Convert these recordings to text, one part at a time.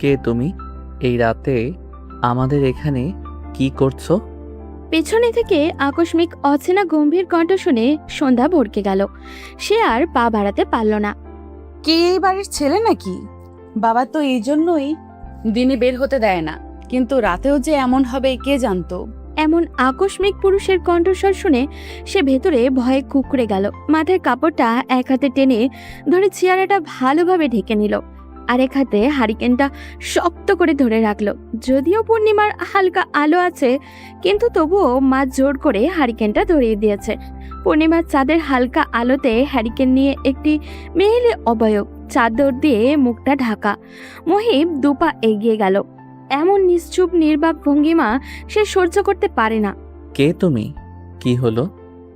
কে তুমি? এই রাতে আমাদের এখানে কি করছো? পেছনে থেকে আকস্মিক অচেনা গম্ভীর কণ্ঠ শুনে সন্ধ্যা ভড়কে গেল। সে আর পা বাড়াতে পারল না। কে এই বাড়ির ছেলে নাকি? বাবা তো এই জন্যই দিনে বের হতে দেয় না, কিন্তু রাতেও যে এমন হবে কে জানতো। এমন আকস্মিক পুরুষের কণ্ঠস্বর শুনে সে ভেতরে ভয়ে কুঁকড়ে গেল। মাথার কাপড়টা এক হাতে টেনে ধরে চেয়ারটা ভালোভাবে ঢেকে নিল, আরেক হাতে হারিকেনটা শক্ত করে ধরে রাখলো। যদিও পূর্ণিমার হালকা আলো আছে, কিন্তু তবুও মা জোর করে হারিকেনটা ধরিয়ে দিয়েছে। পূর্ণিমার চাঁদের হালকা আলোতে হ্যারিকেন নিয়ে একটি মেয়েলি অবয়ব, চাদর দিয়ে মুখটা ঢাকা। মহিব দুপা এগিয়ে গেল। এমন নিশ্চুপ নির্বাক ভঙ্গিমা সে সহ্য করতে পারে না। কে তুমি? কি হলো,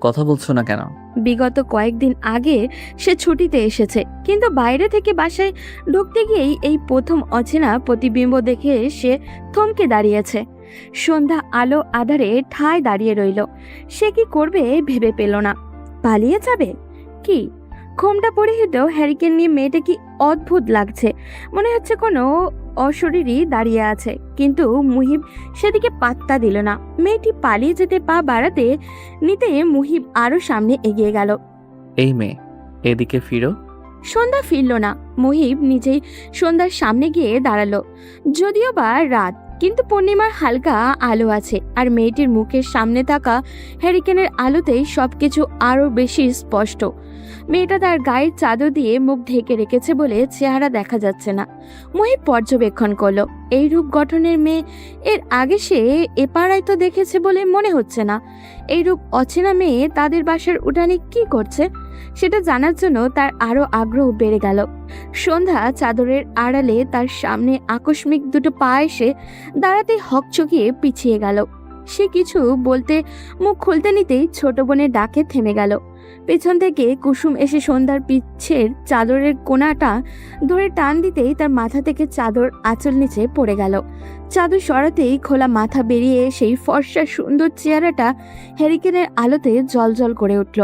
কথা বলছো না কেন? বিগত কয়েকদিন আগে সে ছুটিতে এসেছে, কিন্তু বাইরে থেকে বাসায় ঢুকতে গিয়েই এই প্রথম অচেনা প্রতিবিম্ব দেখে সে থমকে দাঁড়িয়েছে। সন্ধ্যা আলো আধারে ঠায় দাঁড়িয়ে রইল। সে কি করবে ভেবে পেল না। পালিয়ে যাবে কি? ঘোমটা পরিহিত হ্যারিকেন নিয়ে মেয়েটা কি অদ্ভুত লাগছে। মনে হচ্ছে কোনো অশরীরই দাঁড়িয়ে আছে, কিন্তু মুহিব সেদিকে পাত্তা দিল না। মেয়েটি পালিয়ে যেতে পা বাড়াতে নিতে মুহিব আরো সামনে এগিয়ে গেল। এই মেয়ে, এদিকে ফিরো। সন্ধ্যা ফিরল না। মুহিব নিজেই সন্ধ্যার সামনে গিয়ে দাঁড়ালো। যদিও বা রাত, কিন্তু পূর্ণিমার হালকা আলো আছে, আর মেয়েটির মুখের সামনে থাকা হ্যারিকেনের আলোতেই সবকিছু আরো বেশি স্পষ্ট। মেয়েটা তার গায়ের চাদর দিয়ে মুখ ঢেকে রেখেছে বলে চেহারা দেখা যাচ্ছে না। মুহিব পর্যবেক্ষণ করলো। এই রূপ গঠনের মেয়ে এর আগে সে এ পাড়ায় তো দেখেছে বলে মনে হচ্ছে না। এই রূপ অচেনা মেয়ে তাদের বাসার উঠানে কি করছে সেটা জানার জন্য তার আরো আগ্রহ বেড়ে গেল। সন্ধ্যা চাদরের আড়ালে তার সামনে আকস্মিক দুটো পা এসে দাঁড়াতে হকচকিয়ে পিছিয়ে গেল। সে কিছু বলতে মুখ খুলতে নিতেই ছোট বোনের ডাকে থেমে গেল। পেছন থেকে কুসুম এসে সন্ধ্যার পিছের চাদরের কোণাটা ধরে টান দিতেই তার মাথা থেকে চাদর আঁচল নিচে পড়ে গেল। চাদর সরাতেই খোলা মাথা বেরিয়ে সেই ফর্সা সুন্দর চেহারাটা হ্যারিকেনের আলোতে জ্বলজ্বল করে উঠল।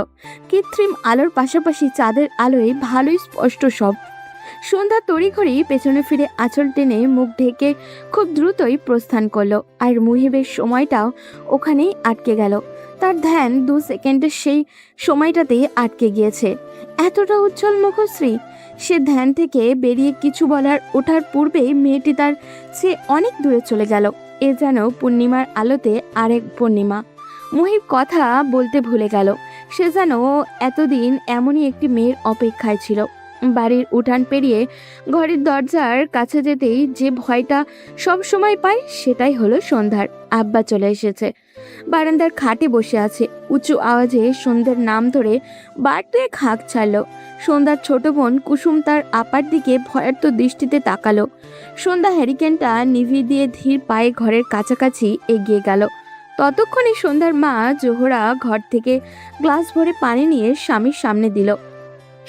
কৃত্রিম আলোর পাশাপাশি চাঁদের আলোয় ভালোই স্পষ্ট সব। সন্ধ্যা তড়িঘড়ি পেছনে ফিরে আঁচল টেনে মুখ ঢেকে খুব দ্রুতই প্রস্থান করলো। আর মুহিবের সময়টাও ওখানেই আটকে গেল। তার ধ্যান 2 সেকেন্ডের সেই সময়টাতেই আটকে গিয়েছে। এতটা উজ্জ্বল মুখশ্রী! সে ধ্যান থেকে বেরিয়ে কিছু বলার ওঠার পূর্বেই মেয়েটি তার চেয়ে অনেক দূরে চলে গেল। এ যেন পূর্ণিমার আলোতে আরেক পূর্ণিমা। মুহিব কথা বলতে ভুলে গেল। সে যেন এতদিন এমনই একটি মেয়ের অপেক্ষায় ছিল। বাড়ির উঠান পেরিয়ে ঘরের দরজার কাছে যেতেই যে ভয়টা সব সময় পায়, সেটাই হলো সন্ধ্যার। আব্বা চলে এসেছে। বারান্দার খাটে বসে আছে। উঁচু আওয়াজে সন্ধ্যার নাম ধরে বার দুয়েক হাঁক ছাড়ল। সন্ধ্যার ছোট বোন কুসুম তার আপার দিকে ভয়ার্ত দৃষ্টিতে তাকালো। সন্ধ্যা হ্যারিকেনটা নিভিয়ে দিয়ে ধীর পায়ে ঘরের কাছাকাছি এগিয়ে গেল। ততক্ষণে সন্ধ্যার মা জোহরা ঘর থেকে গ্লাস ভরে পানি নিয়ে স্বামীর সামনে দিল।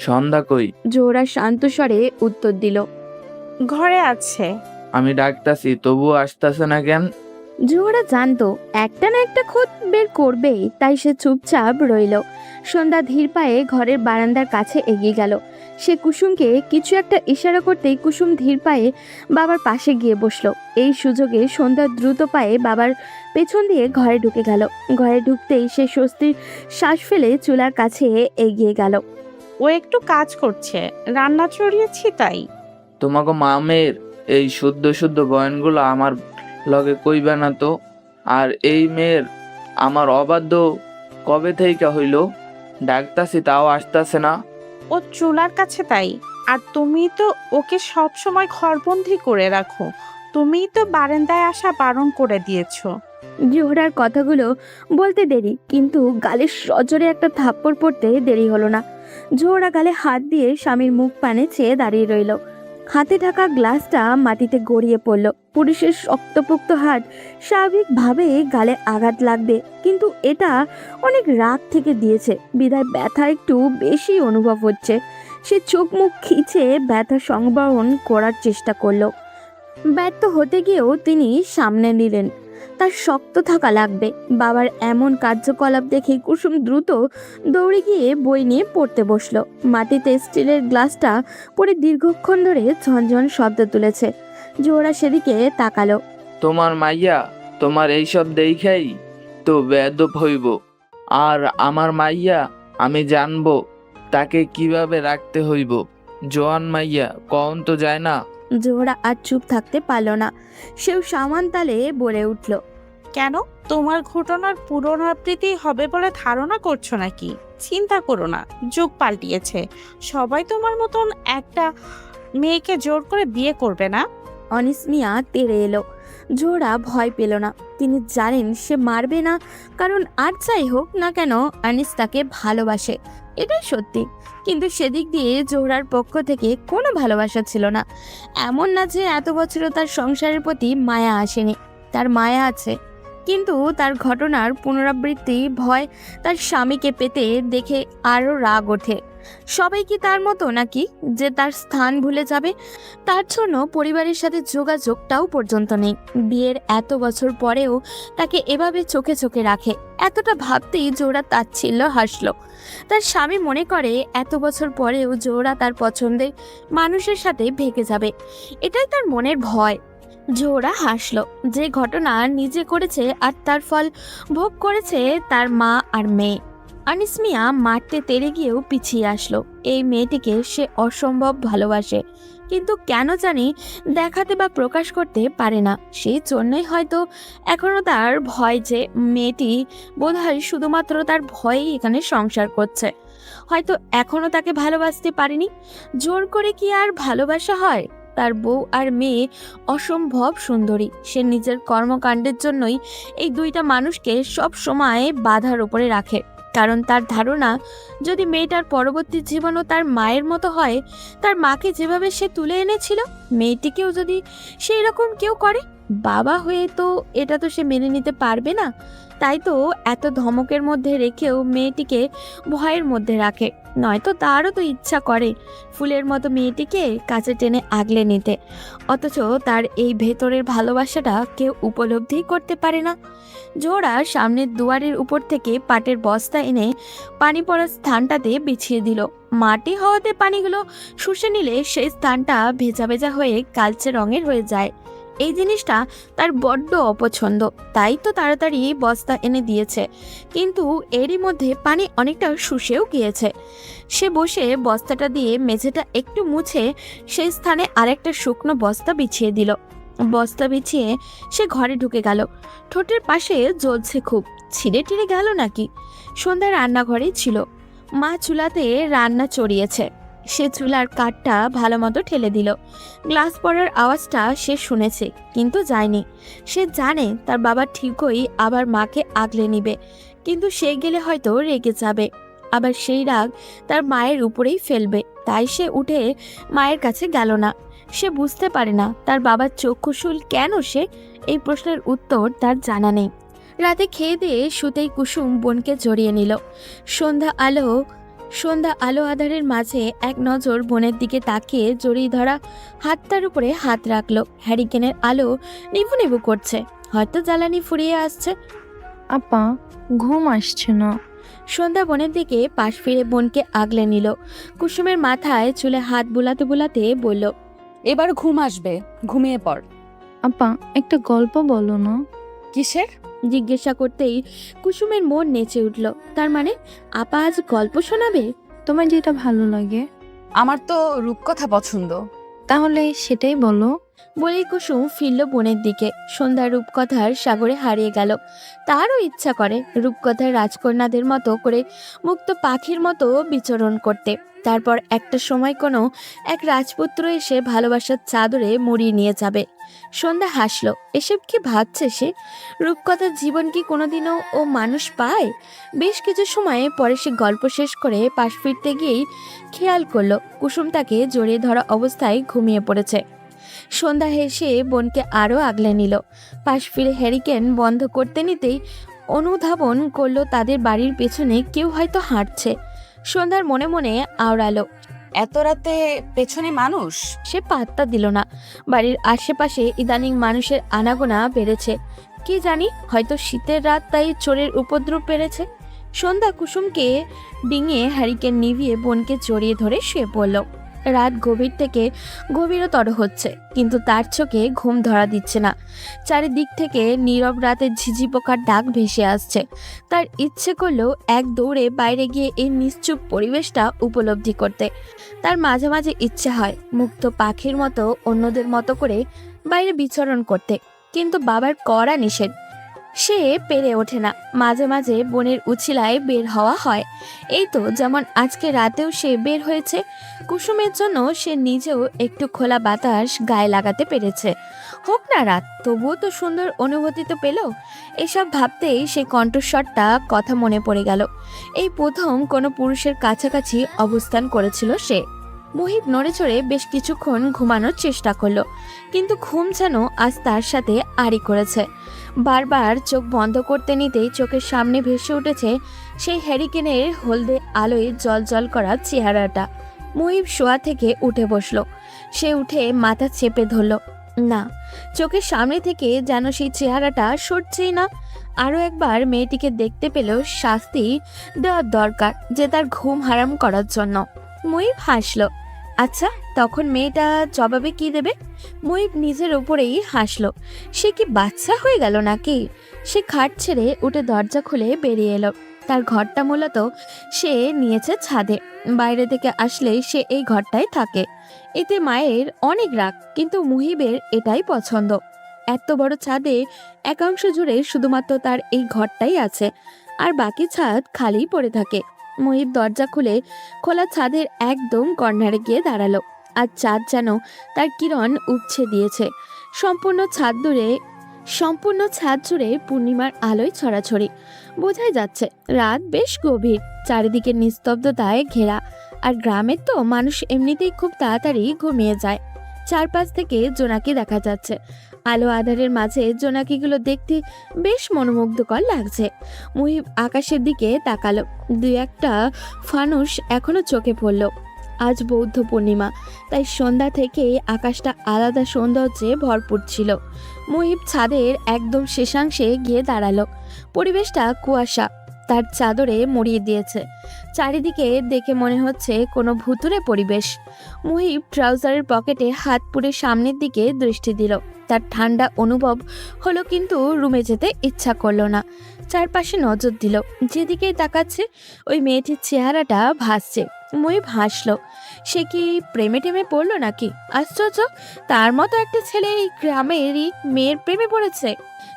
সন্ধ্যা কই? জোহরা শান্ত স্বরে উত্তর দিল, ঘরে আছে। আমি ডাকতাছি তবুও আসতেছে না কেন? জোহরা জানতো একটা না একটা খোঁজ বের করবেই, তাই সে চুপচাপ রইল। সন্ধ্যা ধীর পায়ে ঘরের বারান্দার কাছে এগিয়ে গেল। সে কুসুমকে কিছু একটা ইশারা করতেই কুসুম ধীর পায়ে বাবার পাশে গিয়ে বসলো। এই সুযোগে সন্ধ্যা দ্রুত পায়ে বাবার পেছন দিয়ে ঘরে ঢুকে গেল। ঘরে ঢুকতেই সে স্বস্তির শ্বাস ফেলে চুলার কাছে এগিয়ে গেল। ও একটু কাজ করছে, রান্না চড়িয়েছি তাই। তোমাকে মামের এই শুদ্ধ শুদ্ধ বয়ানগুলো আমার লগে কইবে না তো? আর এই মেয়ের আমার অবাধ্য কবে থেকে হইল? ডাকতাছি তাও আসতেছে না। ও চুলার কাছে তাই। আর তুমি তো ওকে সব সময় ঘরবন্দি করে রাখো। তুমিই তো বারান্দায় আসা বারণ করে দিয়েছো। জোহরার কথাগুলো বলতে দেরি, কিন্তু গালে সজোরে একটা থাপ্পড় পড়তে দেরি হলো না। জোহরা গালে হাত দিয়ে স্বামীর মুখ পানে চেয়ে দাঁড়িয়ে রইল। হাতে থাকা গ্লাসটা মাটিতে গড়িয়ে পড়ল। পুরুষের শক্তপোক্ত হাত স্বাভাবিকভাবে গালে আঘাত লাগবে, কিন্তু এটা অনেক রাগ থেকে দিয়েছে বিদায় ব্যথা একটু বেশি অনুভব হচ্ছে। সে চোখ মুখ খিচে ব্যথা সংবরণ করার চেষ্টা করলো। ব্যর্থ হতে গিয়েও তিনি সামনে নিলেন। তার শক্ত থাকা লাগবে। বাবার এমন কার্যকলাপ দেখে কুসুম দ্রুত দৌড়ে গিয়ে বই নিয়ে পড়তে বসলো। মাটিতে স্টিলের গ্লাসটা পরে দীর্ঘক্ষণ ধরে ঝনঝন শব্দ তুলেছে। জোহরা সেদিকে তাকালো। তোমার মাইয়া তোমার এইসব দেখাই তো বেয়াদব হইব, আর আমার মাইয়া আমি জানবো তাকে কিভাবে রাখতে হইব। জোয়ান মাইয়া কখন তো যায় না। জোহরা আর চুপ থাকতে পারল না, সেও সামান তালে বলে উঠল। কেন, তোমার ঘটনার পুনরাবৃত্তি হবে বলে ধারণা করছো নাকি? চিন্তা করো না, যুগ পাল্টিয়েছে। সবাই তোমার মতন একটা মেয়েকে জোর করে বিয়ে করবে না। অনিস মিয়া তেড়ে এলো। জোহরা ভয় পেল না, তিনি জানেন সে মারবে না, কারণ আর যাই হোক না কেন আনিস তাকে ভালোবাসে, এটাই সত্যি। কিন্তু সেদিক দিয়ে জোহরার পক্ষ থেকে কোনো ভালোবাসা ছিল না। এমন না যে এত বছরও তার সংসারের প্রতি মায়া আসেনি, তার মায়া আছে, কিন্তু তার ঘটনার পুনরাবৃত্তি ভয় তার স্বামীকে পেতে দেখে আরও রাগ ওঠে। সবাই কি তার মতো নাকি, যে তার স্থান ভুলে যাবে? তার জন্য পরিবারের সাথে যোগাযোগটাও পর্যন্ত নেই। বিয়ের এত বছর পরেও তাকে এভাবে চোখে চোখে রাখে, এতটা ভাবতেই জোহরা তাচ্ছিল্য হাসল। তার স্বামী মনে করে এত বছর পরেও জোহরা তার পছন্দের মানুষের সাথে ভেগে যাবে, এটাই তার মনের ভয়। জোহরা হাসল। যে ঘটনা নিজে করেছে আর তার ফল ভোগ করেছে তার মা আর মেয়ে। আনিস মিয়া মারতে তেড়ে গিয়েও পিছিয়ে আসলো। এই মেয়েটিকে সে অসম্ভব ভালোবাসে, কিন্তু কেন জানি দেখাতে বা প্রকাশ করতে পারে না। সেই জন্যই হয়তো এখনো তার ভয় যে মেয়েটি বোধহয় শুধুমাত্র তার ভয়েই এখানে সংসার করছে, হয়তো এখনো তাকে ভালোবাসতে পারেনি। জোর করে কি আর ভালোবাসা হয়? তার বউ আর মেয়ে অসম্ভব সুন্দরী, সে নিজের কর্মকাণ্ডের জন্যই এই দুইটা মানুষকে সব সময় বাধার উপরে রাখে। কারণ তার ধারণা, যদি মেয়েটার পরবর্তী জীবনও তার মায়ের মতো হয়, তার মাকে যেভাবে সে তুলে এনেছিল, মেয়েটিকেও যদি সেই রকম কেউ করে, বাবা হয়ে তো এটা তো সে মেনে নিতে পারবে না। তাই তো এত ধমকের মধ্যে রেখেও মেয়েটিকে ভয়ের মধ্যে রাখে। নয়তো তারও তো ইচ্ছা করে ফুলের মতো মেয়েটিকে কাছে টেনে আগলে নিতে, অথচ তার এই ভেতরের ভালোবাসাটা কেউ উপলব্ধি করতে পারে না। জোহরা সামনের দুয়ারের উপর থেকে পাটের বস্তা এনে পানি পড়ার স্থানটাতে বিছিয়ে দিল। মাটি হওয়াতে পানিগুলো শুষে নিলে সেই স্থানটা ভেজা ভেজা হয়ে কালচে রঙের হয়ে যায়। এই জিনিসটা তার বড্ড অপছন্দ, তাই তো তাড়াতাড়ি বস্তা এনে দিয়েছে। কিন্তু এরই মধ্যে পানি অনেকটা শুষেও গিয়েছে। সে বসে বস্তাটা দিয়ে মেঝেটা একটু মুছে সেই স্থানে আরেকটা শুকনো বস্তা বিছিয়ে দিল। বস্তা বিছিয়ে সে ঘরে ঢুকে গেল। ঠোঁটের পাশে জ্বলছে খুব, ছিঁড়ে টিড়ে গেল নাকি? সন্ধ্যায় রান্নাঘরেই ছিল, মা চুলাতে রান্না চড়িয়েছে। সে চুলার কাঠটা ভালো মতো ঠেলে দিল। গ্লাস পড়ার আওয়াজটা সে শুনেছে, কিন্তু যায়নি। সে জানে তার বাবা ঠিকই আবার মাকে আগলে নিবে, কিন্তু সে গেলে হয়তো রেগে যাবে, আবার সেই রাগ তার মায়ের উপরেই ফেলবে। তাই সে উঠে মায়ের কাছে গেল না। সে বুঝতে পারে না তার বাবার চক্ষুশূল কেন সে, এই প্রশ্নের উত্তর তার জানা নেই। রাতে খেয়ে দিয়ে শুতেই কুসুম বোনকে জড়িয়ে নিল। সন্ধ্যা আলো আধারের মাঝে এক নজর বোনের দিকে তাকিয়ে জড়িয়ে ধরা হাতটার উপরে হাত রাখলো। হ্যারিকেনের আলো নিভু নিভু করছে, হয়তো জ্বালানি ফুরিয়ে আসছে। আপা, ঘুম আসছে না। সন্ধ্যা বোনের দিকে পাশ ফিরে বোনকে আগলে নিল। কুসুমের মাথায় চুলে হাত বুলাতে বুলাতে বলল, এবার ঘুম আসবে, ঘুমিয়ে পড়। আপা, একটা গল্প বলো না। কিসের? জিজ্ঞাসা করতেই কুসুমের মন নেচে উঠল। তার মানে আপা আজ গল্প শোনাবে? তোমার যেটা ভালো লাগে। আমার তো রূপকথা পছন্দ। তাহলে সেটাই বলো। বলেই কুসুম ফিরল বোনের দিকে। সন্ধ্যা রূপকথার সাগরে হারিয়ে গেল। তারও ইচ্ছা করে রূপকথার রাজকন্যাদের মতো করে মুক্ত পাখির মতো বিচরণ করতে। তারপর একটা সময় কোনো এক রাজপুত্র এসে ভালোবাসার চাদরে মুড়িয়ে নিয়ে যাবে। সন্ধ্যা হাসলো। এসব কি ভাবছে সে? রূপকথার জীবন কি কোনোদিনও ও মানুষ পায়? বেশ কিছু সময় পরে সে গল্প শেষ করে পাশ ফিরতে গিয়েই খেয়াল করলো কুসুম তাকে জড়িয়ে ধরা অবস্থায় ঘুমিয়ে পড়েছে। সন্ধ্যা হেসে বোনকে আরও আগলে নিল। পাশ ফিরে হ্যারিকেন বন্ধ করতে নিতেই অনুধাবন করলো তাদের বাড়ির পেছনে কেউ হয়তো হাঁটছে। সন্ধ্যার মনে মনে আওড়ালো, এত রাতে পেছনে মানুষ? সে পাত্তা দিল না। বাড়ির আশেপাশে ইদানিং মানুষের আনাগোনা বেড়েছে, কি জানি হয়তো শীতের রাত, তাই চোরের উপদ্রব বেড়েছে। সন্ধ্যা কুসুমকে ডিঙিয়ে হ্যারিকেন নিভিয়ে বোনকে জড়িয়ে ধরে শুয়ে পড়ল। রাত গভীর থেকে গভীরতর হচ্ছে, কিন্তু তার চোখে ঘুম ধরা দিচ্ছে না। চারিদিক থেকে নীরব রাতের ঝিঝি পোকার ডাক ভেসে আসছে। তার ইচ্ছে করলো এক দৌড়ে বাইরে গিয়ে এই নিশ্চুপ পরিবেশটা উপলব্ধি করতে। তার মাঝে মাঝে ইচ্ছে হয় মুক্ত পাখির মতো অন্যদের মতো করে বাইরে বিচরণ করতে, কিন্তু বাবার কড়া নিষেধ, সে পেরে ওঠে না। মাঝে মাঝে বনের উছিলায় বের হওয়া হয়। এই তো যেমন আজকে রাতেও সে বের হয়েছে। কুসুমের জন্য সে নিজেও একটু খোলা বাতাস গায়ে লাগাতে পেরেছে। হোক না রাত, তবুও তো সুন্দর অনুভূতি তো পেল। এসব ভাবতেই সেই কণ্ঠস্বরটা কথা মনে পড়ে গেল। এই প্রথম কোনো পুরুষের কাছাকাছি অবস্থান করেছিল সে। মুহিব নড়ে চড়ে বেশ কিছুক্ষণ ঘুমানোর চেষ্টা করলো, কিন্তু ঘুম যেন আজ তার সাথে আড়ি করেছে। বারবার চোখ বন্ধ করতে নিতেই চোখের সামনে ভেসে উঠেছে সেই হ্যারিকেনের হলদে আলোয় জল করা চেহারাটা। মুহিব শোয়া থেকে উঠে বসলো। সে উঠে মাথা চেপে ধরল। না, চোখের সামনে থেকে যেন সেই চেহারাটা সরছেই না। আরও একবার মেয়েটিকে দেখতে পেল শাস্তি দেওয়ার দরকার, যে তার ঘুম হারাম করার জন্য। মুহিব হাসলো। আচ্ছা, তখন মেয়েটা জবাবে কি দেবে? মুহিব নিজের উপরেই হাসলো। সে কি বাচ্চা হয়ে গেল নাকি? সে খাট ছেড়ে উঠে দরজা খুলে বেরিয়ে এলো। তার ঘরটা মূলত সে নিয়েছে ছাদে। বাইরে থেকে আসলে সে এই ঘরটায় থাকে। এতে মায়ের অনেক রাগ, কিন্তু মুহিবের এটাই পছন্দ। এত বড় ছাদে একাংশ জুড়ে শুধুমাত্র তার এই ঘরটাই আছে, আর বাকি ছাদ খালি পড়ে থাকে। মুহিব দরজা খুলে খোলা ছাদের একদম কর্নারে গিয়ে দাঁড়ালো। আর চাঁদ যেন তার কিরণ উপছে দিয়েছে। সম্পূর্ণ ছাদ জুড়ে পূর্ণিমার আলোয় ছড়াছড়ি। বোঝাই যাচ্ছে রাত বেশ গভীর, চারিদিকে নিস্তব্ধতায় ঘেরা। আর গ্রামের তো মানুষ এমনিতেই খুব তাড়াতাড়ি ঘুমিয়ে যায়। চারপাশ থেকে জোনাকি দেখা যাচ্ছে। আলো আধারের মাঝে জোনাকিগুলো দেখতে বেশ মনোমুগ্ধকর লাগছে। মুহিব আকাশের দিকে তাকালো। দুই একটা ফানুস এখনো চোখে পড়ল। আজ বৌদ্ধ পূর্ণিমা, তাই সন্ধ্যা থেকেই আকাশটা আলাদা সৌন্দর্যে ভরপুর ছিল। মুহিব ছাদের একদম শেষাংশে গিয়ে দাঁড়ালো। পরিবেশটা কুয়াশা তার চাদরে মুড়িয়ে দিয়েছে। চারিদিকে দেখে মনে হচ্ছে কোনো ভুতুরে পরিবেশ। মুহিব ট্রাউজারের পকেটে হাত পুরে সামনের দিকে দৃষ্টি দিল। তার ঠান্ডা অনুভব হলো, কিন্তু রুমে যেতে ইচ্ছা করলো না। চারপাশে নজর দিল। যেদিকেই তাকাচ্ছে ওই মেয়েটির চেহারাটা ভাসছে। মুহিব হাসলো। সে কি প্রেমে টেমে পড়লো নাকি? আশ্চর্য, তার মতো একটা ছেলে এই গ্রামেরই মেয়ের প্রেমে পড়েছে।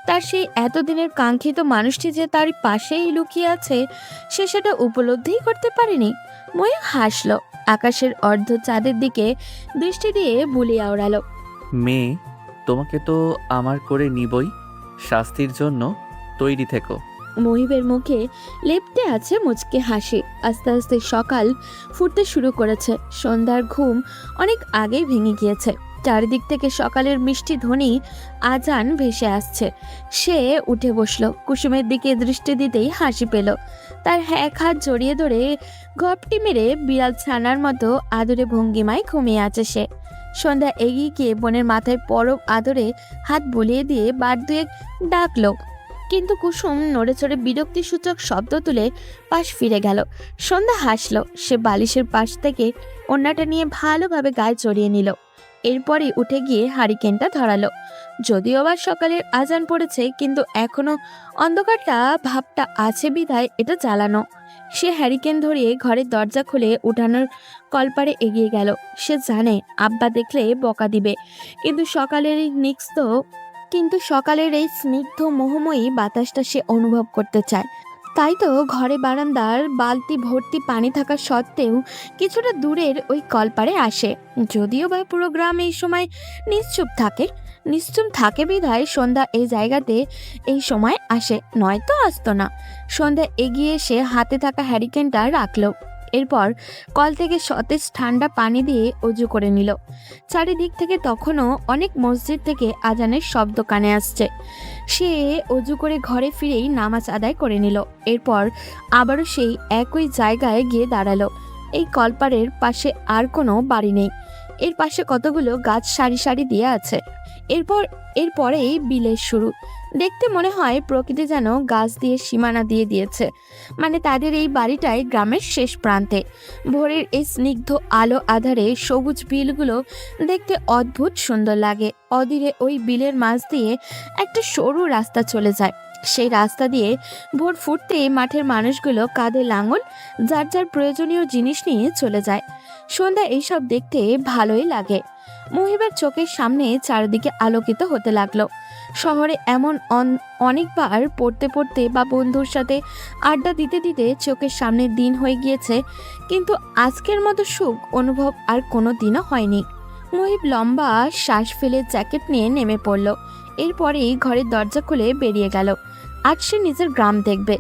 তার সেই এতদিনের কাঙ্ক্ষিত মানুষটি যে তার পাশেই লুকিয়ে আছে, সে সেটা উপলব্ধিই করতে পারেনি। মুহিব হাসলো। আকাশের অর্ধ চাঁদের দিকে দৃষ্টি দিয়ে বুলি আওড়ালো। মেয়ে, তোমাকে তো আমার করে নিবই। শাস্তির জন্য তৈরি থেকো। মুহিবের মুখে লেপ্টে আছে মুচকে হাসি। আস্তে আস্তে সকাল ফুটতে শুরু করেছে। সন্ধ্যার ঘুম অনেক আগেই ভেঙে গিয়েছে। চারিদিক থেকে সকালের মিষ্টি ধ্বনি আজান ভেসে আসছে। সে উঠে বসলো। কুসুমের দিকে দৃষ্টি দিতেই হাসি পেল। তার এক হাত জড়িয়ে ধরে গপটি মেরে বিড়াল ছানার মতো আদরে ভঙ্গিমায় ঘুমিয়ে আছে সে। সন্ধ্যা এগিয়ে গিয়ে বোনের মাথায় পরব আদরে হাত বুলিয়ে দিয়ে বার দুয়েক ডাকলো, কিন্তু কুসুম নড়ে চড়ে বিরক্তিসূচক শব্দ তুলে পাশ ফিরে গেল। সন্ধ্যা হাসলো। সে বালিশের পাশ থেকে ওড়নাটা নিয়ে ভালোভাবে গায়ে জড়িয়ে নিল। এরপরই উঠে গিয়ে হারিকেনটা ধরালো। যদিও বা সকালের আজান পড়েছে, কিন্তু এখনো অন্ধকারটা ভাবটা আছে বিধায় এটা জ্বালানো। সে হ্যারিকেন ধরিয়ে ঘরের দরজা খুলে উঠানোর কলপারে এগিয়ে গেল। সে জানে আব্বা দেখলে বকা দিবে, কিন্তু সকালের এই স্নিগ্ধ মোহময়ী বাতাসটা সে অনুভব করতে চায়। তাই তো ঘরে বারান্দার বালতি ভর্তি পানি থাকা সত্ত্বেও কিছুটা দূরের ওই কলপারে আসে। যদিও বা পুরো গ্রাম এই সময় নিশ্চুপ থাকে বিধায় সন্ধ্যা এই জায়গাতে এই সময় আসে, নয়তো আসতো না। সন্ধ্যা এগিয়ে এসে হাতে থাকা হ্যারিকেনটা রাখলো। এরপর কল থেকে সতেজ ঠান্ডা পানি দিয়ে অজু করে নিল। চারিদিক থেকে তখনও অনেক মসজিদ থেকে আজানের শব্দ কানে আসছে। সে অজু করে ঘরে ফিরেই নামাজ আদায় করে নিল। এরপর আবারও সেই একই জায়গায় গিয়ে দাঁড়ালো। এই কলপারের পাশে আর কোনো বাড়ি নেই। এর পাশে কতগুলো গাছ সারি সারি দিয়ে আছে। এরপরেই বিলের শুরু। দেখতে মনে হয় প্রকৃতি যেন গাছ দিয়ে সীমানা দিয়ে দিয়েছে, মানে তাদের এই বাড়িটাই গ্রামের শেষ প্রান্তে। ভোরের এই স্নিগ্ধ আলো আধারে সবুজ বিলগুলো দেখতে অদ্ভুত সুন্দর লাগে। অধীরে ওই বিলের মাঝ দিয়ে একটা সরু রাস্তা চলে যায়। সেই রাস্তা দিয়ে ভোর ফুটতে মাঠের মানুষগুলো কাঁধে লাঙল যার যার প্রয়োজনীয় জিনিস নিয়ে চলে যায়। সন্ধ্যা এইসব দেখতে ভালোই লাগে। মুহিবের চোখের সামনে চারিদিকে আলোকিত হতে লাগলো। শহরে এমন অনেকবার পড়তে পড়তে বা বন্ধুর সাথে আড্ডা দিতে দিতে চোখের সামনে দিন হয়ে গিয়েছে, কিন্তু আজকের মতো সুখ অনুভব আর কোনো দিনও হয়নি। মুহিব লম্বা শ্বাস ফেলে জ্যাকেট নিয়ে নেমে পড়ল। এরপরেই ঘরের দরজা খুলে বেরিয়ে গেল। আজ সে নিজের গ্রাম দেখবে।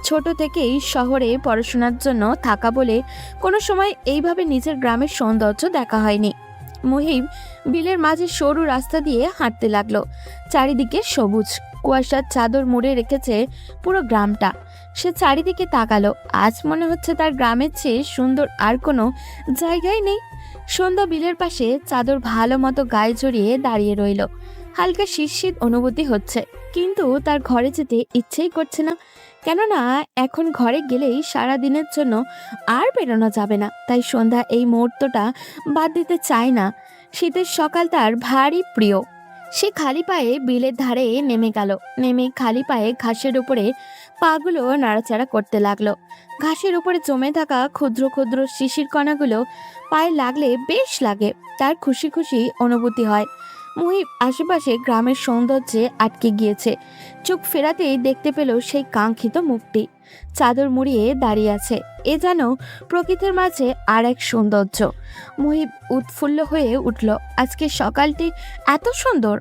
ছোট থেকেই শহরে পড়াশোনার জন্য থাকা বলে কোনো সময় এইভাবে নিজের গ্রামের সৌন্দর্য দেখা হয়নি। মুহিব বিলের মাঝে সরু রাস্তা দিয়ে হাঁটতে লাগলো। চারিদিকে সবুজ, কুয়াশার চাদর মুড়ে রেখেছে পুরো গ্রামটা। সে চারিদিকে তাকালো। আজ মনে হচ্ছে তার গ্রামের চেয়ে সুন্দর আর কোনো জায়গায় নেই। সন্ধ্যা বিলের পাশে চাদর ভালো মতো গায়ে জড়িয়ে দাঁড়িয়ে রইল। হালকা শীত অনুভূতি হচ্ছে, কিন্তু তার ঘরে যেতে ইচ্ছেই করছে না। কেননা এখন ঘরে গেলেই সারা দিনের জন্য আর বেরোনো যাবে না। তাই সন্ধ্যা এই মুহূর্তটা বাদ দিতে চায় না। শীতের সকাল তার ভারী প্রিয়। সে খালি পায়ে বিলের ধারে নেমে গেল। নেমে খালি পায়ে ঘাসের উপরে পাগুলো নাড়াচাড়া করতে লাগলো। ঘাসের উপরে জমে থাকা ক্ষুদ্র ক্ষুদ্র শিশির কণাগুলো পায়ে লাগলে বেশ লাগে। তার খুশি খুশি অনুভূতি হয়। মুহিব আশেপাশে গ্রামের সৌন্দর্যে আটকে গিয়েছে। চোখ ফেরাতেই দেখতে পেল সেই কাঙ্ক্ষিত মুখটি চাদর মুড়িয়ে দাঁড়িয়ে আছে। এ যেন প্রকৃতির মাঝে আর এক সৌন্দর্য। মুহিব উৎফুল্ল হয়ে উঠল। আজকে সকালটি এত সুন্দর।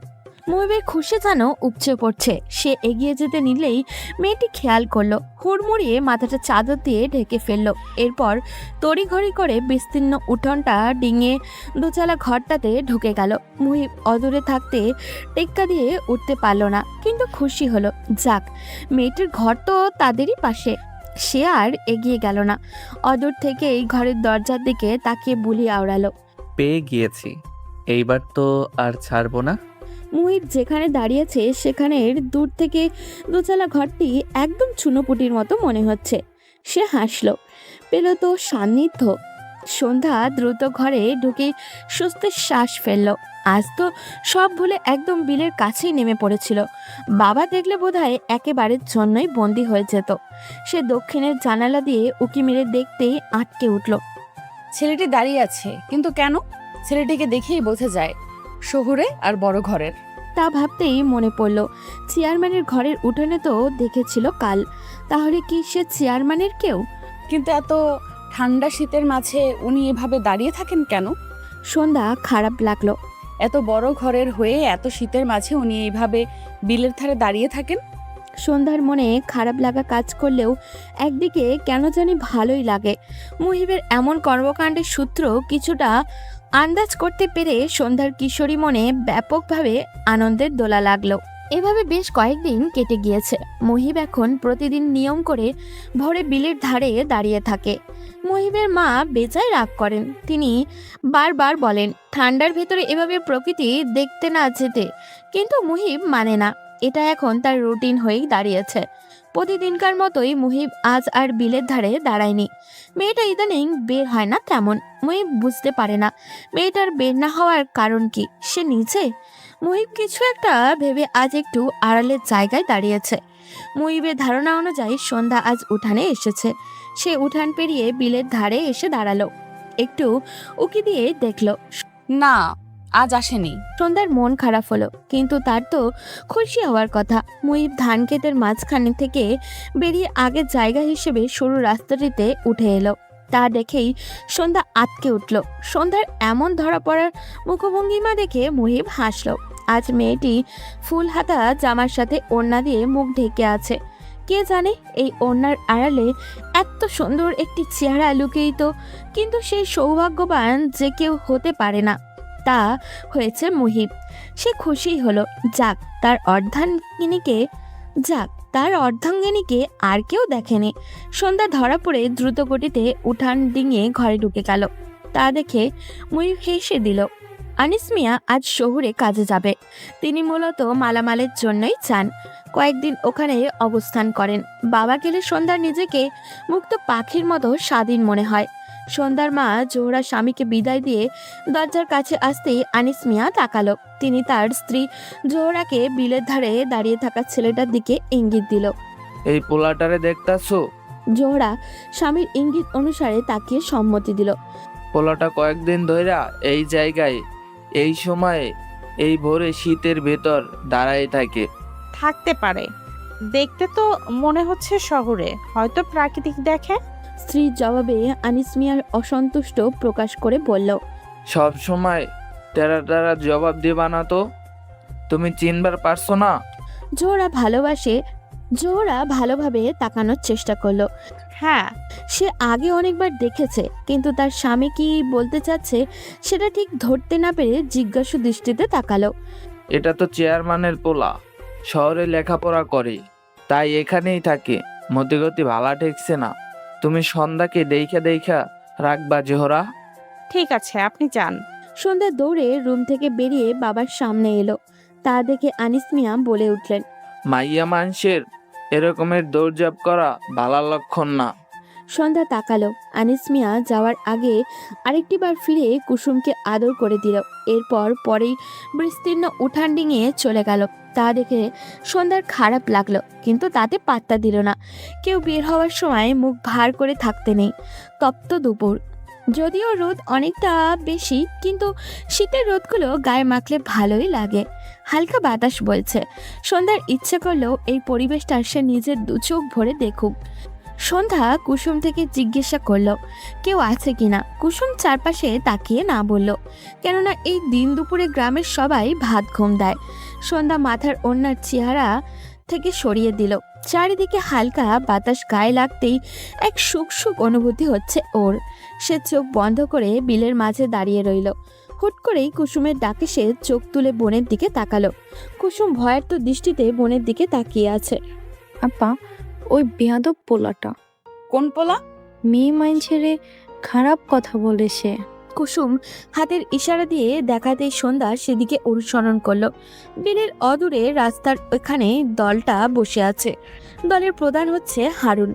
মুহিবের খুশি যেন উপচে পড়ছে। সে এগিয়ে যেতে নিলেই মেয়েটি খেয়াল করলো, হুড়মুড়িয়ে মাথাটা চাদর দিয়ে ঢেকে ফেললো। এরপর তড়িঘড়ি করে বিস্তীর্ণ উঠোনটা ডিঙিয়ে দোচালা ঘরটাতে ঢুকে গেল। মুহিব অদূরে থাকতে টেক্কা দিয়ে উঠতে পারল না, কিন্তু খুশি হলো। যাক, মেয়েটির ঘর তো তাদেরই পাশে। সে আর এগিয়ে গেল না। অদূর থেকেই ঘরের দরজার দিকে তাকিয়ে বুলি আওড়ালো। পেয়ে গিয়েছি, এইবার তো আর ছাড়বো না। মুহিব যেখানে দাঁড়িয়েছে সেখানের দূর থেকে দোচালা ঘরটি একদম চুনোপুটির মতো মনে হচ্ছে। সে হাসল, পেল তো সান্নিধ্য। সন্ধ্যা দ্রুত ঘরে ঢুকে স্বস্তির শ্বাস ফেলল। আজ তো সব ভুলে একদম বিলের কাছেই নেমে পড়েছিল। বাবা দেখলে বোধহয় একেবারের জন্যই বন্দি হয়ে যেত। সে দক্ষিণের জানালা দিয়ে উকি মেরে দেখতেই আটকে উঠল। ছেলেটি দাঁড়িয়ে আছে, কিন্তু কেন? ছেলেটিকে দেখেই বোঝা যায় শহুরে আর বড় ঘরের। তা ভাবতেই মনে পড়ল, চেয়ারম্যানের ঘরের উঠোনে তো দেখেছিল কাল। তাহলে কি সে চেয়ারম্যানের কেউ? কিন্তু এত ঠান্ডা শীতের মাঝে উনি এভাবে দাঁড়িয়ে থাকেন কেন? সন্ধ্যা খারাপ লাগলো। এত বড় ঘরের হয়ে এত শীতের মাঝে উনি এইভাবে বিলের ধারে দাঁড়িয়ে থাকেন? সন্ধ্যার মনে খারাপ লাগা কাজ করলেও একদিকে কেন জানি ভালোই লাগে। মুহিবের এমন কর্মকাণ্ডের সূত্র কিছুটা আন্দাজ করতে পেরে সন্ধ্যার কিশোরী মনে ব্যাপকভাবে আনন্দের দোলা লাগলো। এভাবে বেশ কয়েকদিন কেটে গিয়েছে। মুহিব এখন প্রতিদিন নিয়ম করে ভোরে বিলের ধারে দাঁড়িয়ে থাকে। মুহিবের মা বেজায় রাগ করেন। তিনি বারবার বলেন ঠান্ডার ভেতরে এভাবে প্রকৃতি দেখতে না যেতে, কিন্তু মুহিব মানে না। এটা এখন তার রুটিন হয়েই দাঁড়িয়েছে। প্রতিদিনকার মতোই মুহিব আজ আর বিলের ধারে দাঁড়ায়নি। মেয়েটা ইদানিং বের হয় না তেমন। মুহিব বুঝতে পারে না মেয়েটার বের না হওয়ার কারণ কি। সে নিচে? মুহিব কিছু একটা ভেবে আজ একটু আড়ালের জায়গায় দাঁড়িয়েছে। মুহিবের ধারণা অনুযায়ী সন্ধ্যা আজ উঠানে এসেছে। সে উঠান পেরিয়ে বিলের ধারে এসে দাঁড়ালো। একটু উকি দিয়ে দেখলো না, আজ আসেনি। সন্ধ্যার মন খারাপ হলো, কিন্তু তার তো খুশি হওয়ার কথা। মুহিব ধান ক্ষেতের মাঝখানে থেকে বেরিয়ে আগের জায়গা হিসেবে সরু রাস্তাটিতে উঠে এলো। তা দেখেই সন্ধ্যা আটকে উঠল। সন্ধ্যার এমন ধরা পড়ার মুখভঙ্গিমা দেখে মুহিব হাসল। আজ মেয়েটি ফুল হাতা জামার সাথে ওড়না দিয়ে মুখ ঢেকে আছে। কে জানে এই ওড়নার আড়ালে এত সুন্দর একটি চেহারা লুকিয়ে। কিন্তু সেই সৌভাগ্যবান যে কেউ হতে পারে না, তা হয়েছে মুহিব। সে খুশি হলো। যাক, তার অর্ধাঙ্গিনীকে আর কেউ দেখেনি। সন্ধ্যা ধরা পড়ে দ্রুত গতিতে উঠান ডিঙিয়ে ঘরে ঢুকে গেল। তা দেখে মুহিব হেসে দিল। আনিস মিয়া আজ শহুরে কাজে যাবে। তিনি মূলত মালামালের জন্যই চান, কয়েকদিন ওখানে অবস্থান করেন। বাবা গেলে সন্ধ্যার নিজেকে মুক্ত পাখির মতো স্বাধীন মনে হয়। সন্ধ্যার মা জোহরা স্বামীকে বিদায় দিয়ে দরজার কাছে আসতেই আনিস মিয়া তাকালো। তিনি তার স্ত্রী জোহরাকে বিলের ধারে দাঁড়িয়ে থাকা ছেলেটার দিকে ইঙ্গিত দিল। এই পোলাটারে দেখতাছো? জোহরা স্বামীর ইঙ্গিত অনুসারে তাকিয়ে সম্মতি দিল। পোলাটা কয়েকদিন ধইরা এই জায়গায় এই সময়ে এই ভোরে শীতের ভেতর দাঁড়ায় থাকে। থাকতে পারে, দেখতে তো মনে হচ্ছে শহরে, হয়তো প্রাকৃতিক দেখে। স্ত্রীর জবাবে আনিস মিয়ার অসন্তুষ্ট প্রকাশ করে বলল, সব সময় টেরা টেরা জবাব দিবা না তো, তুমি চিনবার পারছো না? জোহরা ভালোভাবে তাকানোর চেষ্টা করলো। হ্যাঁ, সে আগে অনেকবার দেখেছে, কিন্তু তার স্বামী কি বলতে চাচ্ছে সেটা ঠিক ধরতে না পেরে জিজ্ঞাসু দৃষ্টিতে তাকালো। এটা তো চেয়ারম্যানের পোলা, শহরে লেখাপড়া করে, তাই এখানেই থাকে। মতিগতি ভালা ঠেকছে না। তুমি সন্ধ্যাকে দেখা রাখবা জোহরা। ঠিক আছে, আপনি যান। সন্ধ্যা দৌড়ে রুম থেকে বেরিয়ে বাবার সামনে এলো। তা দেখে আনিস মিয়া বলে উঠলেন, মাইয়া মানুষের এরকমের দৌড়ঝাঁপ করা ভালো লক্ষণ না। সন্ধ্যা তাকালো। আনিস মিয়া যাওয়ার আগে আরেকটি বার ফিরে কুসুমকে আদর করে দিল। এরপর পরেই বিস্তীর্ণ উঠান ডিঙিয়ে চলে গেল। তা দেখে সন্ধ্যার খারাপ লাগলো, কিন্তু তাতে পাত্তা দিল না। কেউ বের হওয়ার সময় মুখ ভার করে থাকতে নেই। তপ্ত দুপুর, যদিও রোদ অনেকটা বেশি, কিন্তু শীতের রোদগুলো গায়ে মাখলে ভালোই লাগে। হালকা বাতাস বলছে। সন্ধ্যার ইচ্ছে করলেও এই পরিবেশটা সে নিজের দু চোখ ভরে দেখুক। সন্ধ্যা কুসুম থেকে জিজ্ঞাসা করলো কেউ আছে কিনা। কুসুম চারপাশে তাকিয়ে না বলল, কেননা এই দিন দুপুরে গ্রামের সবাই ভাত ঘুম দেয়। সন্ধ্যা মাথার ওড়নার চেহারা থেকে সরিয়ে দিল। চারিদিকে হালকা বাতাস গায়ে লাগতেই এক সুখ সুখ অনুভূতি হচ্ছে ওর। সে চোখ বন্ধ করে বিলের মাঝে দাঁড়িয়ে রইল। হুট করেই কুসুমের ডাকে সে চোখ তুলে বোনের দিকে তাকালো। কুসুম ভয়ার্ত দৃষ্টিতে বোনের দিকে তাকিয়ে আছে। আপা, ওই বেয়াদব পোলাটা কোন পোলা? মেয়ে মাইনছেরে খারাপ কথা বলে সে। কুসুম হাতের ইশারা দিয়ে দেখাতেই সন্ধ্যা সেদিকে অনুসরণ করলো। বিলের অদূরে রাস্তার ওখানে দলটা বসে আছে। দলের প্রধান হচ্ছে হারুন।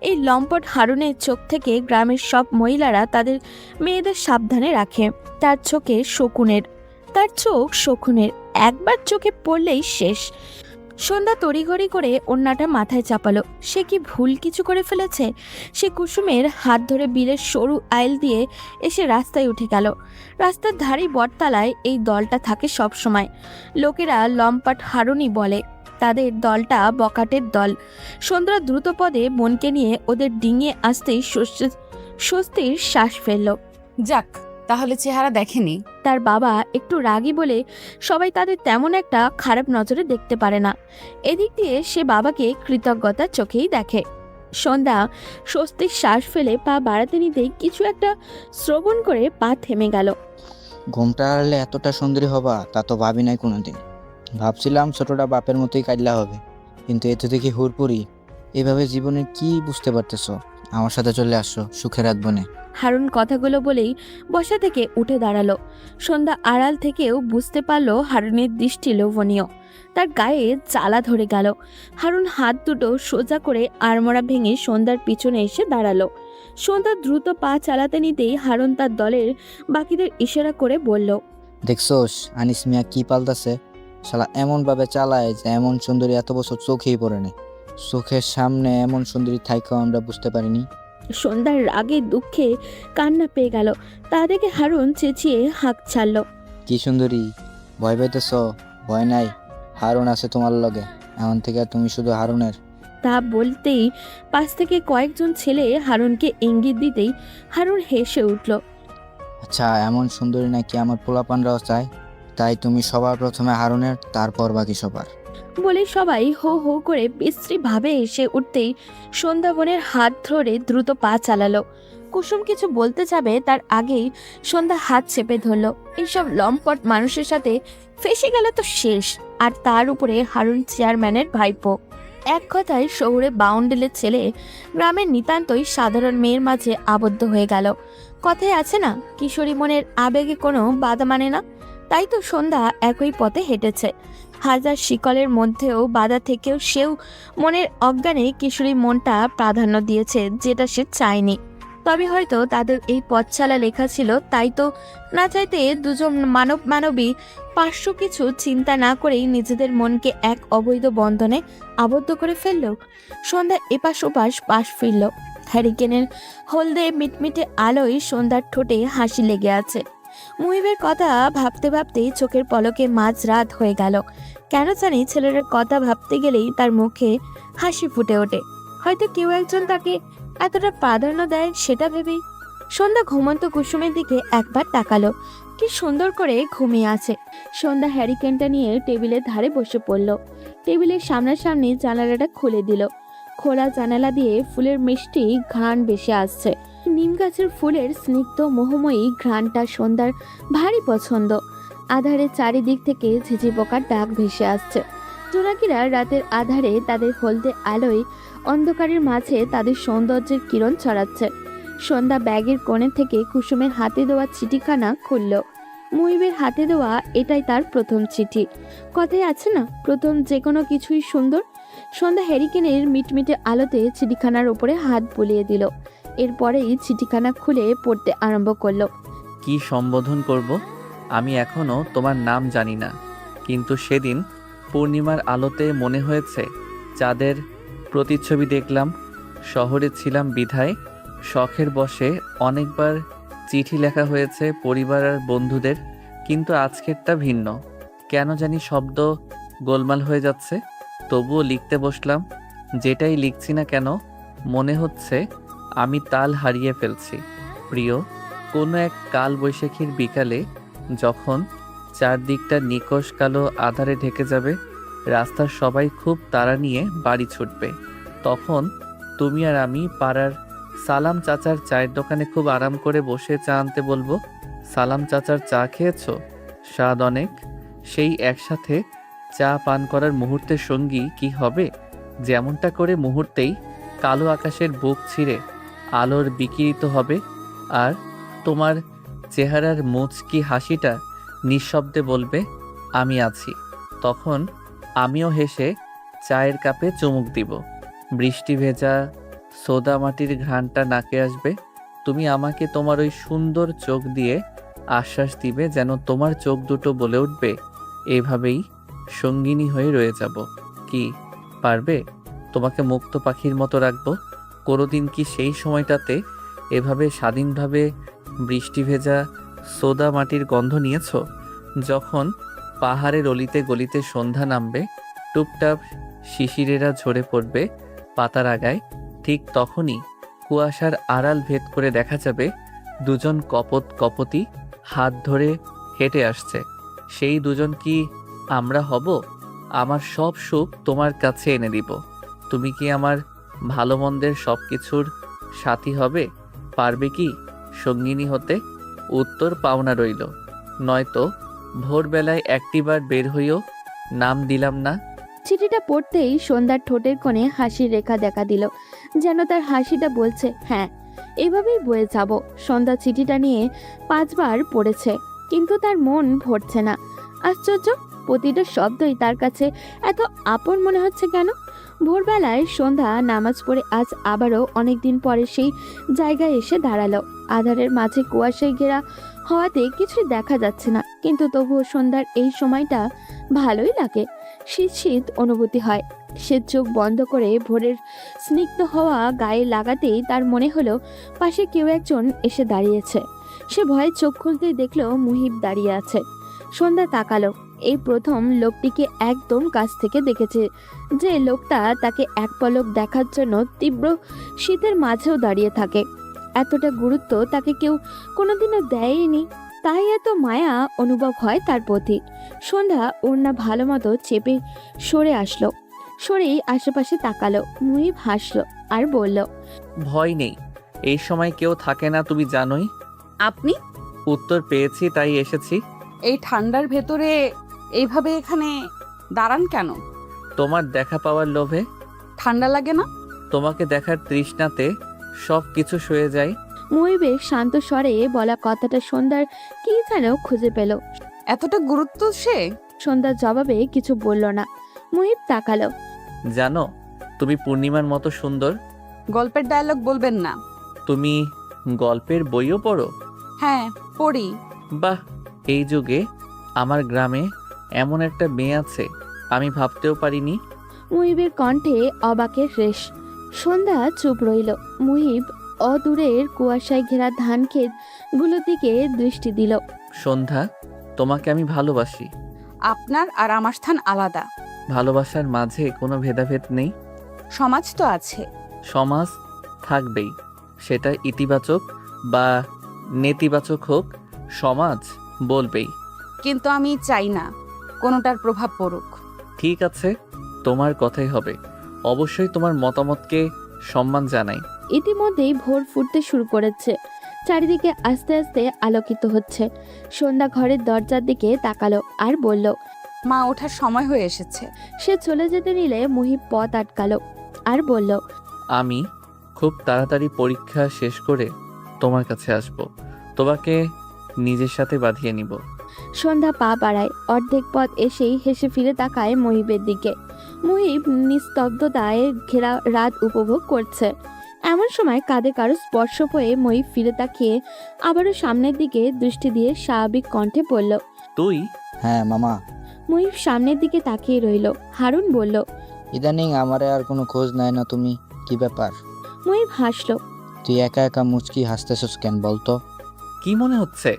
এই লম্পট হারুনের চোখ থেকে গ্রামের সব মহিলারা তাদের মেয়েদের সাবধানে রাখে। তার চোখ শকুনের, একবার চোখে পড়লেই শেষ। সন্ধ্যা তড়িঘড়ি করে ওড়নাটা মাথায় চাপালো। সে কি ভুল কিছু করে ফেলেছে? সে কুসুমের হাত ধরে বিলের সরু আইল দিয়ে এসে রাস্তায় উঠে গেল। রাস্তার ধারেই বটতলায় এই দলটা থাকে সব সময়। লোকেরা লম্পট হারুনি বলে। তাদের দলটা বকাটের দল। সন্ধ্যা দ্রুত পদে বোনকে নিয়ে ওদের ডিঙিয়ে আসতেই স্বস্তির শ্বাস ফেলল। যাক, তাহলে চেহারা দেখেনি। তার বাবা একটু রাগী বলে সবাই তাদের তেমন একটা খারাপ নজরে দেখতে পারে না। এদিক দিয়ে সে বাবাকে কৃতজ্ঞতার চোখেই দেখে। সন্ধ্যা স্বস্তির শ্বাস ফেলে পা বাড়াতে নিতেই কিছু একটা শ্রবণ করে পা থেমে গেল। ঘুমটা হারলে এতটা সুন্দরী হবা তা তো ভাবি নাই কোনোদিন। ভাবছিলাম ছোটটা বাপের মতোই কাইল্লা হবে, কিন্তু এত দেখি হুড়পুরি। এভাবে জীবনের কি বুঝতে পারতেছো? আমার সাথে চলে আসো, সুখে রাত বনে। হারুন কথাগুলো বলেই বসা থেকে উঠে দাঁড়ালো। সন্ধ্যা আড়াল থেকেও বুঝতে পারলো হারুনের দৃষ্টি লোভনীয়। তার গায়ে জ্বালা ধরে গেল। হারুন হাত দুটো সোজা করে আড়মোড়া ভেঙে সন্ধ্যার পিছনে এসে দাঁড়ালো। সন্ধ্যা দ্রুত পা চালাতে নিতেই হারুন তার দলের বাকিদের ইশারা করে বলল, দেখছোস আনিস মিয়া কি পাল্টাছে? শালা এমন ভাবে চালায় যে এমন সুন্দরী এত বছর চোখেই পড়েনি। চোখের সামনে এমন সুন্দরী থাইকাও আমরা বুঝতে পারিনি। সন্ধ্যার রাগে দুঃখে কান্না পেয়ে গেল। তা দেখে হারুন চেঁচিয়ে হাঁক ছাড়ল, কি সুন্দরী, ভয় পাইতেছ? ভয় নাই, হারুন আছে তোমার লগে। এখন থেকে তুমি শুধু হারুনের। তা বলতেই পাশ থেকে কয়েকজন ছেলে হারুনকে ইঙ্গিত দিতেই হারুন হেসে উঠল। আচ্ছা, এমন সুন্দরী নাকি আমার পোলাপানরাও চায়? তাই তুমি সবার প্রথমে হারুনের, তারপর বাকি সবার। বলে সবাই হো হো করে বিশ্রী ভাবে এসে উঠতেই সন্ধ্যা বোনের হাত ধরে দ্রুত পা চালালো। কুসুম কিছু বলতে যাবে তার আগেই সন্ধ্যা হাত চেপে ধরলো। এইসব লম্পট মানুষের সাথে ফেসে গেলে তো শেষ। আর তার উপরে হারুন চেয়ারম্যানের ভাইপো। এক কথায় শহুরে বাউন্ডেলের ছেলে গ্রামের নিতান্তই সাধারণ মেয়ের মাঝে আবদ্ধ হয়ে গেল। কথায় আছে না, কিশোরী মনের আবেগে কোনো বাধা মানে না। তাই তো সন্ধ্যা একই পথে হেঁটেছে। হাজার শিকলের মধ্যেও বাধা থেকেও সেও মনের অজ্ঞানে কিশোরী মনটা প্রাধান্য দিয়েছে, যেটা সে চায়নি। তবে হয়তো তাদের এই পথচালা লেখা ছিল, তাই তো না চাইতে দুজন মানবী পার্শ্ব কিছু চিন্তা না করেই নিজেদের মনকে এক অবৈধ বন্ধনে আবদ্ধ করে ফেলল। সন্ধ্যা এপাশ ওপাশ পাশ ফিরল। হ্যারিকেনের হলদে মিটমিটে আলোয় সন্ধ্যার ঠোঁটে হাসি লেগে আছে। মুহিবের কথা ভাবতে ভাবতেই চোখের পলকে মাঝরাত হয়ে গেল। কেন জানি ছেলেটার কথা ভাবতে গেলেই তার মুখে হাসি ফুটে ওঠে। হয়তো কেউ একজন তাকে এতটা প্রাধান্য দেয় সেটা ভেবেই। সন্ধ্যা ঘুমন্ত কুসুমের দিকে একবার তাকালো। কি সুন্দর করে ঘুমিয়ে আছে। সন্ধ্যা হ্যারিকেনটা নিয়ে টেবিলের ধারে বসে পড়ল। টেবিলের সামনাসামনি জানালাটা খুলে দিল। খোলা জানালা দিয়ে ফুলের মিষ্টি ঘ্রাণ ভেসে আসছে। নিম গাছের ফুলের স্নিগ্ধ মোহময়ী ঘ্রাণটা সন্ধ্যার ভারী পছন্দ। আধারে চারিদিক থেকে ঝিঝি পোকার ডাক ভেসে আসছে। জোনাকিরা রাতের আধারে তাদের হলদে আলোয় অন্ধকারের মাঝে তাদের সৌন্দর্যের কিরণ ছড়াচ্ছে। সন্ধ্যা ব্যাগের কোণে থেকে কুসুমের হাতে দেওয়া চিঠিখানা খুলল। মুহিবের হাতে দেওয়া এটাই তার প্রথম চিঠি। কথায় আছে না, প্রথম যে কোনো কিছুই সুন্দর। সন্ধ্যা হ্যারিকেনের মিটমিটে আলোতে চিঠিখানার উপরে হাত বুলিয়ে দিল। এরপরেই চিঠিখানা খুলে পড়তে আরম্ভ করলো। কি সম্বোধন করব? আমি এখনো তোমার নাম জানি না, কিন্তু সেদিন পূর্ণিমার আলোতে মনে হয়েছে চাঁদের প্রতিচ্ছবি দেখলাম। শহরে ছিলাম বিধায় শখের বশে অনেকবার চিঠি লেখা হয়েছে পরিবার আর বন্ধুদের, কিন্তু আজকেরটা ভিন্ন। কেন জানি শব্দ গোলমাল হয়ে যাচ্ছে, তবুও লিখতে বসলাম। যেটাই লিখছি না কেন মনে হচ্ছে আমি তাল হারিয়ে ফেলছি। প্রিয়, কোনো এক কাল বৈশাখীর বিকালে যখন চারদিকটা নিকষ কালো আধারে ঢেকে যাবে, রাস্তার সবাই খুব তাড়া নিয়ে বাড়ি ছুটবে, তখন তুমি আর আমি পাড়ার সালাম চাচার চায়ের দোকানে খুব আরাম করে বসে চা আনতে বলবো। সালাম চাচার চা খেয়েছো? স্বাদ অনেক। সেই একসাথে চা পান করার মুহূর্তের সঙ্গী কি হবে? যেমনটা করে মুহূর্তেই কালো আকাশের বুক ছিঁড়ে আলোর বিকিরিত হবে, আর তোমার চেহারার মুচকি হাসিটা নিঃশব্দে বলবে আমি আছি। তখন আমিও হেসে চায়ের কাপে চুমুক দিব। বৃষ্টি ভেজা সোদা মাটির ঘ্রাণটা নাকে আসবে। তুমি আমাকে তোমার ওই সুন্দর চোখ দিয়ে আশ্বাস দিবে, যেন তোমার চোখ দুটো বলে উঠবে এভাবেই সঙ্গিনী হয়ে রয়ে যাব। কি পারবে? তোমাকে মুক্ত পাখির মতো রাখবো। কোনোদিন কি সেই সময়টাতে এভাবে স্বাধীনভাবে বৃষ্টি ভেজা সোদা মাটির গন্ধ নিয়েছ? যখন পাহাড়ের অলিতে গলিতে সন্ধ্যা নামবে, টুপটাপ শিশিরেরা ঝরে পড়বে পাতার আগায়, ঠিক তখনই কুয়াশার আড়াল ভেদ করে দেখা যাবে দুজন কপতি হাত ধরে হেঁটে আসছে। সেই দুজন কি আমরা হব? আমার সব সুখ তোমার কাছে এনে দিব। তুমি কি আমার ভালো মন্দের সব কিছুর সাথী হবে? পারবে কি সঙ্গিনী হতে? উত্তর পাওনা রইল, নয়তো ভোরবেলায় একটিবার বের হইও। নাম দিলাম না। চিঠিটা পড়তেই সন্ধ্যার ঠোঁটের কোণে হাসির রেখা দেখা দিল, যেন তার হাসিটা বলছে হ্যাঁ, এভাবেই বয়ে যাব। সন্ধ্যা চিঠিটা নিয়ে 5 বার পড়েছে, কিন্তু তার মন ভরছে না। আশ্চর্য, প্রতিটা শব্দই তার কাছে এত আপন মনে হচ্ছে কেন? ভোরবেলায় সন্ধ্যা নামাজ পড়ে আজ আবারও অনেকদিন পরে সেই জায়গায় এসে দাঁড়ালো। আধারের মাঝে কুয়াশায় ঘেরা হওয়াতে কিছুই দেখা যাচ্ছে না, কিন্তু তবুও সন্ধ্যার এই সময়টা ভালোই লাগে। শীত শীত অনুভূতি হয়। সে চোখ বন্ধ করে ভোরের স্নিগ্ধ হওয়া গায়ে লাগাতেই তার মনে হলো পাশে কেউ একজন এসে দাঁড়িয়েছে। সে ভয়ে চোখ খুলতেই দেখলো মুহিব দাঁড়িয়ে আছে। সন্ধ্যা তাকালো। এই প্রথম লোকটিকে একদম কাছ থেকে দেখেছে, যে লোকটা তাকে এক পলক দেখার জন্য তীব্র শীতের মাঝেও দাঁড়িয়ে থাকে। এতটা গুরুত্ব তাকে কেউ কোনোদিনও দেয়নি, তাই এত মায়া অনুভব হয় তার প্রতি। সন্ধ্যা ওড়না ভালো মতো চেপে সরে আসলো। সরেই আশেপাশে তাকালো। মুহিব হাসলো আর বলল, ভয় নেই, এই সময় কেউ থাকে না, তুমি জানোই। আপনি উত্তর পেয়েছি তাই এসেছি। এই ঠান্ডার ভেতরে এইভাবে এখানে দাঁড়ান কেন? তোমার দেখা পাওয়ার লোভে। ঠান্ডা লাগে না? তোমাকে দেখার তৃষ্ণাতে সব কিছু সয়ে যায়। মুহিবের শান্ত স্বরে বলা কথাটা সন্ধ্যার কি যেন খুঁজে পেল। এতটা গুরুত্ব সে? সন্ধ্যার জবাবে কিছু বলল না। মুহিব তাকালো। জানো, তুমি পূর্ণিমার মতো সুন্দর। গল্পের ডায়লগ বলবেন না। তুমি গল্পের বইও পড়ো? হ্যাঁ, পড়ি। বাহ, এই যুগে আমার গ্রামে এমন একটা মেয়ে আছে, আমি ভাবতেও পারিনি। মুহিবের কণ্ঠে অবাকের রেশ। সন্ধ্যা চুপ রইল। মুহিব অদূরের কুয়াশায় ঘেরা ধান ক্ষেত গুলোর দিকে দৃষ্টি দিল। সন্ধ্যা, তোমাকে আমি ভালোবাসি। আপনার আর আমার স্থান আলাদা। ভালোবাসার মাঝে কোনো ভেদাভেদ নেই। সমাজ তো আছে। সমাজ থাকবেই, সেটা ইতিবাচক বা নেতিবাচক হোক, সমাজ বলবেই। কিন্তু আমি চাই না কোনোটার প্রভাব পড়ুক। ঠিক আছে, তোমার কথাই হবে। অবশ্যই তোমার মতামতকে সম্মান জানাই। ইতিমধ্যেই ভোর ফুটতে শুরু করেছে। চারিদিকে আস্তে আস্তে আলোকিত হচ্ছে। সন্ধ্যা ঘরের দরজার দিকে তাকালো আর বলল, মা ওঠার সময় হয়ে এসেছে। সে চলে যেতে নিলে মুহিব পথ আটকালো আর বলল, আমি খুব তাড়াতাড়ি পরীক্ষা শেষ করে তোমার কাছে আসব, তোমাকে নিজের সাথে বাঁধিয়ে নিব। সন্ধ্যা পা বাড়ায়। অর্ধেক পথ এসেই হেসে ফিরে তাকায় মুহিবের দিকে। মুহিব নিস্তব্ধতায় ঘেরা রাত উপভোগ করছে। এমন সময় কাঁধে কারো স্পর্শ হয়ে মুহিব ফিরে তাকিয়ে আবারও সামনের দিকে দৃষ্টি দিয়ে স্বাভাবিক কণ্ঠে বলল, তুই? হ্যাঁ মামা। মুহিব সামনের দিকে তাকিয়ে রইল। হারুন বলল, ইদানিং আমারে আর কোনো খোঁজ নাই না তুমি, কি ব্যাপার? মুহিব হাসল। তুই একা একা মুচকি হাসতেছস কেন বলতো? কি মনে হচ্ছে?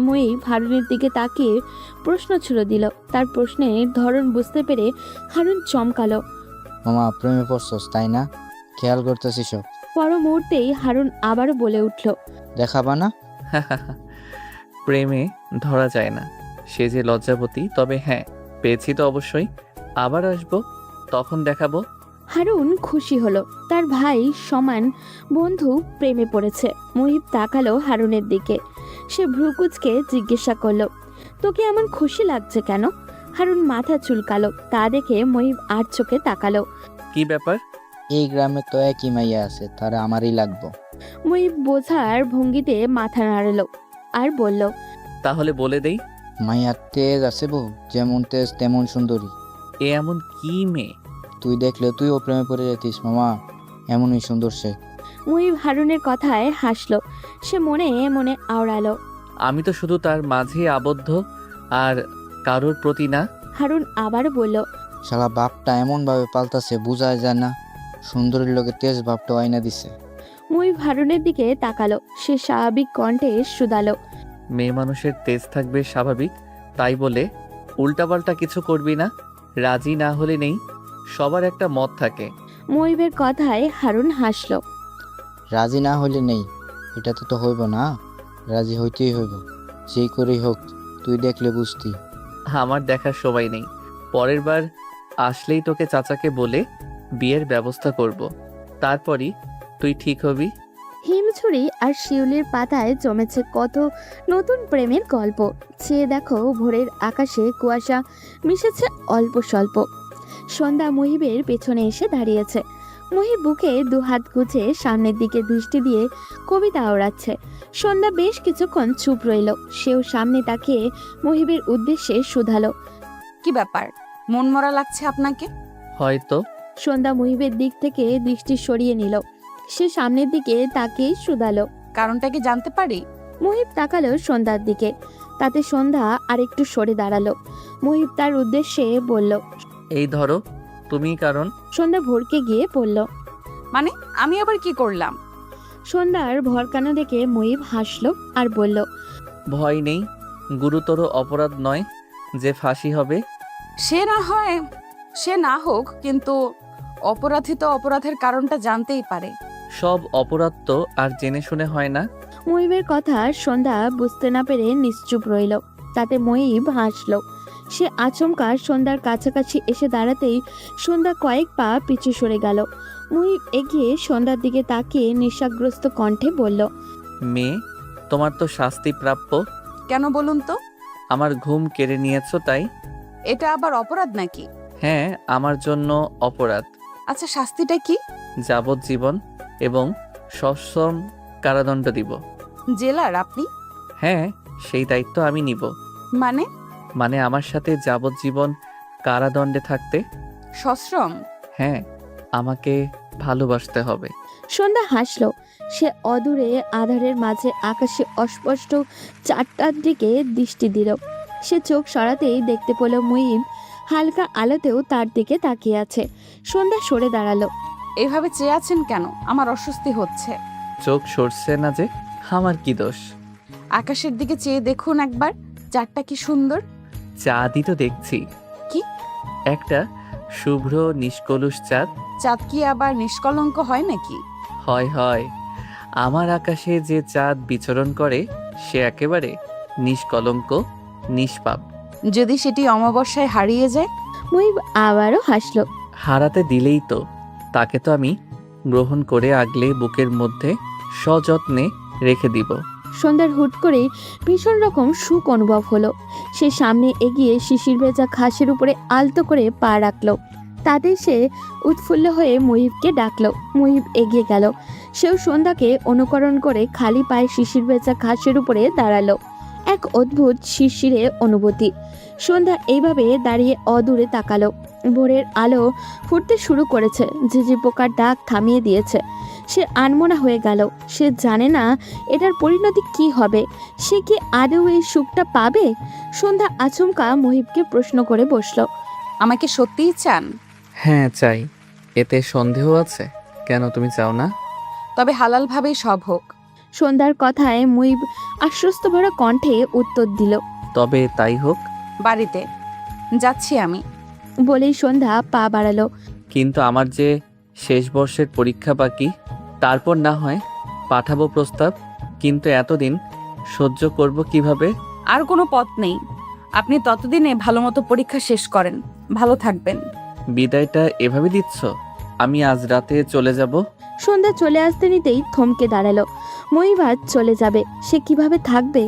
মুহিব হারুনের দিকে তাকিয়ে প্রশ্ন ছুড়ে দিল। তার প্রশ্নের ধরন বুঝতে পেরে হারুন চমকালো। মামা প্রেমে পড়ছস তাই না? খেয়াল করতেছি সব। পর মুহূর্তেই হারুন আবারও বলে উঠল, দেখাবা না? প্রেমে ধরা যায় না, সে যে লজ্জাবতী। তবে হ্যাঁ, পেয়েছি তো অবশ্যই। আবার আসবো, তখন দেখাবো। হারুন খুশি হলো। তার ভাই সমান বন্ধু প্রেমে পড়েছে। মুহিব তাকালো হারুনের দিকে। সে ভ্রুকুচকে জিজ্ঞাসা করলো, তোকে এমন খুশি লাগছে কেন? হারুন মাথা চুলকালো। তা দেখে মুহিব আর চোখে তাকালো। কি ব্যাপার? এই গ্রামে তো একই মাইয়া আছে, তারা আমারই লাগবো। মুহিব বোঝার ভঙ্গিতে মাথা নাড়ালো আর বলল, তাহলে বলে দেই। মাইয়া তেজ আছে বউ, যেমন তেজ তেমন সুন্দরী। এ এমন কি মেয়ে? তুই দেখলে তুইও প্রেমে পড়ে যেতিস মামা, এমনই সুন্দর সে। মুহিব হারুনের কথায় হাসলো। সে মনে মনে আওড়ালো, আমি তো শুধু তার মাঝে আবদ্ধ, আর কারোর প্রতি না। হারুন আবার বলল, শালা বাপটা এমন ভাবে পাল্টাছে বোঝায় যায় না, সুন্দরীর লোকে তেজ বাপটা আয়না দিছে। মুহিব হারুনের দিকে তাকালো। সে স্বাভাবিক কণ্ঠে শুধালো, মেয়ে মানুষের তেজ থাকবে স্বাভাবিক, তাই বলে উল্টাপাল্টা কিছু করবি না। রাজি না হলে নেই, সবার একটা মত থাকে। মুহিবের কথায় হারুন হাসলো। রাজি না হইলে নেই, এটা তো হইব না, রাজি হইতেই হইব, যেই করেই হোক। তুই দেখলে বুঝতি। আমার দেখার সময় নেই, পরের বার আসলেই তোকে চাচাকে বলে বিয়ের ব্যবস্থা করব। তারপরই তুই ঠিক হবি। হিমছড়ি আর শিউলির পাতায় জমেছে কত নতুন প্রেমের গল্প। চেয়ে দেখো ভোরের আকাশে কুয়াশা মিশেছে অল্প স্বল্প। সন্ধ্যা মুহিবের পেছনে এসে দাঁড়িয়েছে। মুহিব বুকে দুহাত গুছে সামনের দিকে দৃষ্টি দিয়ে কবিতা ওড়াচ্ছে। সন্ধ্যা বেশ কিছুক্ষণ চুপ রইল। সেও সামনে তাকিয়ে মুহিবের উদ্দেশ্যে শুধালো, কি ব্যাপার, মনমরা লাগছে আপনাকে? হয়তো। সন্ধ্যা মুহিবের দিক থেকে দৃষ্টি সরিয়ে নিল। সে সামনের দিকে তাকিয়ে শুধালো, কারণটা কি জানতে পারি? মুহিব তাকালো সন্ধ্যার দিকে। তাতে সন্ধ্যা আরেকটু সরে দাঁড়ালো। মুহিব তার উদ্দেশ্যে বলল, এই ধরো, তুমি কারণ। সন্ধ্যা ভরকে গিয়ে বলল, মানে আমি আবার কি করলাম? সন্ধ্যার ভরকানো দেখে মুহিব হাসলো আর বলল, ভয় নেই, গুরুতর অপরাধ নয় যে ফাঁসি হবে। সে না হোক, কিন্তু অপরাধী তো অপরাধের কারণটা জানতেই পারে। সব অপরাধ তো আর জেনে শুনে হয় না। মুহিবের কথা সন্ধ্যা বুঝতে না পেরে নিশ্চুপ রইল। তাতে মুহিব হাসলো। সে আচমকা সন্ধ্যার কাছাকাছি এসে দাঁড়াতেই সন্ধ্যা কয়েক পা পিছু সরে গেল। মুহিব এগিয়ে সন্ধ্যার দিকে তাকিয়ে নেশাগ্রস্ত কণ্ঠে বলল, মেয়ে, তোমার তো শাস্তি প্রাপ্য। কেন বলুন তো? আমার ঘুম কেড়ে নিয়েছো তাই। এটা আবার অপরাধ নাকি? হ্যাঁ, আমার জন্য অপরাধ। আচ্ছা, শাস্তিটা কি? যাবজ্জীবন এবং সশ্রম কারাদণ্ড দিব। জেলার আপনি? হ্যাঁ, সেই দায়িত্ব আমি নিব। মানে মানে আমার সাথে যাবজ্জীবন কারাদণ্ডে থাকতে? সশ্রম। হ্যাঁ, আমাকে ভালোবাসতে হবে। সন্ধ্যা হাসল। সে অদূরে আধারের মাঝে আকাশে অস্পষ্ট চারটার দিকে দৃষ্টি দিল। সে চোখ সরাতেই দেখতে পেল মুহিব হালকা আলোতেও তার দিকে তাকিয়ে আছে। সন্ধ্যা সরে দাঁড়ালো। এভাবে চেয়ে আছেন কেন? আমার অস্বস্তি হচ্ছে। চোখ সরছে না যে? আমার কি দোষ? আকাশের দিকে চেয়ে দেখুন একবার, চাঁদটা কি সুন্দর। চাঁদই তো দেখছি। কি? একটা শুভ্র নিষ্কলুষ চাঁদ। চাঁদ কি আবার নিষ্কলঙ্ক হয় নাকি? হয় হয়, আমার আকাশে যে চাঁদ বিচরণ করে সে একেবারে নিষ্কলঙ্ক, নিষ্পাপ। যদি সেটি অমাবস্যায় হারিয়ে যায়? মুহিব আবারও হাসল। হারাতে দিলেই তো, তাকে তো আমি গ্রহণ করে আগলে বুকের মধ্যে সযত্নে রেখে দিব। সন্ধ্যার হুট করে ভীষণ রকম সুখ অনুভব হলো। সে সামনে এগিয়ে শিশির ভেজা ঘাসের উপরে আলতো করে পা রাখলো। তাতেই সে উৎফুল্ল হয়ে মুহিবকে ডাকলো। মুহিব এগিয়ে গেল। সেও সন্ধ্যাকে অনুকরণ করে খালি পায়ে শিশির ভেজা ঘাসের উপরে দাঁড়ালো। এক অদ্ভুত শিরশিরে অনুভূতি। সন্ধ্যা এইভাবে দাঁড়িয়ে অদূরে তাকালো। ভোরের আলো ফুটতে শুরু করেছে। ঝিঝি পোকার ডাক থামিয়ে দিয়েছে। সে আনমনা হয়ে গেল। সে জানে না এটার পরিণতি কি হবে। সে কি আদৌ এই সুখটা পাবে? সন্ধ্যা আচমকা মুহিবকে প্রশ্ন করে বসলো। আমাকে সত্যিই চান? হ্যাঁ চাই। এতে সন্দেহ আছে? কেন, তুমি চাও না? তবে হালালভাবেই সব হোক। সন্ধ্যার কথায় মুহিব আশ্বস্ত ভরা কণ্ঠে উত্তর দিল। তবে তাই হোক। বাড়িতে যাচ্ছি আমি। বলেই সন্ধ্যা পা বাড়ালো। কিন্তু আমার যে শেষ বর্ষের পরীক্ষা বাকি, তারপর না হয় পাঠাবো প্রস্তাব। কিন্তু এতদিন সহ্য করব কিভাবে? আর কোনো পথ নেই। আপনি ততদিনে ভালো মতো পরীক্ষা শেষ করেন। ভালো থাকবেন। বিদায়টা এভাবে দিচ্ছ? আমি আজ রাতে চলে যাব। সন্ধ্যা চলে আসতে নিতেই থমকে দাঁড়ালো। মুহিব আজ চলে যাবে। সে কিভাবে থাকবে?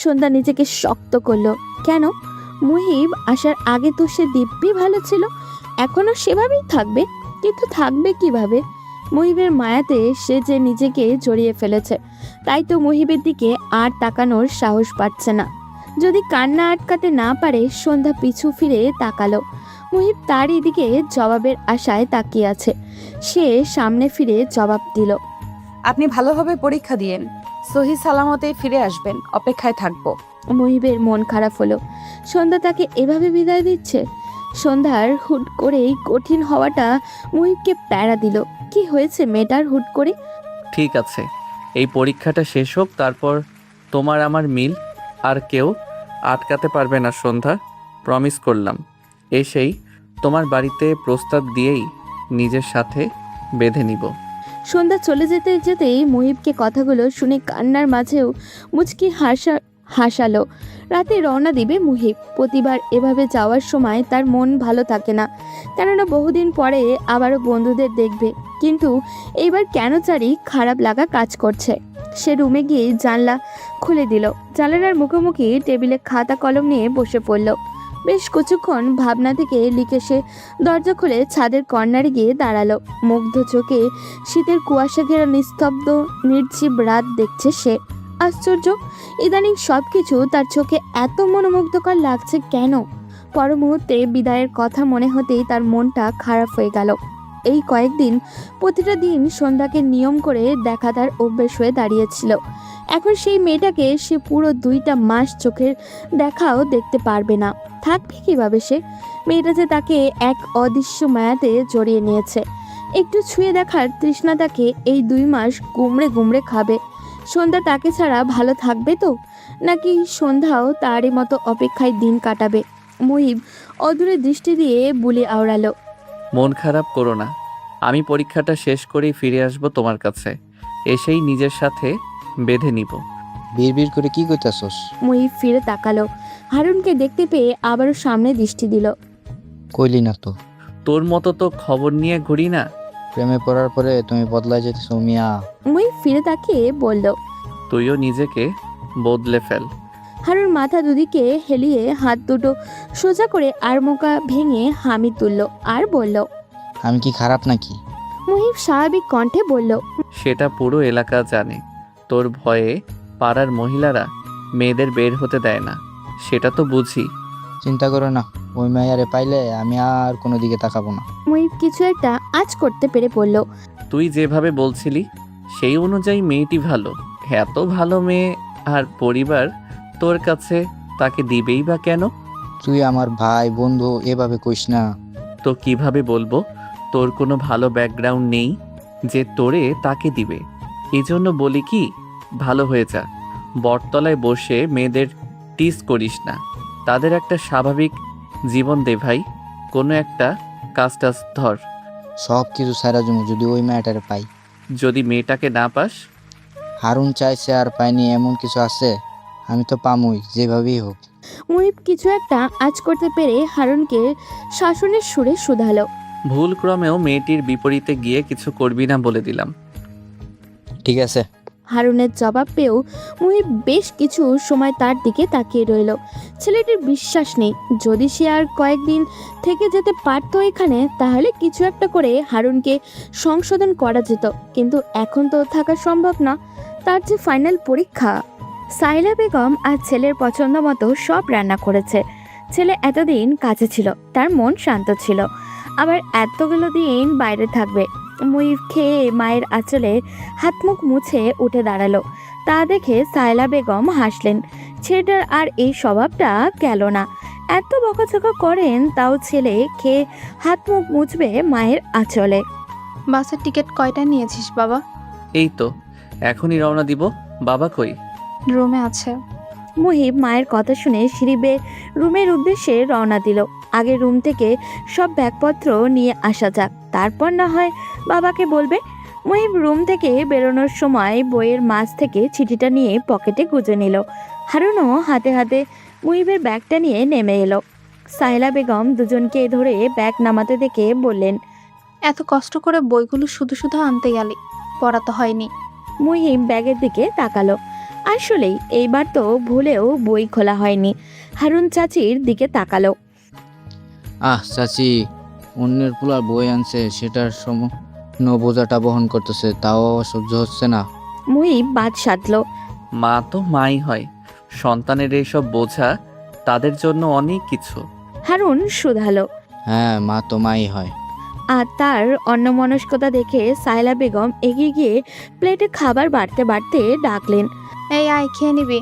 সন্ধ্যা নিজেকে শক্ত করলো। কেন? মুহিব আসার আগে তো সে দিব্যি ভালো ছিল। এখনো সেভাবেই থাকবে, কিন্তু থাকবে কিভাবে? মুহিবের মায়াতে সে যে নিজেকে জড়িয়ে ফেলেছে, তাই তো মুহিবের দিকে আর তাকানোর সাহস পাচ্ছে না। যদি কান্না আটকাতে না পারে, সন্ধ্যা পিছু ফিরে তাকালো। মুহিব তারই দিকে জবাবের আশায় তাকিয়ে আছে। সে সামনে ফিরে জবাব দিল। আপনি ভালোভাবে পরীক্ষা দিয়েন, সহি সালামতে ফিরে আসবেন। অপেক্ষায় থাকবো। মুহিবের মন খারাপ হলো। সন্ধ্যা তাকে এভাবে বিদায় দিচ্ছে। সন্ধ্যার হুট করেই কঠিন হওয়াটা মুহিবকে প্যারা দিল। কি হয়েছে মেয়েটার হুট করে? ঠিক আছে, এই পরীক্ষাটা শেষ হোক, তারপর তোমার আমার মিল আর কেউ আটকাতে পারবে না সন্ধ্যা। প্রমিস করলাম। এসেই তোমার বাড়িতে প্রস্তাব দিয়েই নিজের সাথে বেঁধে নিব। সন্ধ্যা চলে যেতে যেতেই মুহিবকে কথাগুলো শুনে কান্নার মাঝেও মুচকি হাসালো। রাতে রওনা দিবে মুহিব। প্রতিবার এভাবে যাওয়ার সময় তার মন ভালো থাকে না, কেননা বহুদিন পরে আবারও বন্ধুদের দেখবে। কিন্তু এইবার কেন জানি খারাপ লাগা কাজ করছে। সে রুমে গিয়ে জানলা খুলে দিল। জানালার মুখোমুখি টেবিলে খাতা কলম নিয়ে বসে পড়ল। বেশ কিছুক্ষণ ভাবনা থেকে লিখে সে দরজা খুলে ছাদের কর্নারে গিয়ে দাঁড়ালো। মুগ্ধ চোখে শীতের কুয়াশা ঘেরা নিস্তব্ধ নির্জীব রাত দেখছে সে। আশ্চর্য, ইদানিং সবকিছু তার চোখে এত মনোমুগ্ধকর লাগছে কেন? পর মুহূর্তে বিদায়ের কথা মনে হতেই তার মনটা খারাপ হয়ে গেল। এই কয়েকদিন প্রতিটা দিন সন্ধ্যাকে নিয়ম করে দেখা তার অভ্যেস হয়ে দাঁড়িয়েছিল। এখন সেই মেয়েটাকে সে পুরো 2টা মাস চোখের দেখাও দেখতে পারবে না। থাকবে কিভাবে সে? মেয়েটা যে তাকে এক অদৃশ্য মায়াতে জড়িয়ে নিয়েছে। একটু ছুঁয়ে দেখার তৃষ্ণা তাকে এই 2 মাস গুমড়ে গুমড়ে খাবে। সন্ধ্যা তাকে ছাড়া ভালো থাকবে তো, নাকি সন্ধ্যাও তারই মতো অপেক্ষায় দিন কাটাবে? মুহিব অদূরে দৃষ্টি দিয়ে বুলি আওড়ালো। মন খারাপ করো না, আমি পরীক্ষাটা শেষ করেই ফিরে আসব তোমার কাছে। এসেই নিজের সাথে বেঁধে নিব। বিড়বিড় করে কি কইতাছস? মুহিব ফিরে তাকালো। হারুনকে দেখতে পেয়ে আবারও সামনে দৃষ্টি দিল। কইলি না তো। তোর মতো তো খবর নিয়ে ঘুরি না। প্রেমে পড়ার পরে তুমি বদলায় যেতেছো মিয়া। মুহিব ফিরে তাকিয়ে বলল। তুইও নিজেকে বদলে ফেল। হারুন মাথা দুদিকে হেলিয়ে হাত দুটো সোজা করে আড়মোকা ভেঙে হামি তুলল আর বলল। আমি কি খারাপ নাকি? মুহিব স্বাভাবিক কণ্ঠে বলল। সেটা পুরো এলাকা জানে। তোর ভয়ে পাড়ার মহিলারা মেয়েদের বের হতে দেয় না, সেটা তো বুঝি। চিন্তা করো না, ওই মায়ারে পাইলে আমি আর কোনো দিকে তাকাবো না। মুহিব কিছু একটা আজ করতে পেরে বলল। তুই যেভাবে বলছিলি সেই অনুযায়ী মেয়েটি ভালো, এত ভালো মেয়ে, আর পরিবার তোর কাছে তাকে দিবেই বা কেন? তুই আমার ভাই বন্ধু, এভাবে কইস না। তো কিভাবে বলবো তোর কোনো ভালো ব্যাকগ্রাউন্ড নেই যে তোরে তাকে দিবে? এই জন্য বলি কি, ভালো হয়ে যা, বটতলায় বসে মেয়েদের টিস করিস না, তাদের একটা স্বাভাবিক জীবন দে ভাই, কোনো একটা কাজ টাজ ধর। সব কিছু সারা জমি যদি ওই মেয়েটারে পাই। যদি মেয়েটাকে না পাস? হারুন চাইছে আর পাইনি এমন কিছু আছে? আমি তো পামুই যেভাবেই হোক। মুহিব কিছু একটা আজ করতে পেরে হারুনকে শাসনের সুরে শুধালো। ভুল ক্রমেও মেয়েটির বিপরীতে গিয়ে কিছু করবি না বলে দিলাম। ঠিক আছে। হারুনের জবাব পেয়েও মুহিব বেশ কিছু সময় তার দিকে তাকিয়ে রইল। ছেলেটির বিশ্বাস নেই, যদি সে আর কয়েকদিন থেকে যেতে পারতো এখানে, তাহলে কিছু একটা করে হারুনকে সংশোধন করা যেত, কিন্তু এখন তো থাকা সম্ভব না। তার যে ফাইনাল পরীক্ষা। সাইলা বেগম আর ছেলের পছন্দ মতো সব রান্না করেছে। ছেলে এতদিন কাছে ছিল, তার মন শান্ত ছিল, আবার এতগুলো দিন বাইরে থাকবে। মুহিব খেয়ে মায়ের আঁচলে হাত মুখ মুছে উঠে দাঁড়ালো। তা দেখে সাইলা বেগম হাসলেন। ছেলেটার আর এই স্বভাবটা গেল না, এত বকাঝকা করেন তাও ছেলে খেয়ে হাত মুখ মুছবে মায়ের আঁচলে। বাসের টিকিট কয়টা নিয়েছিস বাবা? এই তো এখনই রওনা দিব। বাবা কই? রুমে আছে। মুহিব মায়ের কথা শুনে সিঁড়ি বেয়ে রুমের উদ্দেশ্যে রওনা দিল। আগে রুম থেকে সব ব্যাগপত্র নিয়ে আসা যাক, তারপর না হয় বাবাকে বলবে। মুহিব রুম থেকে বেরোনোর সময় বইয়ের মাঝ থেকে চিঠিটা নিয়ে পকেটে গুজে নিল। হারুনও হাতে হাতে মুহিবের ব্যাগটা নিয়ে নেমে এলো। সাহেলা বেগম দুজনকে ধরে ব্যাগ নামাতে দেখে বললেন, এত কষ্ট করে বইগুলো শুধু শুধু আনতে গেলি, পড়া তো হয়নি। মুহিব ব্যাগের দিকে তাকালো। আসলেই এইবার তো ভুলেও বই খোলা হয়নি। হারুন চাচির দিকে তাকালো। চাচি, অন্যের পোলার বই আনছে, সেটার বোঝাটা বহন করতেছে, তাও সহ্য হচ্ছে না। মুহিব বাদ সাধলো। মা তো মাই হয়, সন্তানের এইসব বোঝা তাদের জন্য অনেক কিছু। হারুন শুধালো। হ্যাঁ, মা তো মাই হয়। আর তার অন্যমনস্কতা দেখে সাইলা বেগম এগিয়ে গিয়ে প্লেটে খাবার বাড়তে বাড়তে ডাকলেন, এই আয় খেয়ে নিবি,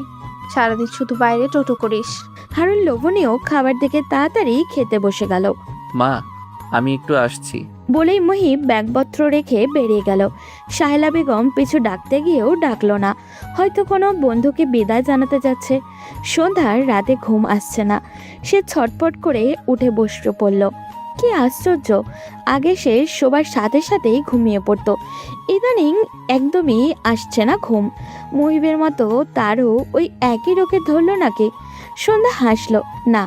সারাদিন শুধু বাইরে টোটো করিস। হারুন লোভনীয় খাবার দেখে তাড়াতাড়ি খেতে বসে গেল। মা, আমি একটু আসছি। বলেই মুহিব ব্যাগপত্র রেখে বেরিয়ে গেল। সাহেলা বেগম পিছু ডাকতে গিয়েও ডাকলো না, হয়তো কোনো বন্ধুকে বিদায় জানাতে যাচ্ছে। সন্ধ্যার রাতে ঘুম আসছে না, সে ছটপট করে উঠে বসে পড়ল। কি আশ্চর্য, আগে সে শোবার সাথে সাথেই ঘুমিয়ে পড়তো, ইদানিং একদমই আসছে না ঘুম। মুহিবের মতো তারও ওই একই রোগে ধরল নাকি? সন্ধ্যা হাসলো। না,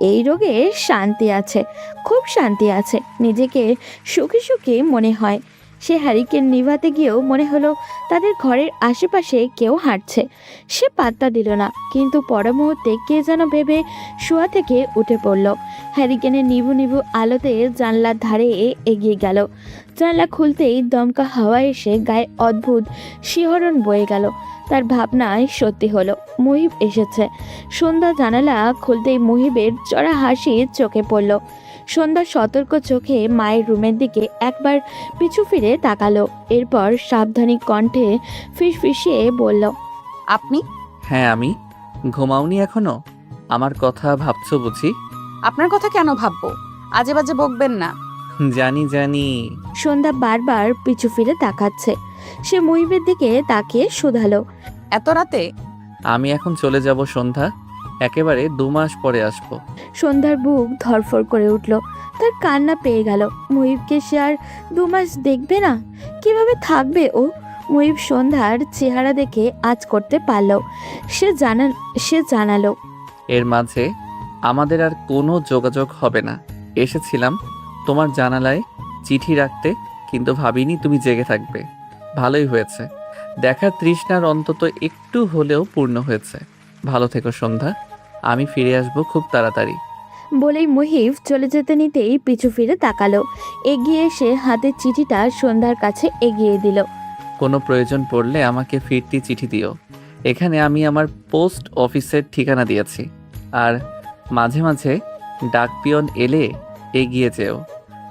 এই রোগে শান্তি আছে, খুব শান্তি আছে। নিজেকে সুখী সুখী মনে হয়। সে হ্যারিকেন নিভাতে গিয়েও মনে হলো তাদের ঘরের আশেপাশে কেউ হাঁটছে। সে পাত্তা দিল না, কিন্তু পর মুহূর্তে কে যেন ভেবে শোয়া থেকে উঠে পড়ল। হ্যারিকেনের নিভু নিভু আলোতে জানলার ধারে এগিয়ে গেল। জানলা খুলতেই দমকা হাওয়া এসে গায়ে অদ্ভুত শিহরণ বয়ে গেল। তার ভাবনায় সত্যি হলো, মুহিব এসেছে। সন্ধ্যা জানালা খুলতেই মুহিবের চড়া হাসি চোখে পড়ল। সন্ধ্যা সতর্ক চোখে মায়ের রুমের দিকে একবার পিছু ফিরে তাকালো, এরপর সাবধানী কণ্ঠে ফিসফিসিয়ে বলল, আপনি? হ্যাঁ আমি। ঘুমাওনি এখনো? আমার কথা ভাবছো বুঝি? আপনার কথা কেন ভাববো? আজে বাজে বকবেন না। জানি জানি। সন্ধ্যা বারবার পিছু ফিরে তাকাচ্ছে। সে মুহিবের দিকে তাকিয়ে শুধালো, এত রাতে? আমি এখন চলে যাব সন্ধ্যা, একেবারে 2 মাস পরে আসবো। সন্ধ্যার বুক ধরফর করে উঠল। তার কান্না পেয়ে গেল। মুহিবকে সে আর 2 মাস দেখবে না? কিভাবে থাকবে ও? মুহিব সন্ধ্যার চেহারা দেখে আজ করতে পারল। সে জানালো, এর মাঝে আমাদের আর কোনো যোগাযোগ হবে না। এসেছিলাম তোমার জানালায় চিঠি রাখতে, কিন্তু ভাবিনি তুমি জেগে থাকবে। ভালোই হয়েছে, দেখার তৃষ্ণার অন্তত একটু হলেও পূর্ণ হয়েছে। ভালো থেকো সন্ধ্যা, আমি ফিরে আসবো খুব তাড়াতাড়ি। বলেই মুহিব চলে যেতে নিতেই পিছু ফিরে তাকালো। এগিয়ে এসে হাতের চিঠিটা সন্ধ্যার কাছে এগিয়ে দিল। কোনো প্রয়োজন পড়লে আমাকে ফিরতি চিঠি দিও। এখানে আমি আমার পোস্ট অফিসের ঠিকানা দিয়েছি। আর মাঝে মাঝে ডাক পিয়ন এলে এগিয়ে যেও।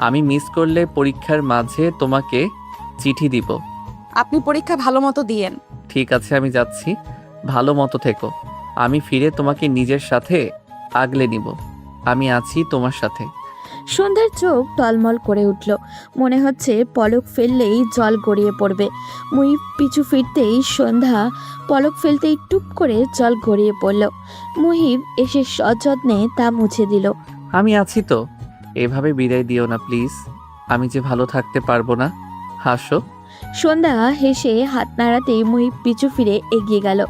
আমি মিস করলে পরীক্ষার মাঝে তোমাকে চিঠি দিব। আপনি পরীক্ষা ভালো মতো দিয়েন। ঠিক আছে, আমি যাচ্ছি। ভালো মতো থেকো। আমি ফিরে তোমাকে নিজের সাথে আগলে নিব। আমি আছি তোমার সাথে। সন্ধ্যার চোখ টলমল করে উঠল, মনে হচ্ছে পলক ফেললেই জল গড়িয়ে পড়বে। মুহিব পিছু ফিরতেই সন্ধ্যা পলক ফেলতেই টুপ করে জল গড়িয়ে পড়ল। মুহিব এসে সযত্নে তা মুছে দিল। আমি আছি তো, এভাবে বিদায় দিও না প্লিজ। আমি যে ভালো থাকতে পারবো না। হাসো। সন্ধ্যা হেসে হাত নাড়াতেই মুহিব পিছু ফিরে এগিয়ে গেল।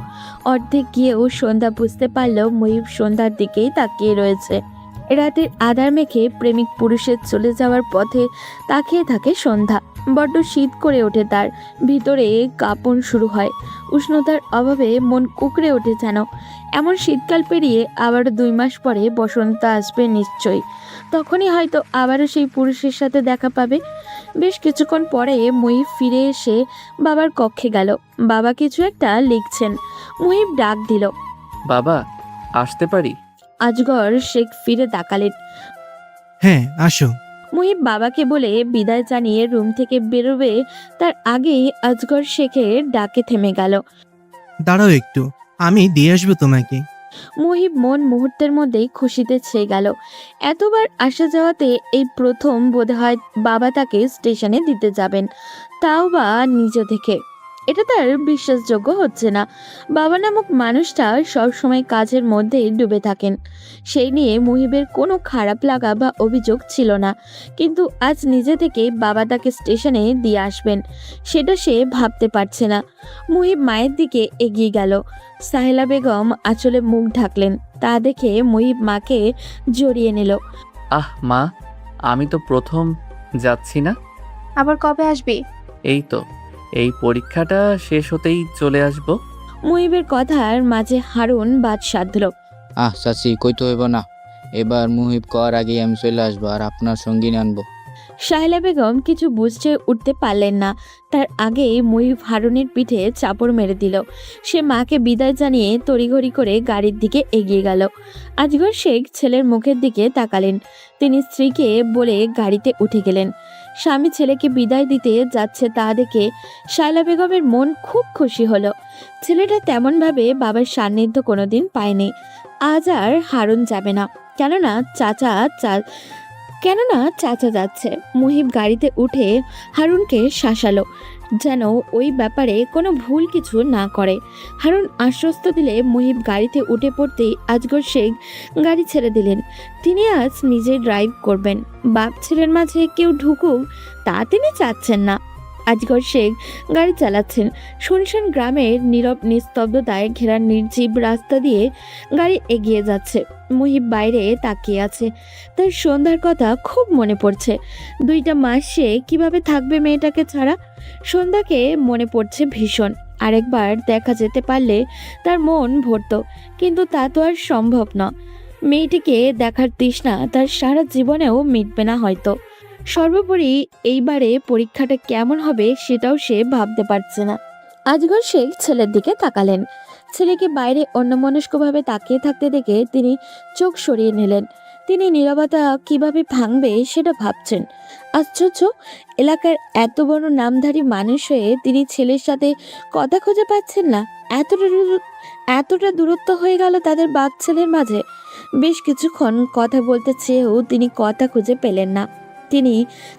অর্ধেক গিয়েও সন্ধ্যা বুঝতে পারল মুহিব সন্ধ্যার দিকেই তাকিয়ে রয়েছে। রাতের আধার মেখে প্রেমিক পুরুষের চলে যাওয়ার পথে তাকিয়ে থাকে সন্ধ্যা। বড্ড শীত করে ওঠে তার, ভিতরে কাঁপন শুরু হয়। উষ্ণতার অভাবে মন কুকড়ে ওঠে যেন। এমন শীতকাল পেরিয়ে আবারও 2 মাস পরে বসন্ত আসবে নিশ্চয়ই। তখনই হয়তো আবারও সেই পুরুষের সাথে দেখা পাবে। বেশ কিছুক্ষণ পরে মুহিব ফিরে এসে বাবার কক্ষে গেল। বাবা কিছু একটা লিখছেন। মুহিব ডাক দিল, বাবা, আসতে পারি? আজগর শেখ ফিরে তাকালেন। হ্যাঁ, আসো। মুহিব বাবাকে বলে বিদায় জানিয়ে রুম থেকে বেরোবে তার আগেই আজগর শেখের ডাকে থেমে গেল। দাঁড়াও একটু, আমি দিয়ে আসবো তোমাকে। মুহিব মন মুহূর্তের মধ্যেই খুশিতে ছেয়ে গেল। এতবার আসা যাওয়াতে এই প্রথম বোধহয় বাবা তাকে স্টেশনে দিতে যাবেন, তাও বা নিজে থেকে। এটা তার বিশ্বাসযোগ্য হচ্ছে না। বাবা নামক মানুষটা সবসময় কাজের মধ্যেই ডুবে থাকেন। সেই নিয়ে মুহিবের কোনো খারাপ লাগা বা অভিযোগ ছিল না, কিন্তু আজ নিজে থেকে বাবা তাকে স্টেশনে দিয়ে আসবেন সেটা সে ভাবতে পারছে না। মুহিব মায়ের দিকে এগিয়ে গেল। সাহেলা বেগম আঁচলে মুখ ঢাকলেন। তা দেখে মুহিব মাকে জড়িয়ে নিল। আহ মা, আমি তো প্রথম যাচ্ছি না। আবার কবে আসবি? এই তো, এই পরীক্ষাটা শেষ হতেই চলে আসব। মুহিবের কথার মাঝে হারুন বাদ সাধল। চাচি, কইতে হইব না। এবার মুহিব কর আগেই আমি চলে আসবো আর আপনার সঙ্গী আনবো। সাহেলা বেগম কিছু বুঝতে উঠতে পারলেন না। তার আগেই মুহিব হারুনের পিঠে চাপড় মেরে দিল। সে মাকে বিদায় জানিয়ে তড়িঘড়ি করে গাড়ির দিকে এগিয়ে গেল। আজগর শেখ ছেলের মুখের দিকে তাকালেন। তিনি স্ত্রীকে বলে গাড়িতে উঠে গেলেন। স্বামী ছেলেকে বিদায় দিতে যাচ্ছে তা দেখে শায়লা বেগমের মন খুব খুশি হলো। ছেলেটা তেমনভাবে বাবার সান্নিধ্য কোনোদিন পায়নি। আজ আর হারুন যাবে না, কেননা চাচা যাচ্ছে। মুহিব গাড়িতে উঠে হারুনকে শাসালো যেন ওই ব্যাপারে কোনো ভুল কিছু না করে। হারুন আশ্বস্ত দিলে মুহিব গাড়িতে উঠে পড়তেই আজগর শেখ গাড়ি ছেড়ে দিলেন। তিনি আজ নিজে ড্রাইভ করবেন। বাপ ছেলের মাঝে কেউ ঢুকুক তা তিনি চাচ্ছেন না। আজগর শেখ গাড়ি চালাচ্ছেন। শুনশান গ্রামের নীরব নিস্তব্ধতায় ঘেরা নির্জীব রাস্তা দিয়ে গাড়ি এগিয়ে যাচ্ছে। মুহিব বাইরে তাকিয়ে আছে। তার সন্ধ্যার কথা খুব মনে পড়ছে। 2টা মাস সে কিভাবে থাকবে মেয়েটাকে ছাড়া। সন্ধ্যাকে মনে পড়ছে ভীষণ। আরেকবার দেখা যেতে পারলে তার মন ভরত, কিন্তু তা তো আর সম্ভব না। মেয়েটিকে দেখার তৃষ্ণা তার সারা জীবনেও মিটবে না হয়তো। সর্বোপরি এইবারে পরীক্ষাটা কেমন হবে সেটাও সে ভাবতে পারছে না। আজগর শেখ ছেলের দিকে তাকালেন। ছেলেকে বাইরে অন্যমনস্কভাবে তাকিয়ে থাকতে দেখে তিনি চোখ সরিয়ে নিলেন। তিনি নীরবতা কিভাবে ভাঙবে সেটা ভাবছেন। আশ্চর্য, এলাকার এত বড় নামধারী মানুষ হয়ে তিনি ছেলের সাথে কথা খুঁজে পাচ্ছেন না। এতটা দূরত্ব হয়ে গেল তাদের বাপ ছেলের মাঝে। বেশ কিছুক্ষণ কথা বলতে চেয়েও তিনি কথা খুঁজে পেলেন না। তিনি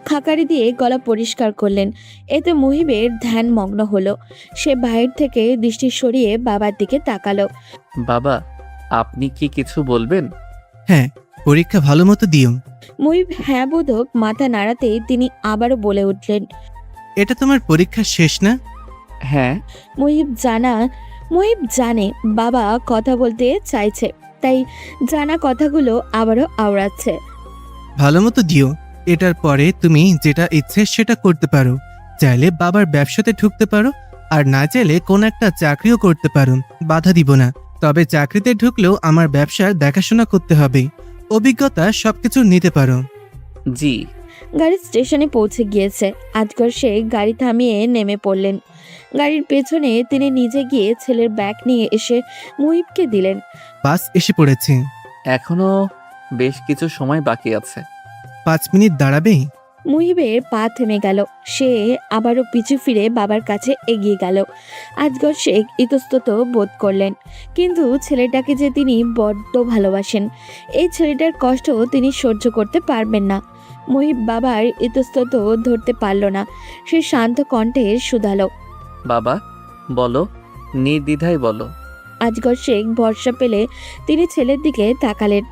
খাকারি দিয়ে গলা পরিষ্কার করলেন। এতে মুহিবের ধ্যান মগ্ন হলো। সে বাইরে থেকে দৃষ্টি সরিয়ে বাবার দিকে তাকালো। বাবা, আপনি কি কিছু বলবেন? হ্যাঁ, পরীক্ষা ভালো মতো দিও। মুহিব হ্যাঁ বোধক মাথা নাড়াতেই তিনি আবারও বলে উঠলেন, এটা তোমার পরীক্ষা শেষ না? হ্যাঁ। মুহিব জানে বাবা কথা বলতে চাইছে, তাই জানা কথাগুলো আবারও আওড়াচ্ছে। ভালো মতো দিও। এটার পরে তুমি যেটা ইচ্ছে সেটা করতে পারো। চাইলে বাবার ব্যবসাতে ঢুকতে পারো, আর না চাইলে কোন একটা চাকরিও করতে পারো। বাধা দিব না, তবে চাকরিতে ঢুকলেও আমার ব্যবসার দেখাশোনা করতে হবে। অভিজ্ঞতা সবকিছু নিতে পারো। জি। গাড়ি স্টেশনে পৌঁছে গিয়েছে। আজগর শেখ গাড়ি থামিয়ে নেমে পড়লেন। গাড়ির পেছনে তিনি নিজে গিয়ে ছেলের ব্যাগ নিয়ে এসে মুহিবকে দিলেন। বাস এসে পড়েছে। এখনো বেশ কিছু সময় বাকি আছে। 5 মিনিট দাঁড়াবে? মুহিবের পা থেমে গেল। সে আবারও পিছু ফিরে বাবার কাছে এগিয়ে গেল। আজগর শেখ ইতস্তত বোধ করলেন, কিন্তু ছেলেটাকে যে তিনি বড্ড ভালোবাসেন, এই ছেলেটার কষ্ট তিনি সহ্য করতে পারবেন না। মুহিব বাবার ইতস্তত ধরতে পারল না। সে শান্ত কণ্ঠে শুধালো, বাবা বলো, নির্দ্বিধায় বলো। আজগর শেখ ভরসা পেলে তিনি ছেলের দিকে তাকালেন।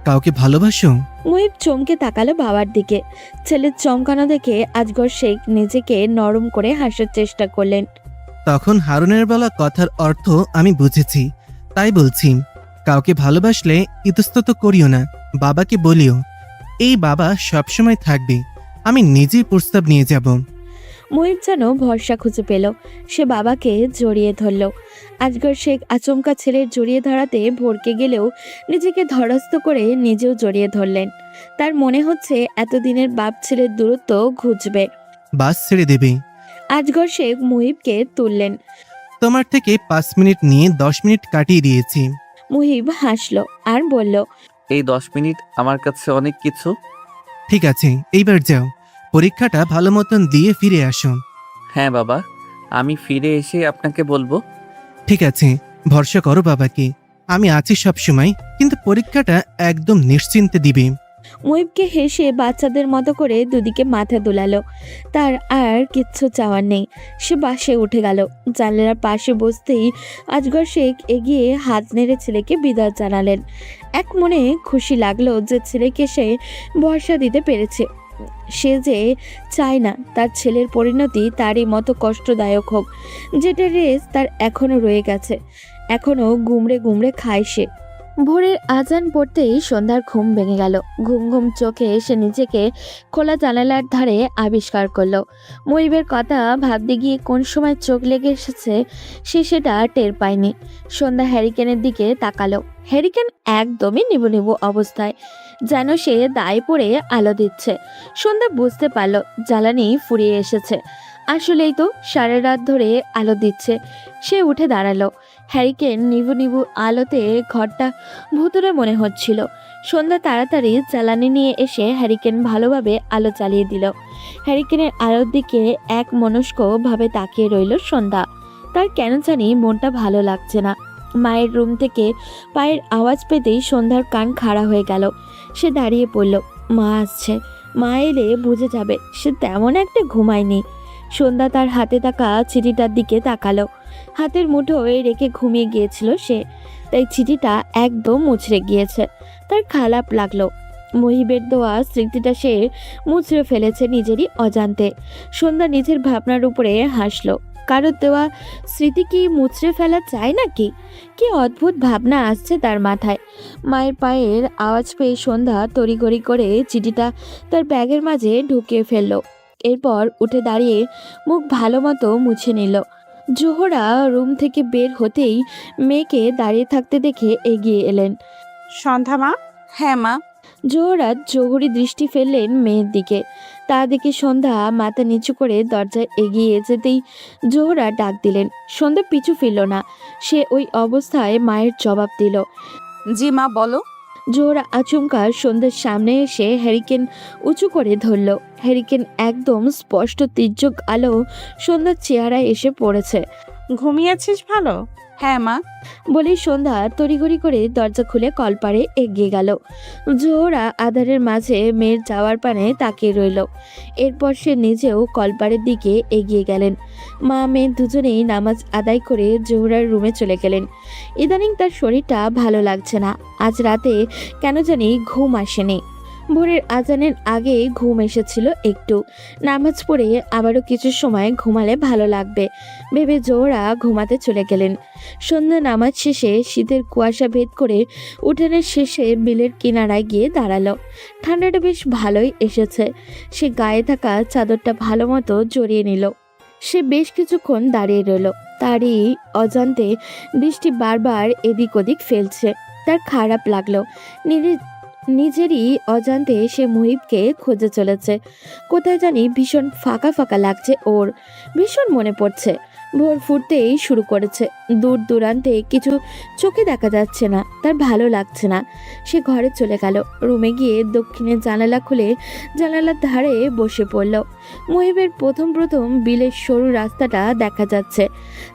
কাউকে ভালোবাসো? মুহিব চমকে তাকালো বাবার দিকে। ছেলের চমকানো দেখে আজগর শেখ নিজেকে নরম করে হাসার চেষ্টা করলেন। তখন হারুনের বলা কথার অর্থ আমি বুঝেছি, তাই বলছি, কাউকে ভালোবাসলে ইতস্তত করিও না, বাবাকে বলিও। এই বাবা সবসময় থাকবে, আমি নিজেই প্রস্তাব নিয়ে যাব। মুহিব যেন ভরসা খুঁজে পেল। সে বাবাকে জড়িয়ে ধরল। আজগর শেখ আচমকা ছেলের জড়িয়ে ধরাতে ভরকে গেলেও নিজেকে ধরাস্ত করে নিজেও জড়িয়ে ধরলেন। তার মনে হচ্ছে এতদিনের বাপ ছেলের দূরত্ব ঘুচবে। বাস ছেড়ে দেবে। আজগর শেখ মুহিবকে তুললেন। তোমার থেকে 5 মিনিট নিয়ে 10 মিনিট কাটিয়ে দিয়েছি। মুহিব হাসলো আর বলল, এই 10 মিনিট আমার কাছে অনেক কিছু। ঠিক আছে, এইবার যাও, পরীক্ষাটা ভালো মতন দিয়ে ফিরে আসো। হ্যাঁ বাবা, আমি ফিরে এসে আপনাকে বলবো। ঠিক আছে, ভরসা করো বাবাকে, আমি আছি সব সময়, কিন্তু পরীক্ষাটা একদম নিশ্চিন্তে দিবে। মুহিবকে হেসে বাচ্চাদের মতো করে দুদিকে মাথা দোলালো। তার আর কিচ্ছু চাওয়ার নেই। সে বাসে উঠে গেল। জানলার পাশে বসতেই আজগর শেখ এগিয়ে হাত নেড়ে ছেলেকে বিদায় জানালেন। এক মনে খুশি লাগলো যে ছেলেকে সে ভরসা দিতে পেরেছে। সে যে চায় না তার ছেলের পরিণতি তারই মতো কষ্টদায়ক হোক, যেটা রেস তার এখনো রয়ে গেছে। এখনো গুমড়ে গুমড়ে খায় সে। ভোরের আজান পড়তেই সন্ধ্যার ঘুম ভেঙে গেল। ঘুম ঘুম চোখে সে নিজেকে খোলা জানালার ধারে আবিষ্কার করলো। মুহিবের কথা ভাবতে গিয়ে কোন সময় চোখ লেগে এসেছে সে সেটা টের পায়নি। সন্ধ্যা হ্যারিকেনের দিকে তাকালো। হ্যারিকেন একদমই নিবু নিবু অবস্থায়, যেন সে দায়ে পড়ে আলো দিচ্ছে। সন্ধ্যা বুঝতে পারল জ্বালানি ফুরিয়ে এসেছে। আসলেই তো সারা রাত ধরে আলো দিচ্ছে। সে উঠে দাঁড়ালো। হ্যারিকেন নিবু নিবু আলোতে ঘরটা ভুতুরে মনে হচ্ছিল। সন্ধ্যা তাড়াতাড়ি জ্বালানি নিয়ে এসে হ্যারিকেন ভালোভাবে আলো চালিয়ে দিল। হ্যারিকেনের আলোর দিকে এক মনস্কভাবে তাকিয়ে রইল সন্ধ্যা। তার কেন জানি মনটা ভালো লাগছে না। মায়ের রুম থেকে পায়ের আওয়াজ পেতেই সন্ধ্যার কান খাড়া হয়ে গেল। সে দাঁড়িয়ে পড়ল। মা আসছে। মা এলে বুঝে যাবে সে তেমন একটা ঘুমায়নি। সন্ধ্যা তার হাতে থাকা চিঠিটার দিকে তাকালো। হাতের মুঠোয় রেখে ঘুমিয়ে গিয়েছিল সে, তাই চিঠিটা একদম মুচড়ে গিয়েছে। তার খারাপ লাগলো। মুহিবের দেওয়া স্মৃতিটা সে মুচড়ে ফেলেছে নিজেরই অজান্তে। সন্ধ্যা নিজের ভাবনার উপরে হাসলো। কারোর দেওয়া স্মৃতি কি মুচড়ে ফেলা যায় নাকি? কি অদ্ভুত ভাবনা আসছে তার মাথায়। মায়ের পায়ের আওয়াজ পেয়ে সন্ধ্যা তড়িঘড়ি করে চিঠিটা তার ব্যাগের মাঝে ঢুকিয়ে ফেললো। এরপর উঠে দাঁড়িয়ে মুখ ভালো মতো মুছে নিল। জোহরা রুম থেকে বের হতেই মেয়েকে দাঁড়িয়ে থাকতে দেখে এগিয়ে এলেন। সন্ধ্যা মা। হ্যাঁ মা। জোহরা জহুরি দৃষ্টি ফেললেন মেয়ের দিকে। তা দেখে সন্ধ্যা মাথা নিচু করে দরজায় এগিয়ে যেতেই জোহরা ডাক দিলেন। সন্ধ্যা পিছু ফিরল না। সে ওই অবস্থায় মায়ের জবাব দিল। জি মা, বলো। জোহরা আচমকা সন্ধ্যার সামনে এসে হ্যারিকেন উঁচু করে ধরল। হ্যারিকেন একদম স্পষ্ট তির্যক আলো সন্ধ্যার চেহারায় এসে পড়েছে। ঘুমিয়েছিস ভালো? হ্যাঁ মা। বলেই সন্ধ্যা তড়িঘড়ি করে দরজা খুলে কলপারে এগিয়ে গেল। জোহরা আধারের মাঝে মেয়ের যাওয়ার পানে তাকিয়ে রইল। এরপর সে নিজেও কলপারের দিকে এগিয়ে গেলেন। মা মেয়ে দুজনেই নামাজ আদায় করে জোহরার রুমে চলে গেলেন। ইদানিং তার শরীরটা ভালো লাগছে না। আজ রাতে কেন জানি ঘুম আসেনি। ভোরের আজানের আগে ঘুম এসেছিল একটু। নামাজ পড়ে আবারও কিছু সময় ঘুমালে ভালো লাগবে ভেবে জোহরা ঘুমাতে চলে গেলেন। সন্ধ্যা নামাজ শেষে শীতের কুয়াশা ভেদ করে উঠানের শেষে বিলের কিনারায় গিয়ে দাঁড়ালো। ঠান্ডাটা বেশ ভালোই এসেছে। সে গায়ে থাকা চাদরটা ভালো মতো জড়িয়ে নিল। সে বেশ কিছুক্ষণ দাঁড়িয়ে রইল। তারই অজান্তে দৃষ্টি বারবার এদিক ওদিক ফেলছে। তার খারাপ লাগলো। নিজেরই অজান্তে সে মুহিবকে খুঁজে চলেছে। কোথায় জানি ভীষণ ফাঁকা ফাঁকা লাগছে ওর, ভীষণ মনে পড়ছে। ভোর ফুটতেই শুরু করেছে, দূর দূরান্তে কিছু চোখে দেখা যাচ্ছে না, তার ভালো লাগছে না। সে ঘরে চলে গেল, রুমে গিয়ে দক্ষিণের জানালা খুলে জানালার ধারে বসে পড়ল। মুহিবের প্রথম প্রথম বিলের সরু রাস্তাটা দেখা যাচ্ছে,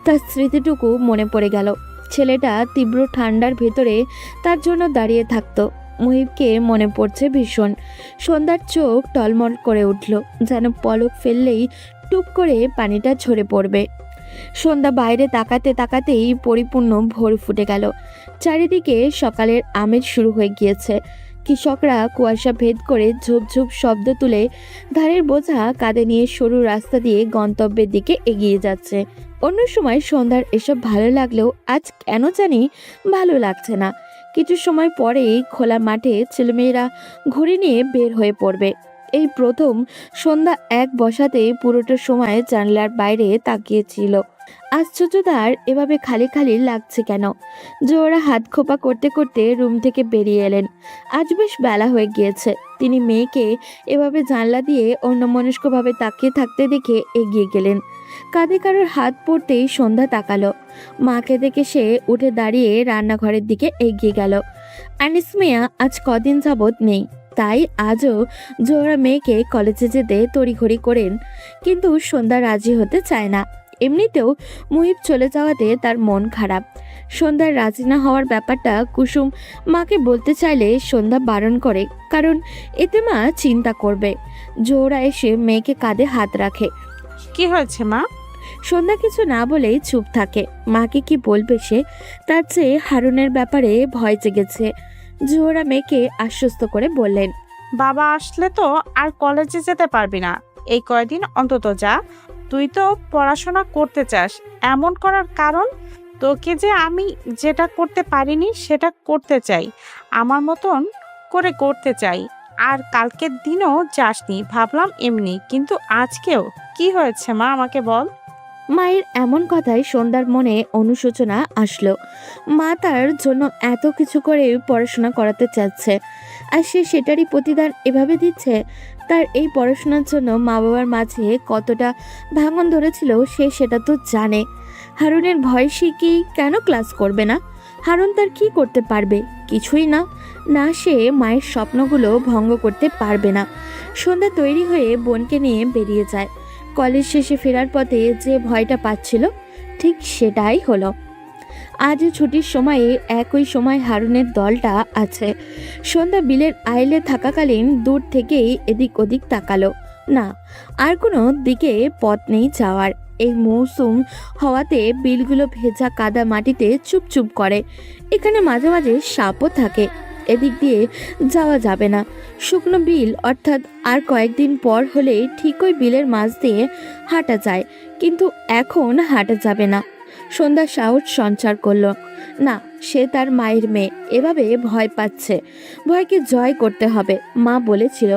তার স্মৃতিটুকু মনে পড়ে গেল। ছেলেটা তীব্র ঠান্ডার ভেতরে তার জন্য দাঁড়িয়ে থাকতো। মুহিবকে মনে পড়ছে ভীষণ। সন্ধ্যার চোখ টলমল করে উঠল, যেন পলক ফেললেই টুপ করে পানিটা ঝরে পড়বে। সন্ধ্যা বাইরে তাকাতে তাকাতেই পরিপূর্ণ ভোর ফুটে গেল। চারিদিকে সকালের আমেজ শুরু হয়ে গিয়েছে। কৃষকরা কুয়াশা ভেদ করে ঝুপঝুপ শব্দ তুলে ধানের বোঝা কাঁধে নিয়ে সরু রাস্তা দিয়ে গন্তব্যের দিকে এগিয়ে যাচ্ছে। অন্য সময় সন্ধ্যার এসব ভালো লাগলেও আজ কেন জানি ভালো লাগছে না। কিছু সময় পরেই খোলা মাঠে ছেলেমেয়েরা ঘুড়ি নিয়ে বের হয়ে পড়বে। এই প্রথম সন্ধ্যা এক বসাতে পুরোটা সময় জানলার বাইরে তাকিয়েছিল। আশ্চর্য তার এভাবে খালি খালি লাগছে কেন। জোরা হাত খোপা করতে করতে রুম থেকে বেরিয়ে এলেন। আজ বেশ বেলা হয়ে গিয়েছে। তিনি মেয়েকে এভাবে জানলা দিয়ে অন্যমনস্কভাবে তাকিয়ে থাকতে দেখে এগিয়ে গেলেন। কাঁধে কারোর হাত পড়তেই সন্ধ্যা তাকালো। মাকে দেখে সে উঠে দাঁড়িয়ে রান্নাঘরের দিকে এগিয়ে গেল। আনিস মিয়া আজ কদিন যাবৎ নেই, তাই আজও জোহরা মেয়েকে কলেজে যেতে তড়িঘড়ি করেন, কিন্তু সন্ধ্যা রাজি হতে চায় না। এমনিতেও মুহিব চলে যাওয়াতে তার মন খারাপ। সন্ধ্যার রাজি না হওয়ার ব্যাপারটা কুসুম মাকে বলতে চাইলে সন্ধ্যা বারণ করে, কারণ এতে মা চিন্তা করবে। জোহরা এসে মেয়েকে কাঁধে হাত রাখে। কি হয়েছে মা? সন্ধ্যা কিছু না বলেই চুপ থাকে। মাকে কি বলবে সে? তার চেয়ে হারুনের ব্যাপারে ভয় জেগেছে। জোহরা মেয়েকে আশ্বস্ত করে বললেন, বাবা আসলে তো আর কলেজে যেতে পারবি না, এই কয়দিন অন্তত যা। তুই তো পড়াশোনা করতে চাস, এমন করার কারণ? তোকে যে আমি যেটা করতে পারিনি সেটা করতে চাই, আমার মতন করে করতে চাই। আর কালকের দিনও যাসনি, ভাবলাম এমনি, কিন্তু আজকেও কি হয়েছে মা আমাকে বল। মায়ের এমন কথায় সন্ধ্যার মনে অনুশোচনা আসলো। মা তার জন্য এত কিছু করে পড়াশোনা করাতে চাচ্ছে, আর সে সেটারই প্রতিদান এভাবে দিচ্ছে। তার এই পড়াশোনার জন্য মা বাবার মাঝে কতটা ভাঙন ধরেছিল সে সেটা তো জানে। হারুনের ভয় শিখেই কেন ক্লাস করবে না? হারুন তার কি করতে পারবে? কিছুই না। না, সে মায়ের স্বপ্নগুলো ভঙ্গ করতে পারবে না। সন্ধ্যা তৈরি হয়ে বোনকে নিয়ে বেরিয়ে যায়। কলেজ শেষে ফেরার পথে যে ভয়টা পাচ্ছিল ঠিক সেটাই হলো। আজও ছুটির সময়ে একই সময় হারুনের দলটা আছে। সন্ধ্যা বিলের আইলে থাকাকালীন দূর থেকেই এদিক ওদিক তাকালো। না, আর কোনো দিকে পথ নেই যাওয়ার। এই মৌসুম হওয়াতে বিলগুলো ভেজা কাদা মাটিতে চুপচুপ করে। এখানে মাঝে মাঝে সাপও থাকে। এদিক দিয়ে যাওয়া যাবে না। শুকনো বিল, অর্থাৎ আর কয়েকদিন পর হলে ঠিক ওই বিলের মাঝ দিয়ে হাঁটা যায়, কিন্তু এখন হাঁটা যাবে না। সন্ধ্যা সাহস সঞ্চার করলো। না, সে তার মায়ের মেয়ে, এভাবে ভয় পাচ্ছে। ভয়কে জয় করতে হবে। মা বলেছিল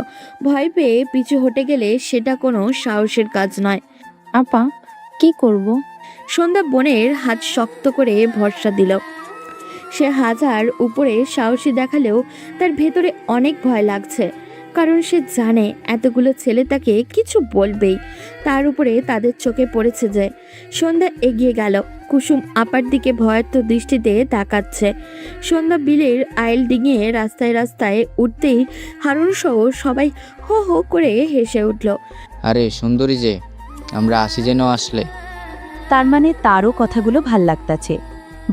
ভয় পেয়ে পিছু হটে গেলে সেটা কোনো সাহসের কাজ নয়। আপা, কি করব? সন্ধ্যা বোনের হাত শক্ত করে ভরসা দিল। সে হাজার উপরে সাহসী দেখালেও তার ভেতরে অনেক ভয় লাগছে, কারণ সে জানে এতগুলো ছেলে তাকে কিছু বলবেই। তার উপরে তাদের চোখে পড়েছে যে। সন্ধ্যা এগিয়ে গেল। কুসুম আপার দিকে ভয়ার্থ দৃষ্টিতে তাকাচ্ছে। সন্ধ্যা বিলের আইল ডিঙিয়ে রাস্তায় রাস্তায় উঠতেই হারুন সহ সবাই হো হো করে হেসে উঠল। আরে সুন্দরী যে, আমরা আসি যেন আসলে। তার মানে তারও কথাগুলো ভাল লাগতাছে।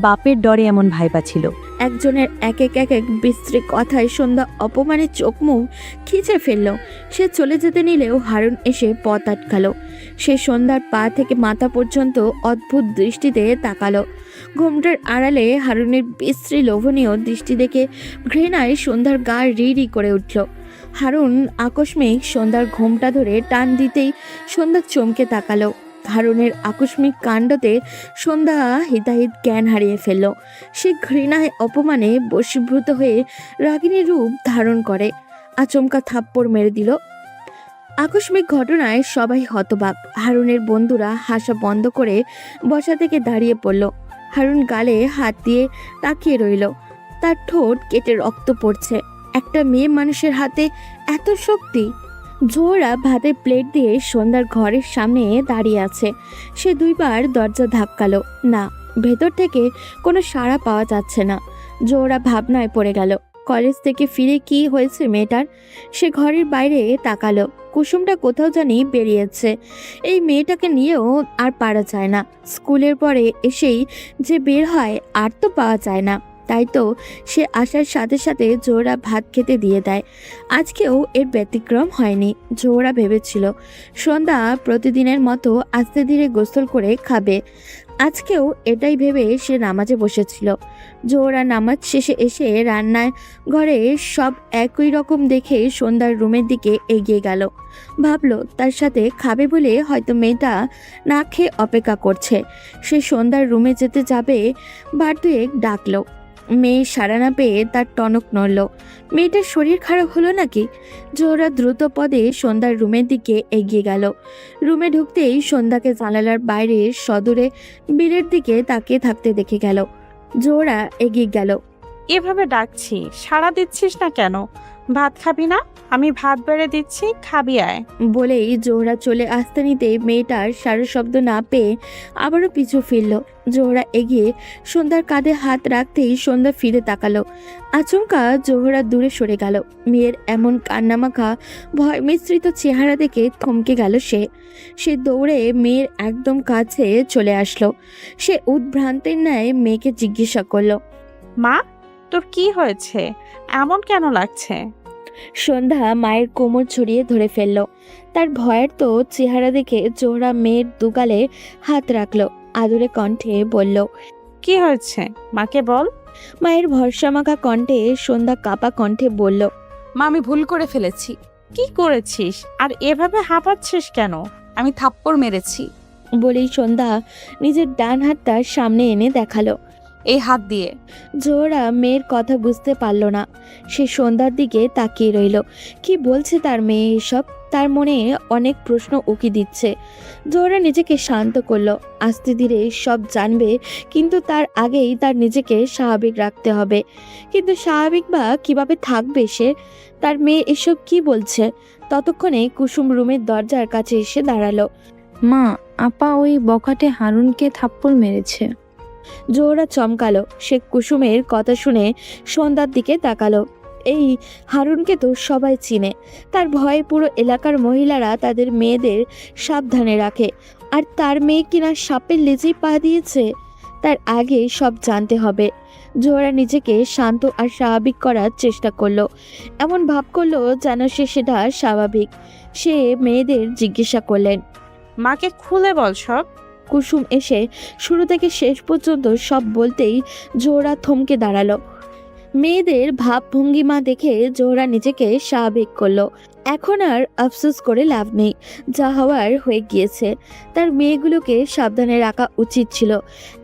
বাপের ডরে এমন ভাইবা ছিল। একজনের এক এক বিশ্রী কথায় সন্ধ্যা অপমানে চোখ মুখ খিচে ফেলল। সে চলে যেতে নিলেও হারুন এসে পথ আটকালো। সে সন্ধ্যার পা থেকে মাথা পর্যন্ত অদ্ভুত দৃষ্টিতে তাকালো। ঘোমটার আড়ালে হারুনের বিশ্রী লোভনীয় দৃষ্টি দেখে ঘৃণায় সন্ধ্যার গা রি রি করে উঠল। হারুন আকস্মিক সন্ধ্যার ঘোমটা ধরে টান দিতেই সন্ধ্যা চমকে তাকালো। হারুনের আকস্মিক কাণ্ডতে সন্ধ্যা হিতাহিত জ্ঞান হারিয়ে ফেলল। সে ঘৃণায় অপমানে বশীভূত হয়ে রাগিনী রূপ ধারণ করে আচমকা থাপ্পড় মেরে দিল। আকস্মিক ঘটনায় সবাই হতবাক। হারুনের বন্ধুরা হাসা বন্ধ করে বসা থেকে দাঁড়িয়ে পড়ল। হারুন গালে হাত দিয়ে তাকিয়ে রইল। তার ঠোঁট কেটে রক্ত পড়ছে। একটা মেয়ে মানুষের হাতে এত শক্তি। জোহরা ভাতের প্লেট দিয়ে সন্ধ্যার ঘরের সামনে দাঁড়িয়ে আছে। সে দুইবার দরজা ধাক্কালো, না, ভেতর থেকে কোনো সাড়া পাওয়া যাচ্ছে না। জোহরা ভাবনায় পড়ে গেল। কলেজ থেকে ফিরে কি হয়েছে মেয়েটার? সে ঘরের বাইরে তাকালো। কুসুমটা কোথাও জানি বেরিয়েছে। এই মেয়েটাকে নিয়েও আর পারা যায় না। স্কুলের পরে এসেই যে বের হয় আর তো পাওয়া যায় না। তাই তো সে আসার সাথে সাথে জোহরা ভাত খেতে দিয়ে দেয়। আজকেও এর ব্যতিক্রম হয়নি। জোহরা ভেবেছিল সন্ধ্যা প্রতিদিনের মতো আস্তে ধীরে গোসল করে খাবে। আজকেও এটাই ভেবে সে নামাজে বসেছিল। জোহরা নামাজ শেষে এসে রান্নার ঘরে সব একই রকম দেখে সন্ধ্যার রুমের দিকে এগিয়ে গেল। ভাবলো তার সাথে খাবে বলে হয়তো মেয়েটা না খেয়ে অপেক্ষা করছে। সে সন্ধ্যার রুমে যেতে যাবে, বার দুয়েক ডাকলো। মেয়ে সাড়া না পেয়ে তার টনক নড়ল। মেয়েটার শরীর খারাপ হলো নাকি? জোহরা দ্রুত পদে সন্ধ্যার রুমের দিকে এগিয়ে গেল। রুমে ঢুকতেই সন্ধ্যাকে জানালার বাইরে সদূরে বিলের দিকে তাকিয়ে থাকতে দেখে গেল। জোহরা এগিয়ে গেল। এভাবে ডাকছি, সাড়া দিচ্ছিস না কেন? ভাত খাবি না? আমি ভাত বেড়ে দিচ্ছি, খাবি আয়। বলেই জোহরা চলে আসতে নিতে মেয়েটার সারা শব্দ না পেয়ে আবারও পিছু ফিরল। জোহরা এগিয়ে সন্ধ্যার কাঁধে হাত রাখতেই সন্ধ্যা ফিরে তাকালো। আচমকা জোহরা দূরে সরে গেল। মেয়ের এমন কান্নামাখা ভয় মিশ্রিত চেহারা দেখে থমকে গেল সে দৌড়ে মেয়ের একদম কাছে চলে আসলো। সে উদ্ভ্রান্তের ন্যায় মেয়েকে জিজ্ঞাসা করলো, মা, তোর কি হয়েছে? এমন কেন লাগছে? সন্ধ্যা মায়ের কোমর ছড়িয়ে ধরে ফেলল। তার ভয়ের তো চেহারা দেখে জোহরা মেয়ের দুগালে হাত রাখলো। আদুরে কণ্ঠে বলল, কি হয়েছে মাকে বল। মায়ের ভরসামাখা কণ্ঠে সন্ধ্যা কাপা কণ্ঠে বলল, মা, আমি ভুল করে ফেলেছি। কি করেছিস আর এভাবে হাঁপাচ্ছিস কেন? আমি থাপ্পড় মেরেছি। বলেই সন্ধ্যা নিজের ডান হাতটা সামনে এনে দেখালো। এই হাত দিয়ে। জোহরা মেয়ের কথা বুঝতে পারল না। সে সন্ধ্যার দিকে তাকিয়ে রইল। কি বলছে তার মেয়ে এসব? তার মনে অনেক প্রশ্ন উকি দিচ্ছে। জোহরা নিজেকে শান্ত করলো। আস্তে ধীরে সব জানবে, কিন্তু তার আগেই তার নিজেকে স্বাভাবিক রাখতে হবে। কিন্তু স্বাভাবিক বা কিভাবে থাকবে সে? তার মেয়ে এসব কি বলছে? ততক্ষণে কুসুম রুমের দরজার কাছে এসে দাঁড়ালো। মা, আপা ওই বখাটে হারুনকে থাপ্পড় মেরেছে। জোহরা চমকালো। সে কুসুমের কথা শুনে সন্ধ্যার দিকে তাকালো। এই হারুনকে তো সবাই চিনে। তার ভয়ে পুরো এলাকার মহিলারা তাদের মেয়েদের সাবধানে রাখে। আর তার মেয়ে কিনা সাপের লেজেই পা দিয়েছে। তার আগে সব জানতে হবে। জোহরা নিজেকে শান্ত আর স্বাভাবিক করার চেষ্টা করলো। এমন ভাব করলো যেন সেটা স্বাভাবিক। সে মেয়েদের জিজ্ঞাসা করলেন, মাকে খুলে বল সব। কুসুম এসে শুরু থেকে শেষ পর্যন্ত সব বলতেই জোহরা থমকে দাঁড়ালো। মেয়েদের ভাবভঙ্গিমা দেখে জোহরা নিজেকে স্বাভাবিক করলো। এখন আর আফসোস করে লাভ নেই, যা হওয়ার হয়ে গিয়েছে। তার মেয়েগুলোকে সাবধানে রাখা উচিত ছিল।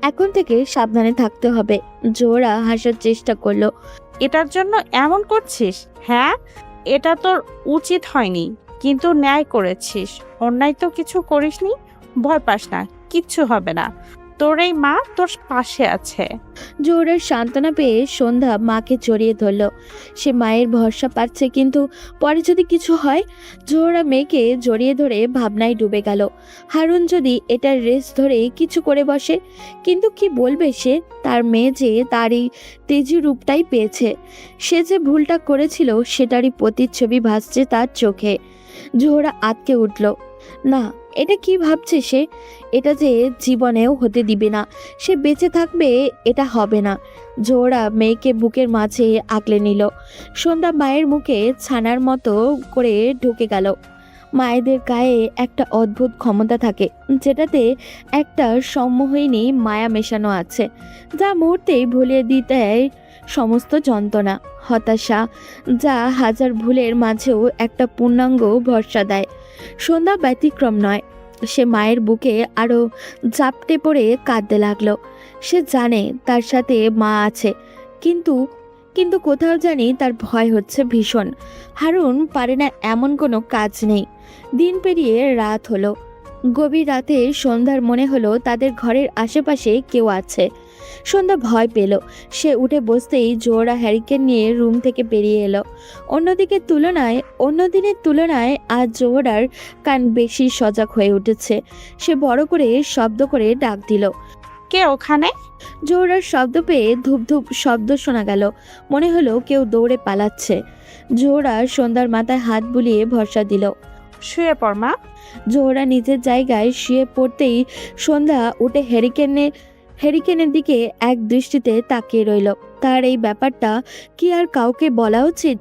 এখন থেকে সাবধানে থাকতে হবে। জোহরা হাসার চেষ্টা করলো। এটার জন্য এমন করছিস? হ্যাঁ, এটা তোর উচিত হয়নি, কিন্তু ন্যায় করেছিস। অন্যায় তো কিছু করিসনি। ভয় পাস না, কিচ্ছু হবে না। তোর এই মা তোর পাশে আছে। জোহরার সান্ত্বনা পেয়ে সন্ধ্যা মাকে জড়িয়ে ধরল। সে মায়ের ভরসা পাচ্ছে, কিন্তু পরে যদি কিছু হয়। জোহরা মেয়েকে জড়িয়ে ধরে ভাবনায় ডুবে গেল। হারুন যদি এটার রেস ধরে কিছু করে বসে, কিন্তু কি বলবে সে? তার মেয়ে যে তারই তেজি রূপটাই পেয়েছে। সে যে ভুলটা করেছিল সেটারই প্রতিচ্ছবি ভাসছে তার চোখে। জোহরা আটকে উঠল। না, এটা কি ভাবছে সে? এটা যে জীবনেও হতে দিবে না। সে বেঁচে থাকবে, এটা হবে না। জোহরা মেয়েকে বুকের মাঝে আঁকলে নিল। সন্ধ্যা মায়ের মুখে ছানার মতো করে ঢুকে গেল। মায়েদের গায়ে একটা অদ্ভুত ক্ষমতা থাকে, যেটাতে একটা সম্মোহিনী মায়া মেশানো আছে, যা মুহূর্তেই ভুলিয়ে দিতে দেয় সমস্ত যন্ত্রণা, হতাশা, যা হাজার ভুলের মাঝেও একটা পূর্ণাঙ্গ ভরসা দেয়। সন্ধ্যা ব্যতিক্রম নয়। সে মায়ের বুকে আরও জাপটে পড়ে কাঁদতে লাগলো। সে জানে তার সাথে মা আছে, কিন্তু কিন্তু কোথাও জানি তার ভয় হচ্ছে ভীষণ। হারুন পারে না, এমন কোনো কাজ নেই। দিন পেরিয়ে রাত হলো। গভীর রাতে সন্ধ্যার মনে হলো তাদের ঘরের আশেপাশে কেউ আছে। সন্ধ্যা ভয় পেল। সে উঠে বসতেই জোহরা হ্যারিকেন নিয়ে রুম থেকে বেরিয়ে এলো। অন্যদিনের তুলনায় আজ জোহরার কান বেশি সজাগ হয়ে উঠেছে। সে বড় করে শব্দ করে ডাক দিল। কে ওখানে? জোহরার শব্দ পেয়ে ধূপ ধূপ শব্দ শোনা গেল। মনে হলো কেউ দৌড়ে পালাচ্ছে। জোহরা সন্ধ্যার মাথায় হাত বুলিয়ে ভরসা দিল। শুয়ে পড় মা। জোহরা নিজের জায়গায় শুয়ে পড়তেই সন্ধ্যা উঠে হ্যারিকেনের দিকে এক দৃষ্টিতে তাকিয়ে রইল। তার এই ব্যাপারটা কি আর কাউকে বলা উচিত?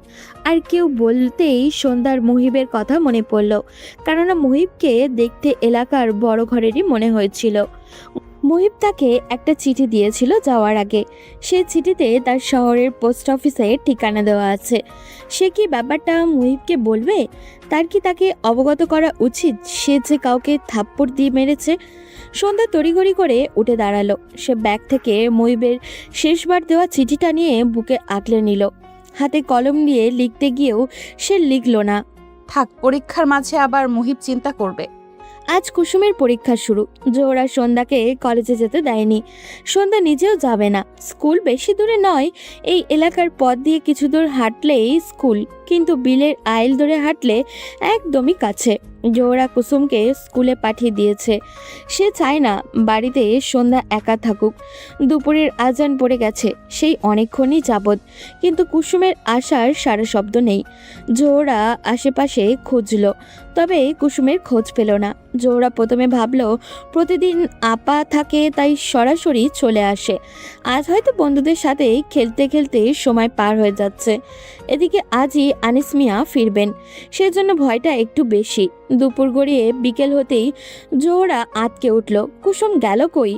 আর কেউ বলতেই সন্ধ্যার মুহিবের কথা মনে পড়ল। কেননা মুহিবকে দেখতে এলাকার বড় ঘরেরই মনে হয়েছিল। মুহিব তাকে একটা চিঠি দিয়েছিল যাওয়ার আগে। সে চিঠিতে তার শহরের পোস্ট অফিসে ঠিকানা দেওয়া আছে। সে কি ব্যাপারটা মুহিবকে বলবে? তার কি তাকে অবগত করা উচিত সে যে কাউকে থাপ্পড় দিয়ে মেরেছে? সন্ধ্যা তড়িঘড়ি করে উঠে দাঁড়ালো। সে ব্যাগ থেকে মুহিবের শেষবার দেওয়া চিঠিটা নিয়ে বুকে আঁকলে নিল। হাতে কলম দিয়ে লিখতে গিয়েও সে লিখল না। থাক, পরীক্ষার মাঝে আবার মুহিব চিন্তা করবে। আজ কুসুমের পরীক্ষা শুরু। জোহরা সন্ধ্যাকে কলেজে যেতে দেয়নি। সন্ধ্যা নিজেও যাবে না। স্কুল বেশি দূরে নয়, এই এলাকার পথ দিয়ে কিছু দূর হাঁটলেই স্কুল, কিন্তু বিলের আইল ধরে হাঁটলে একদমই কাছে। জোহরা কুসুমকে স্কুলে পাঠিয়ে দিয়েছে। সে চায় না বাড়িতে সন্ধ্যা একা থাকুক। দুপুরের আজান পড়ে গেছে সেই অনেকক্ষণই যাবৎ, কিন্তু কুসুমের আসার সারা শব্দ নেই। জোহরা আশেপাশে খুঁজল, তবে কুসুমের খোঁজ পেল না। জোহরা প্রথমে ভাবল প্রতিদিন আপা থাকে তাই সরাসরি চলে আসে। আজ হয়তো বন্ধুদের সাথে খেলতে খেলতে সময় পার হয়ে যাচ্ছে। এদিকে আজই আনিস মিয়া ফিরবেন, সেজন্য ভয়টা একটু বেশি। দুপুর গড়িয়ে বিকেল হতেই জোহরা আটকে উঠল। কুসুম গেল কই?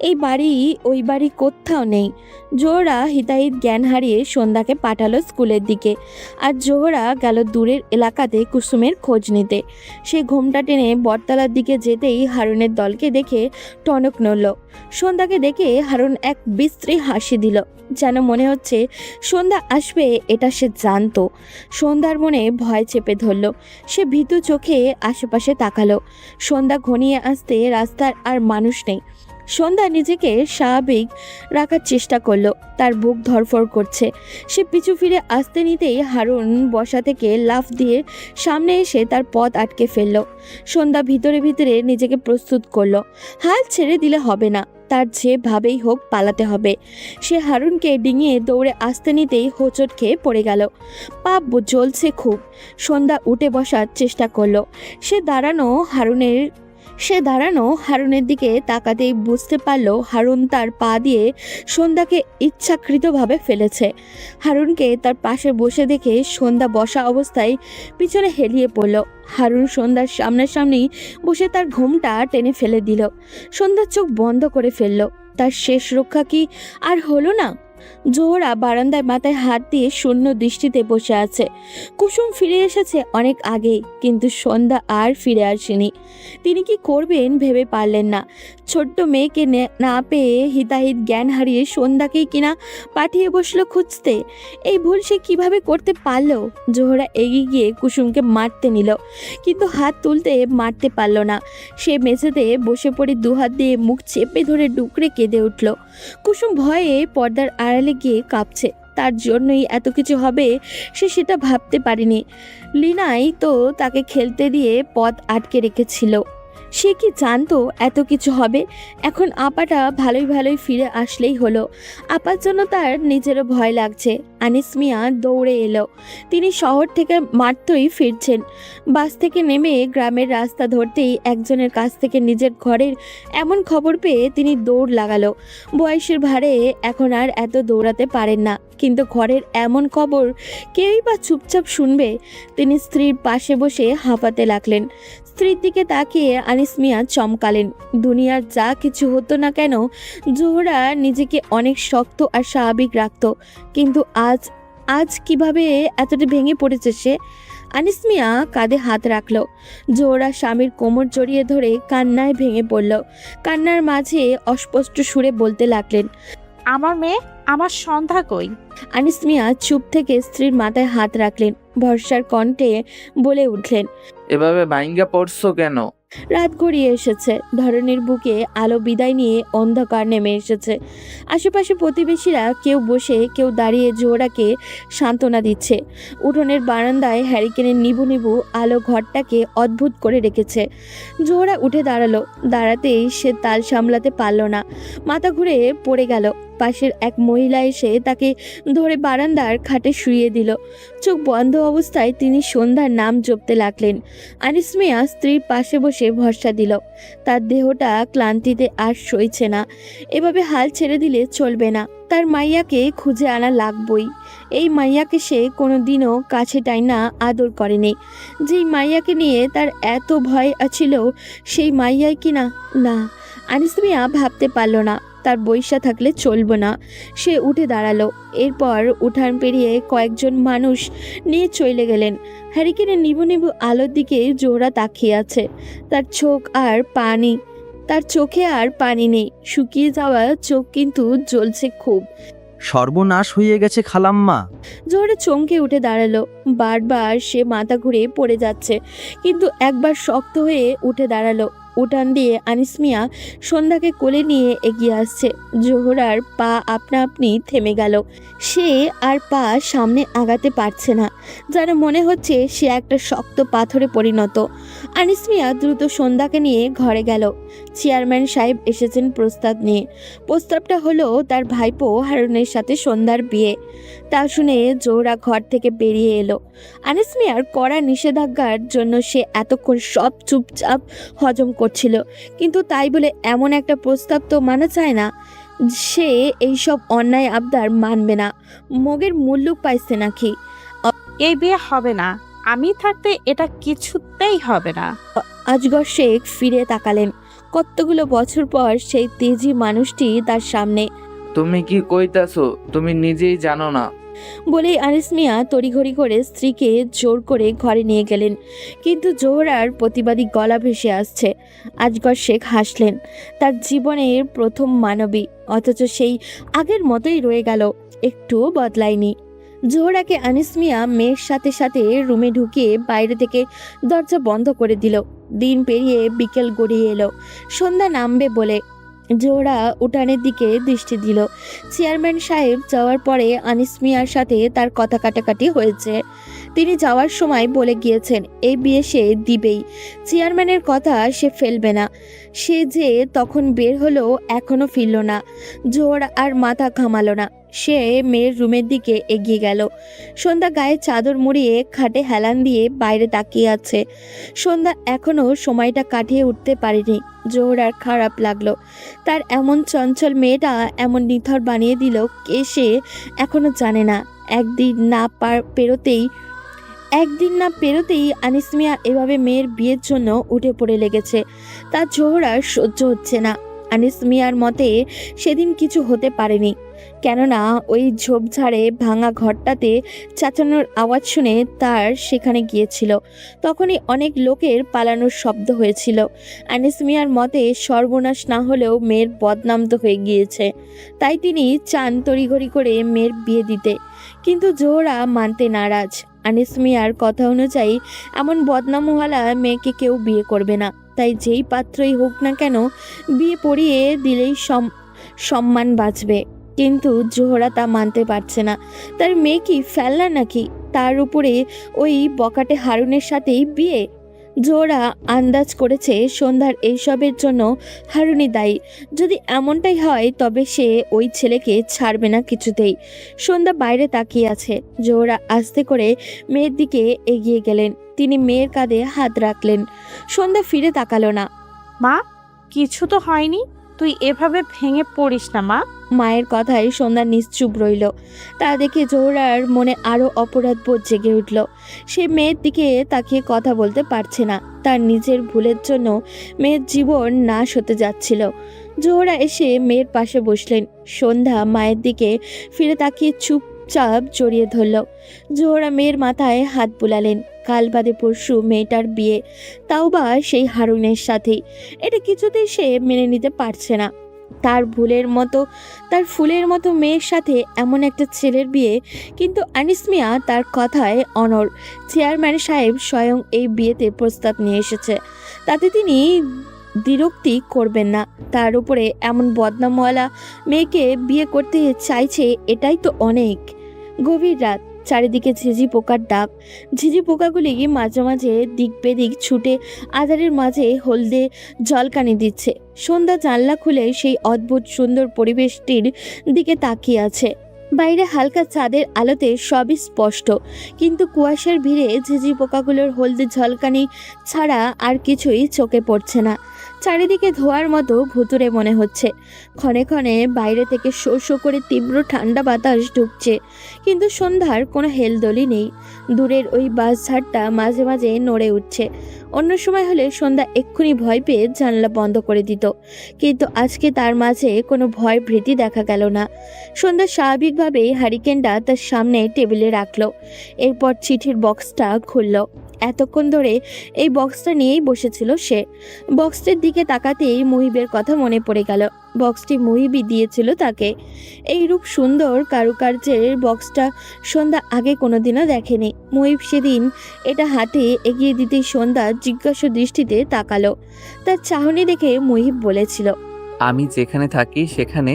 এই বাড়ি ওই বাড়ি কোথাও নেই। জোহরা হিতাহিত জ্ঞান হারিয়ে সন্ধ্যাকে পাঠালো স্কুলের দিকে, আর জোহরা গেল দূরের এলাকাতে কুসুমের খোঁজ নিতে। সে ঘোমটা টেনে বটতলার দিকে যেতেই হারুনের দলকে দেখে টনক নড়ল। সন্ধ্যাকে দেখে হারুন এক বিশ্রী হাসি দিল, যেন মনে হচ্ছে সন্ধ্যা আসবে এটা সে জানতো। সন্ধ্যার মনে ভয় চেপে ধরল। সে ভীতু চোখে আশেপাশে তাকালো। সন্ধ্যা ঘনিয়ে আসতে রাস্তার আর মানুষ নেই। সন্ধ্যা নিজেকে স্বাভাবিক রাখার চেষ্টা করলো। তার বুক ধড়ফড় করছে। সে পিছু ফিরে আসতে নিতেই হারুন বসা থেকে লাফ দিয়ে সামনে এসে তার পথ আটকে ফেলল। সন্ধ্যা ভিতরে ভিতরে নিজেকে প্রস্তুত করলো। হাল ছেড়ে দিলে হবে না, তার যেভাবেই হোক পালাতে হবে। সে হারুনকে ডিঙিয়ে দৌড়ে আসতে নিতেই হোঁচট খেয়ে পড়ে গেল। পা জ্বলছে খুব। সন্ধ্যা উঠে বসার চেষ্টা করলো। সে দাঁড়ানো হারুনের দিকে তাকাতেই বুঝতে পারল হারুন তার পা দিয়ে সন্ধ্যাকে ইচ্ছাকৃতভাবে ফেলেছে। হারুনকে তার পাশে বসে দেখে সন্ধ্যা বসা অবস্থায় পিছনে হেলিয়ে পড়ল। হারুন সন্ধ্যার সামনাসামনি বসে তার ঘোমটা টেনে ফেলে দিল। সন্ধ্যার চোখ বন্ধ করে ফেলল। তার শেষ রক্ষা কি আর হলো না? জোহরা বারান্দায় মাথায় হাত দিয়ে শূন্য দৃষ্টিতে বসে আছে। কুসুম ফিরে এসেছে অনেক আগেই, কিন্তু সন্ধ্যা আর ফিরে আসেনি। তিনি কি করবেন ভেবে পারলেন না। ছোট্ট মেয়েকে না পেয়ে হিতাহিত জ্ঞান হারিয়ে সন্ধ্যাকেই কিনা পাঠিয়ে বসলো খুঁজতে। এই ভুল সে কিভাবে করতে পারল? জোহরা এগিয়ে গিয়ে কুসুমকে মারতে নিল, কিন্তু হাত তুলতে মারতে পারল না। সে মেঝেতে বসে পড়ে দুহাত দিয়ে মুখ চেপে ধরে ডুকরে কেঁদে উঠল। কুসুম ভয়ে পর্দার আড়ালে গিয়ে কাঁপছে। তার জন্যই এত কিছু হবে সে সেটা ভাবতে পারেনি। লিনাই তো তাকে খেলতে দিয়ে পথ আটকে রেখেছিল। সে কি জানতো এত কিছু হবে? এখন আপাটা ভালোই ফিরে আসলেই হলো। আপার জন্য তার নিজেরও ভয় লাগছে। আনিস মিয়া দৌড়ে এলো। তিনি শহর থেকে মাত্রই ফিরছেন। বাস থেকে নেমে গ্রামের রাস্তা ধরতেই একজনের কাছ থেকে নিজের ঘরের এমন খবর পেয়ে তিনি দৌড় লাগালো। বয়সের ভারে এখন আর এত দৌড়াতে পারেন না, কিন্তু ঘরের এমন খবর কেউই বা চুপচাপ শুনবে? তিনি স্ত্রীর পাশে বসে হাঁপাতে লাগলেন। স্ত্রীর দিকে তাকিয়ে আনিস মিয়া চমকালেন। দুনিয়ার যা কিছু হতো না কেন, জোহরা নিজেকে অনেক শক্ত আর স্বাভাবিক রাখত, কিন্তু আজ কিভাবে এতটা ভেঙে পড়েছে সে? আনিস মিয়া কাঁধে হাত রাখলো। জোহরা স্বামীর কোমর জড়িয়ে ধরে কান্নায় ভেঙে পড়ল। কান্নার মাঝে অস্পষ্ট সুরে বলতে লাগলেন, আমার মেয়ে, আমার সন্ধ্যা কই? আনিস মিয়া চুপ থেকে স্ত্রীর মাথায় হাত রাখলেন। ভরসার কণ্ঠে বলে উঠলেন, এভাবে ভাইঙ্গা পড়ছো কেন? রাত গড়িয়ে এসেছে, ধরনের বুকে আলো বিদায় নিয়ে অন্ধকার নেমে এসেছে। আশেপাশে প্রতিবেশীরা কেউ বসে কেউ দাঁড়িয়ে জোহরাকে সান্ত্বনা দিচ্ছে। উঠোনের বারান্দায় হ্যারিকেনের নিবু নিবু আলো ঘরটাকে অদ্ভুত করে রেখেছে। জোহরা উঠে দাঁড়ালো, দাঁড়াতেই সে তাল সামলাতে পারল না, মাথা ঘুরে পড়ে গেল। পাশের এক মহিলা এসে তাকে ধরে বারান্দার খাটে শুইয়ে দিল। চোখ বন্ধ অবস্থায় তিনি সন্ধ্যার নাম জপতে লাগলেন। আনিস মিয়া স্ত্রীর পাশে বসে ভরসা দিল। তার দেহটা ক্লান্তিতে আর সইছে না, এভাবে হাল ছেড়ে দিলে চলবে না। তার মাইয়াকে খুঁজে আনা লাগবই। এই মাইয়াকে সে কোনোদিনও কাছে টাইনা আদর করেনি। যেই মাইয়াকে নিয়ে তার এত ভয় ছিল, সেই মাইয়াই কিনা না। আনিস মিয়া ভাবতে পারল না, তার বৈশা থাকলে চলবে না। সে উঠে দাঁড়ালো। এরপর উঠান পেরিয়ে কয়েকজন মানুষ নিয়ে চলে গেলেন। হ্যারিকেনের নিবু নিবু আলোর দিকে জোহরা তাকিয়ে আছে। তার চোখে আর পানি নেই, শুকিয়ে যাওয়া চোখ কিন্তু জ্বলছে খুব। সর্বনাশ হয়ে গেছে খালাম্মা। জোহরা চমকে উঠে দাঁড়ালো। বারবার সে মাথা ঘুরে পড়ে যাচ্ছে, কিন্তু একবার শক্ত হয়ে উঠে দাঁড়ালো। উঠান দিয়ে আনিস মিয়া সন্ধ্যাকে কোলে নিয়ে এগিয়ে আসছে। জোহরার পা আপনা আপনি থেমে গেল। সে আর পা সামনে আগাতে পারছে না, যেন মনে হচ্ছে সে একটা শক্ত পাথরে পরিণত। আনিস মিয়া দ্রুত সন্ধ্যাকে নিয়ে ঘরে গেল। চেয়ারম্যান সাহেব এসেছেন প্রস্তাব নিয়ে। প্রস্তাবটা হলো তার ভাইপো হারুনের সাথে সন্ধ্যার বিয়ে। তা শুনে জোহরা ঘর থেকে বেরিয়ে এলো। আনিস মিয়ার কড়া নিষেধাজ্ঞার জন্য সে এতক্ষণ সব চুপচাপ হজম করছিল, কিন্তু তাই বলে এমন একটা প্রস্তাব তো মানা যায় না। সে এইসব অন্যায় আবদার মানবে না। মগের মূল্য পাইছে নাকি? এই বিয়ে হবে না, আমি থাকতে এটা কিছুতেই হবে না। আজগর শেখ ফিরে তাকালেন। কতগুলো বছর পর সেই তেজি মানুষটি তার সামনে। তুমি কি কইতাছো? তুমি নিজেই জানো না। বলেই আনিস মিয়া তড়িঘড়ি করে স্ত্রীকে জোর করে ঘরে নিয়ে গেলেন, কিন্তু জোহরার প্রতিবাদী গলা ভেসে আসছে। আজগর শেখ হাসলেন। তার জীবনের প্রথম মানবী, অথচ সেই আগের মতোই রয়ে গেল, একটুও বদলায়নি। জোহরাকে আনিস মিয়া মেয়ের সাথে সাথে রুমে ঢুকিয়ে বাইরে থেকে দরজা বন্ধ করে দিল। দিন পেরিয়ে বিকেল গড়িয়ে এলো। সন্ধ্যা নামবে বলে জোহরা উঠানের দিকে দৃষ্টি দিল। চেয়ারম্যান সাহেব যাওয়ার পরে আনিস মিয়ার সাথে তার কথা কাটাকাটি হয়েছে। তিনি যাওয়ার সময় বলে গিয়েছেন এই বিয়ে সে দিবেই, চেয়ারম্যানের কথা সে ফেলবে না। সে যে তখন বের হলো এখনো ফিরল না। জোহরা আর মাথা ঘামালো না, সে মেয়ের রুমের দিকে এগিয়ে গেল। সন্ধ্যা গায়ে চাদর মুড়িয়ে খাটে হেলান দিয়ে বাইরে তাকিয়ে আছে। সন্ধ্যা এখনো সময়টা কাটিয়ে উঠতে পারেনি। জোহরার খারাপ লাগলো। তার এমন চঞ্চল মেয়েটা এমন নিথর বানিয়ে দিল কে সে এখনো জানে না। একদিন না পেরোতেই আনিস মিয়া এভাবে মেয়ের বিয়ের জন্য উঠে পড়ে লেগেছে। তার জোহরার সহ্য হচ্ছে না। আনিস মিয়ার মতে সেদিন কিছু হতে পারেনি, কেননা ওই ঝোপঝাড়ে ভাঙা ঘরটাতে চাচানোর আওয়াজ শুনে তার সেখানে গিয়েছিল। তখনই অনেক লোকের পালানোর শব্দ হয়েছিল। আনিস মিয়ার মতে সর্বনাশ না হলেও মেয়ের বদনাম তো হয়ে গিয়েছে, তাই তিনি চান তড়িঘড়ি করে মেয়ের বিয়ে দিতে। কিন্তু জোহরা মানতে নারাজ। আনিস মিয়ার কথা অনুযায়ী এমন বদনামওয়ালা মেয়েকে কেউ বিয়ে করবে না, তাই যেই পাত্রই হোক না কেন বিয়ে পড়িয়ে দিলেই সম্মান বাঁচবে। কিন্তু জোহরা তা মানতে পারছে না। তার মেয়ে কি ফেলনা নাকি? তার উপরে ওই বকাটে হারুনের সাথেই বিয়ে। জোহরা আন্দাজ করেছে সন্ধ্যার এইসবের জন্য হারুনই দায়ী। যদি এমনটাই হয় তবে সে ওই ছেলেকে ছাড়বে না কিছুতেই। সন্ধ্যা বাইরে তাকিয়ে আছে। জোহরা আস্তে করে মেয়ের দিকে এগিয়ে গেলেন। তিনি মেয়ের কাঁধে হাত রাখলেন। সন্ধ্যা ফিরে তাকালো না। মা, কিছু তো হয়নি, তুই এভাবে ভেঙে পড়িস না মা। মায়ের কথায় সন্ধ্যা নিশ্চুপ রইল। তা দেখে জোহরার মনে আরো অপরাধ বোধ জেগে উঠল। সে মেয়ের দিকে তাকিয়ে কথা বলতে পারছে না। তার নিজের ভুলের জন্য মেয়ের জীবন নাশ হতে যাচ্ছিল। জোহরা এসে মেয়ের পাশে বসলেন। সন্ধ্যা মায়ের দিকে ফিরে তাকিয়ে চুপচাপ জড়িয়ে ধরল। জোহরা মেয়ের মাথায় হাত বুলালেন। কাল বাদে পরশু মেয়েটার বিয়ে, তাও বা সেই হারুনের সাথেই। এটা কিছুতেই সে মেনে নিতে পারছে না। তার তার ফুলের মতো মেয়ের সাথে এমন একটা ছেলের বিয়ে, কিন্তু আনিস মিয়া তার কথায় অনড়। চেয়ারম্যান সাহেব স্বয়ং এই বিয়েতে প্রস্তাব নিয়ে এসেছে, তাতে তিনি দ্বিরুক্তি করবেন না। তার উপরে এমন বদনামওয়ালা মেয়েকে বিয়ে করতে চাইছে, এটাই তো অনেক। গভীর রাত, চারিদিকে ঝিঝি পোকার ডাক। ঝিঝি পোকাগুলি মাঝে মাঝে দিক বেদিক ছুটে আধারের মাঝে হলদে জলকানি দিচ্ছে। সন্ধ্যা জানলা খুলে সেই অদ্ভুত সুন্দর পরিবেশটির দিকে তাকিয়ে আছে। বাইরে হালকা চাঁদের আলোতে সবই স্পষ্ট, কিন্তু কুয়াশার ভিড়ে ঝিঝি পোকাগুলোর হলদে ঝলকানি ছাড়া আর কিছুই চোখে পড়ছে না। চারিদিকে ধোয়ার মতো ভুতুরে মনে হচ্ছে। ক্ষণে ক্ষণে বাইরে থেকে শো শো করে তীব্র ঠান্ডা বাতাস ঢুকছে, কিন্তু সন্ধ্যার কোনো হেলদোলই নেই। দূরের ওই বাসঝাড়টা মাঝে মাঝে নড়ে উঠছে। অন্য সময় হলে সন্ধ্যা এক্ষুনি ভয় পেয়ে জানলা বন্ধ করে দিত, কিন্তু আজকে তার মাঝে কোনো ভয় ভীতি দেখা গেল না। সন্ধ্যা স্বাভাবিকভাবেই হারিকেনটা তার সামনে টেবিলে রাখলো, এরপর চিঠির বক্সটা খুলল। এতক্ষণ ধরে এই বক্সটা নিয়েই বসেছিল সে। বক্সটির দিকে তাকাতেই মুহিবের কথা মনে পড়ে গেল। বক্সটি মুহিবই দিয়েছিল তাকে। এই রূপ সুন্দর কারুকার্যের বক্সটা সন্ধ্যা আগে কোনোদিনও দেখেনি। মুহিব সেদিন এটা হাতে এগিয়ে দিতেই সন্ধ্যা জিজ্ঞাসা দৃষ্টিতে তাকালো। তার চাহনি দেখে মুহিব বলেছিল, আমি যেখানে থাকি সেখানে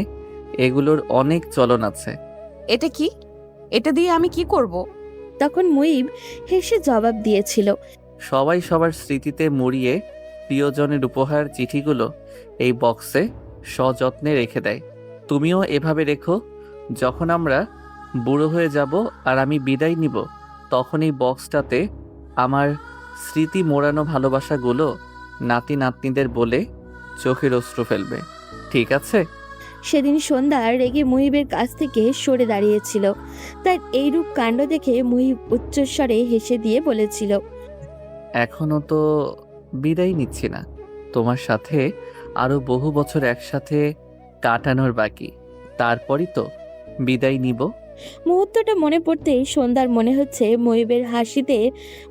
এগুলোর অনেক চলন আছে। এটা কি? এটা দিয়ে আমি কি করব? তখন মুহিব হেসে জবাব দিয়েছিল, সবাই সবার স্মৃতিতে মুড়িয়ে প্রিয়জনের উপহার চিঠিগুলো এই বক্সে সযত্নে রেখে দেয়। তুমিও এভাবে রেখো। যখন আমরা বুড়ো হয়ে যাব আর আমি বিদায় নিব, তখন এই বক্সটাতে আমার স্মৃতি মোড়ানো ভালোবাসাগুলো নাতি নাতনিদের বলে চোখের অশ্রু ফেলবে, ঠিক আছে? সেদিন সন্ধ্যা রেগে মুহিবের কাছ থেকে সরে দাঁড়িয়েছিল। তার এইরূপ কাণ্ড দেখে মুহিব উচ্চস্বরে হেসে দিয়ে বলেছিল, এখনো তো বিদায় নিচ্ছি না, তোমার সাথে আরো বহু বছর একসাথে কাটানোর বাকি, তারপরই তো বিদায় নিব। মুহূর্তটা মনে পড়তেই সন্ধ্যার মনে হচ্ছে মুহিবের হাসিতে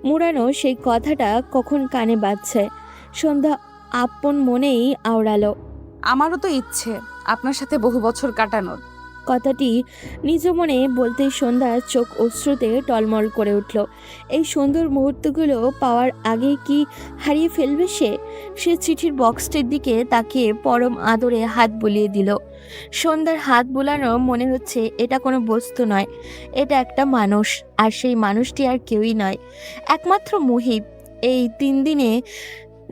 মুড়ানো সেই কথাটা কখন কানে বাজছে। সন্ধ্যা আপন মনেই আওড়ালো, আমারও তো ইচ্ছে আপনার সাথে বহু বছর কাটানোর। কথাটি নিজ মনে বলতেই সন্ধ্যার চোখ অশ্রুতে টলমল করে উঠল। এই সুন্দর মুহূর্তগুলো পাওয়ার আগে কি হারিয়ে ফেলবে সে চিঠির বক্সটির দিকে তাকিয়ে পরম আদরে হাত বুলিয়ে দিল। সন্ধ্যার হাত বুলানো মনে হচ্ছে এটা কোনো বস্তু নয়, এটা একটা মানুষ, আর সেই মানুষটি আর কেউই নয়, একমাত্র মুহিব। এই 3 দিনে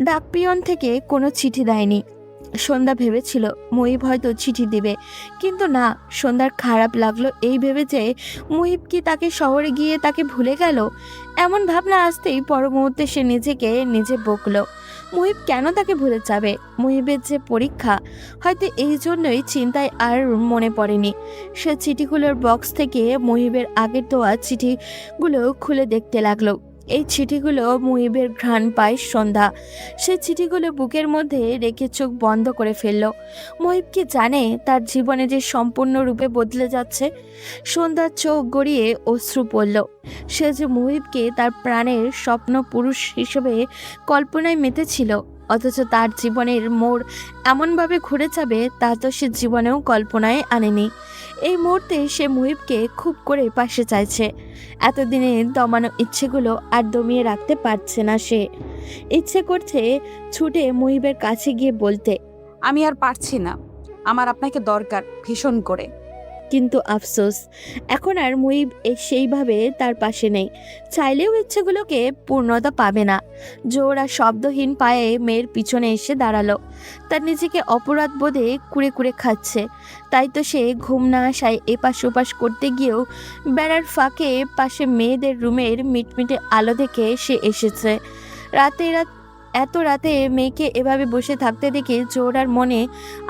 ডাকপিয়ন থেকে কোনো চিঠি দেয়নি। সন্ধ্যা ভেবেছিল মুহিব হয়তো চিঠি দেবে, কিন্তু না। সন্ধ্যার খারাপ লাগলো এই ভেবে যে মুহিব কি তাকে শহরে গিয়ে তাকে ভুলে গেল। এমন ভাবনা আসতেই পর মুহূর্তে সে নিজেকে নিজে বকলো, মুহিব কেন তাকে ভুলে যাবে? মুহিবের যে পরীক্ষা, হয়তো এই জন্যই চিন্তায় আর মনে পড়েনি। সে চিঠিগুলোর বক্স থেকে মুহিবের আগের দেওয়া চিঠিগুলো খুলে দেখতে লাগলো। এই চিঠিগুলো মুহিবের ঘ্রাণ পায় সন্ধ্যা। সে চিঠিগুলো বুকের মধ্যে রেখে চোখ বন্ধ করে ফেলল। মুহিব কি জানে তার জীবনে যে সম্পূর্ণরূপে বদলে যাচ্ছে? সন্ধ্যার চোখ গড়িয়ে অশ্রু পড়ল। সে যে মুহিবকে তার প্রাণের স্বপ্ন পুরুষ হিসেবে কল্পনায় মেতেছিল, অথচ তার জীবনের মোড় এমনভাবে ঘুরে যাবে তা তো সে জীবনেও কল্পনায় আনেনি। এই মুহূর্তে সে মুহিবকে খুব করে পাশে চাইছে। এতদিনে দমানো ইচ্ছেগুলো আর দমিয়ে রাখতে পারছে না সে। ইচ্ছে করছে ছুটে মুহিবের কাছে গিয়ে বলতে, আমি আর পারছি না, আমার আপনাকে দরকার ভীষণ করে। কিন্তু আফসোস, এখন আর মুহিব সেইভাবে তার পাশে নেই। চাইলেও ইচ্ছেগুলোকে পূর্ণতা পাবে না। জোর আর শব্দহীন পায়ে মেয়ের পিছনে এসে দাঁড়ালো। তার নিজেকে অপরাধ বোধে কুড়ে কুড়ে খাচ্ছে। তাই তো সে ঘুম না আসায় এপাশ ওপাশ করতে গিয়েও বেড়ার ফাঁকে পাশে মেয়েদের রুমের মিটমিটে আলো দেখে সে এসেছে। এত রাতে মেয়েকে এভাবে বসে থাকতে দেখে জোহরার মনে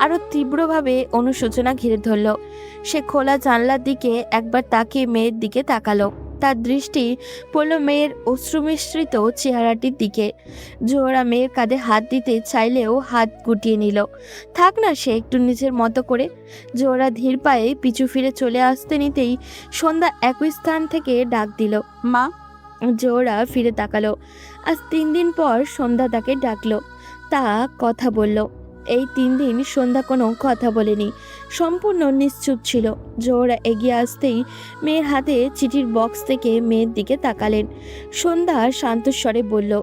আরো তীব্রভাবে অনুশোচনা ঘিরে ধরল। সে খোলা জানলার দিকে একবার তাকিয়ে মেয়ের দিকে তাকালো। তার দৃষ্টি পড়ল মেয়ের অশ্রুমিশ্রিত চেহারাটির দিকে। জোহরা মেয়ের কাঁধে হাত দিতে চাইলেও হাত গুটিয়ে নিল। থাক না সে একটু নিজের মতো করে। জোহরা ধীর পায়ে পিছু ফিরে চলে আসতে নিতেই সন্ধ্যা একই স্থান থেকে ডাক দিল, মা। জোহরা ফিরে তাকালো। আজ 3 দিন পর সন্ধ্যা তাকে ডাকলো, তা কথা বলল। এই 3 দিন সন্ধ্যা কোনো কথা বলেনি, সম্পূর্ণ নিশ্চুপ ছিল। জোহরা এগিয়ে আসতেই মেয়ের হাতে চিঠির বক্স থেকে মেয়ের দিকে তাকালেন। সন্ধ্যা শান্তস্বরে বলল,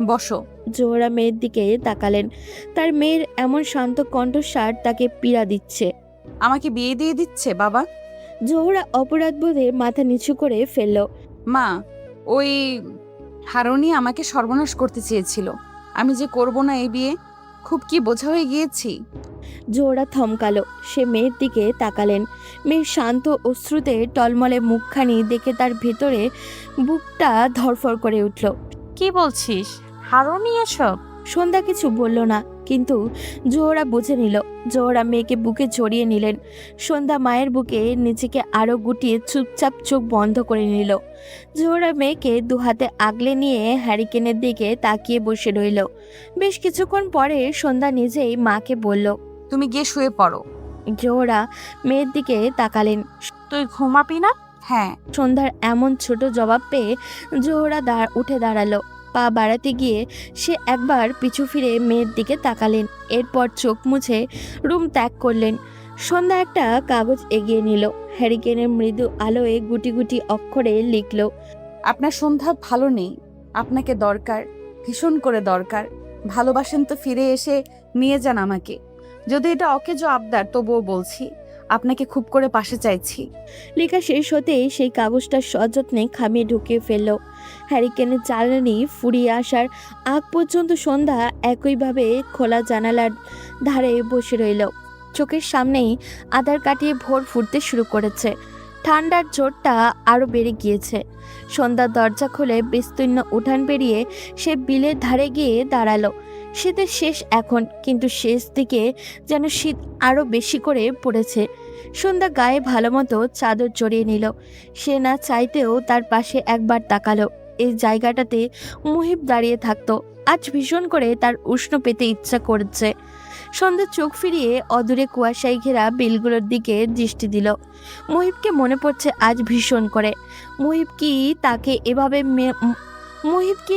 বসো। জোহরা মেয়ের দিকে তাকালেন। তার মেয়ের এমন শান্ত কণ্ঠস্বর তাকে পীড়া দিচ্ছে। আমাকে বিয়ে দিয়ে দিচ্ছে বাবা? জোহরা অপরাধবোধে মাথা নিচু করে ফেলল। মা, ওই হারুনি আমাকে সর্বনাশ করতে চেয়েছিল। আমি যে করব না এই বিয়ে, খুব কি বোঝা হয়ে গিয়েছি। জোহরা থমকালো। সে মেয়ের দিকে তাকালেন। মেয়ের শান্ত অশ্রুতে টলমলে মুখখানি দেখে তার ভেতরে বুকটা ধরফর করে উঠল। কি বলছিস? হারুনি এসব? সন্ধ্যা কিছু বলল না, কিন্তু জোহরা বুঝে নিল। জোহরা মেয়েকে বুকে জড়িয়ে নিলেন। সন্ধ্যা মায়ের বুকে নিজেকে আরো গুটিয়ে চুপচাপ চোখ বন্ধ করে নিল। জোহরা মেয়েকে দুহাতে আগলে নিয়ে হ্যারিকেনের দিকে তাকিয়ে বসে রইল। বেশ কিছুক্ষণ পরে সন্ধ্যা নিজেই মাকে বলল, তুমি গিয়ে শুয়ে পড়ো। জোহরা মেয়ের দিকে তাকালেন। তুই ঘুমাবি না? হ্যাঁ। সন্ধ্যার এমন ছোট জবাব পেয়ে জোহরা উঠে দাঁড়ালো। পা বাড়াতে গিয়ে সে একবার পিছু ফিরে মেয়ের দিকে তাকালেন। এরপর চোখ মুছে রুম ত্যাগ করলেন। সন্ধ্যা একটা কাগজ এগিয়ে নিল। হ্যারিকেনের মৃদু আলোয় গুটি গুটি অক্ষরে লিখল, আপনার সন্ধ্যা ভালো নেই, আপনাকে দরকার, ভীষণ করে দরকার। ভালোবাসেন তো ফিরে এসে নিয়ে যান আমাকে। যদি এটা অকেজো আবদার, তবুও বলছি, আপনাকে খুব করে পাশে চাইছি। লেখা শেষ হতেই সেই কাগজটা সযত্নে খামিয়ে ঢুকিয়ে ফেলল। হ্যারিকেনের জ্বালানি ফুরিয়ে আসার আগ পর্যন্ত সন্ধ্যা একইভাবে খোলা জানালার ধারে বসে রইল। চোখের সামনেই আধার কাটিয়ে ভোর ফুটতে শুরু করেছে। ঠান্ডার জোরটা আরও বেড়ে গিয়েছে। সন্ধ্যা দরজা খুলে বিস্তীর্ণ উঠান পেরিয়ে সে বিলের ধারে গিয়ে দাঁড়ালো। শীতের শেষ এখন, কিন্তু শেষ দিকে যেন শীত আরও বেশি করে পড়েছে। সন্ধ্যা গায়ে ভালো মতো চাদর জড়িয়ে নিল। সে না চাইতেও তার পাশে একবার তাকালো। এই জায়গাটাতে মুহিব দাঁড়িয়ে থাকতো। আজ ভীষণ করে তার উষ্ণ পেতে ইচ্ছা করছে। সন্ধ্যা চোখ ফিরিয়ে অদূরে কুয়াশায় ঘেরা বিলগুলোর দিকে দৃষ্টি দিল। মুহিবকে মনে পড়ছে আজ ভীষণ করে। মুহিব কি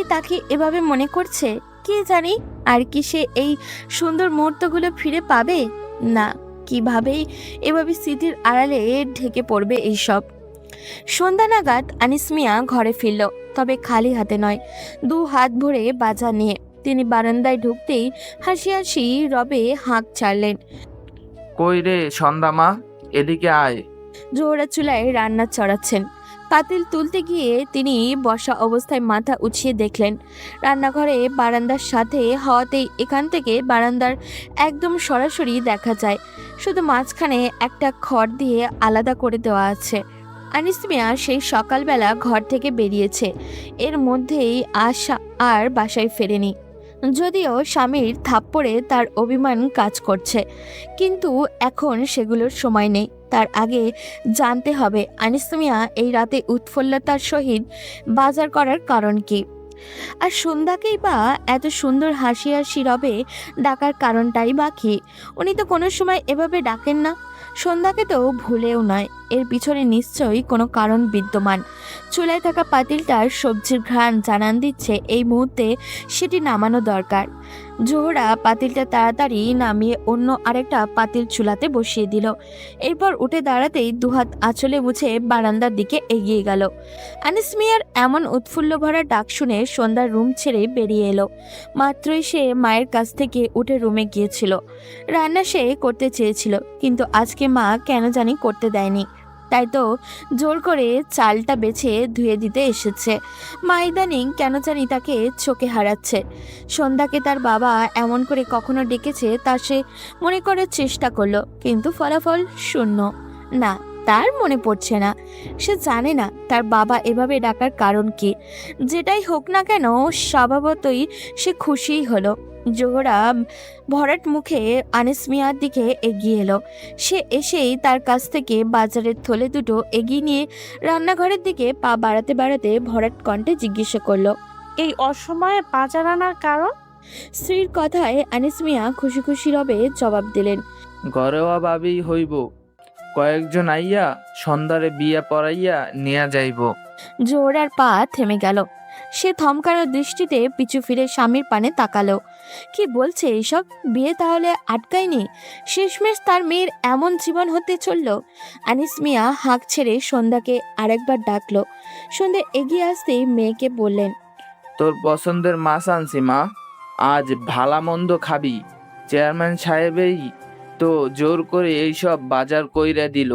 তাকে এভাবে মনে করছে? কে জানি, আর কি সে এই সুন্দর মুহূর্তগুলো ফিরে পাবে? না, কিভাবেই এভাবে স্মৃতির আড়ালে ঢেকে পড়বে এইসব। সন্ধ্যা নাগাদ আনিস মিয়া ঘরে ফিরল, তবে খালি হাতে নয়, 2 হাত ভরে বাজার নিয়ে। তিনি বারান্দায় ঢুকতেই হাসি হাসি রবে হাঁক ছাড়লেন। কই রে সন্ধ্যা মা, এদিকে আয়। জোহরা চুলায় রান্না চড়াচ্ছেন। পাতিল তুলতে গিয়ে তিনি বসা অবস্থায় মাথা উঠিয়ে দেখলেন রান্নাঘরে বারান্দার সাথে হওয়াতেই এখান থেকে বারান্দার একদম সরাসরি দেখা যায়। শুধু মাঝখানে একটা খড় দিয়ে আলাদা করে দেওয়া আছে। আনিস মিয়া সেই সকালবেলা ঘর থেকে বেরিয়েছে, এর মধ্যেই আশা আর বাসায় ফেরেনি। যদিও স্বামীর থাপ্পড়ে তার অভিমান কাজ করছে, কিন্তু এখন সেগুলোর সময় নেই। তার আগে জানতে হবে আনিস মিয়া এই রাতে উৎফুল্লতার সহিত বাজার করার কারণ কি, আর সন্ধ্যাকেই বা এত সুন্দর হাসি হাসি রবে ডাকার কারণটাই বা কি। উনি তো কোনো সময় এভাবে ডাকেন না। সন্ধ্যাকে তো ভুলেও নয়। এর পিছনে নিশ্চয়ই কোনো কারণ বিদ্যমান। চুলায় থাকা পাতিলটার সবজির ঘ্রাণ জানান দিচ্ছে এই মুহূর্তে সেটি নামানো দরকার। জোহরা পাতিলটা তাড়াতাড়ি নামিয়ে অন্য আরেকটা পাতিল চুলাতে বসিয়ে দিল। এরপর উঠে দাঁড়াতেই 2 হাত আঁচলে মুছে বারান্দার দিকে এগিয়ে গেল। আনিস মিয়ার এমন উৎফুল্ল ভরা ডাক শুনে সন্ধ্যার রুম ছেড়ে বেরিয়ে এলো। মাত্রই সে মায়ের কাছ থেকে উঠে রুমে গিয়েছিল। রান্না সে করতে চেয়েছিল, কিন্তু আজকে মা কেন জানি করতে দেয়নি। তাই তো জোর করে চালটা বেছে ধুয়ে দিতে এসেছে। মা ইদানিং কেন জানি তাকে চোখে হারাচ্ছে। সন্ধ্যাকে তার বাবা এমন করে কখনো ডেকেছে তা সে মনে করার চেষ্টা করলো, কিন্তু ফলাফল শূন্য। না, তার মনে পড়ছে না। সে জানে না তার বাবা এভাবে ডাকার কারণ কি। যেটাই হোক না কেন, স্বভাবতই সে খুশিই হলো। জোহরা ভরাট মুখে আনিস মিয়ার দিকে এগিয়ে এলো। সে এসেই তার কাছ থেকে বাজারের থলে দুটো এগিয়ে নিয়ে রান্নাঘরের দিকে পা বাড়াতে বাড়াতে ভরাট কণ্ঠে জিজ্ঞাসা করলো, এই অসময়ে বাজার আনার কারণ? স্ত্রীর কথায় আনিস মিয়া খুশি খুশি রবে জবাব দিলেন, ঘরেওয়া ভাবি হইব, কয়েকজন আইয়া সন্ধ্যারে বিয়া পড়াইয়া নিয়া যাইব। জোহরার পা থেমে গেল। সে থমকানো দৃষ্টিতে পিছু ফিরে স্বামীর পানে তাকালো। কি বলছে এইসব? বিয়ে তাহলে আটকায়নি? শেষমেশ তার মেয়ের এমন জীবন হতে চলল। আনিস মিয়া হাঁক ছেড়ে সন্ধ্যাকে আরেকবার ডাকলো। সন্ধ্যা এগিয়ে আসতেই মেয়েকে বললেন, তোর পছন্দের মাছ আনছি মা, আজ ভালা মন্দ খাবি। চেয়ারম্যান সাহেবেই তো জোর করে এইসব বাজার কইরা দিল।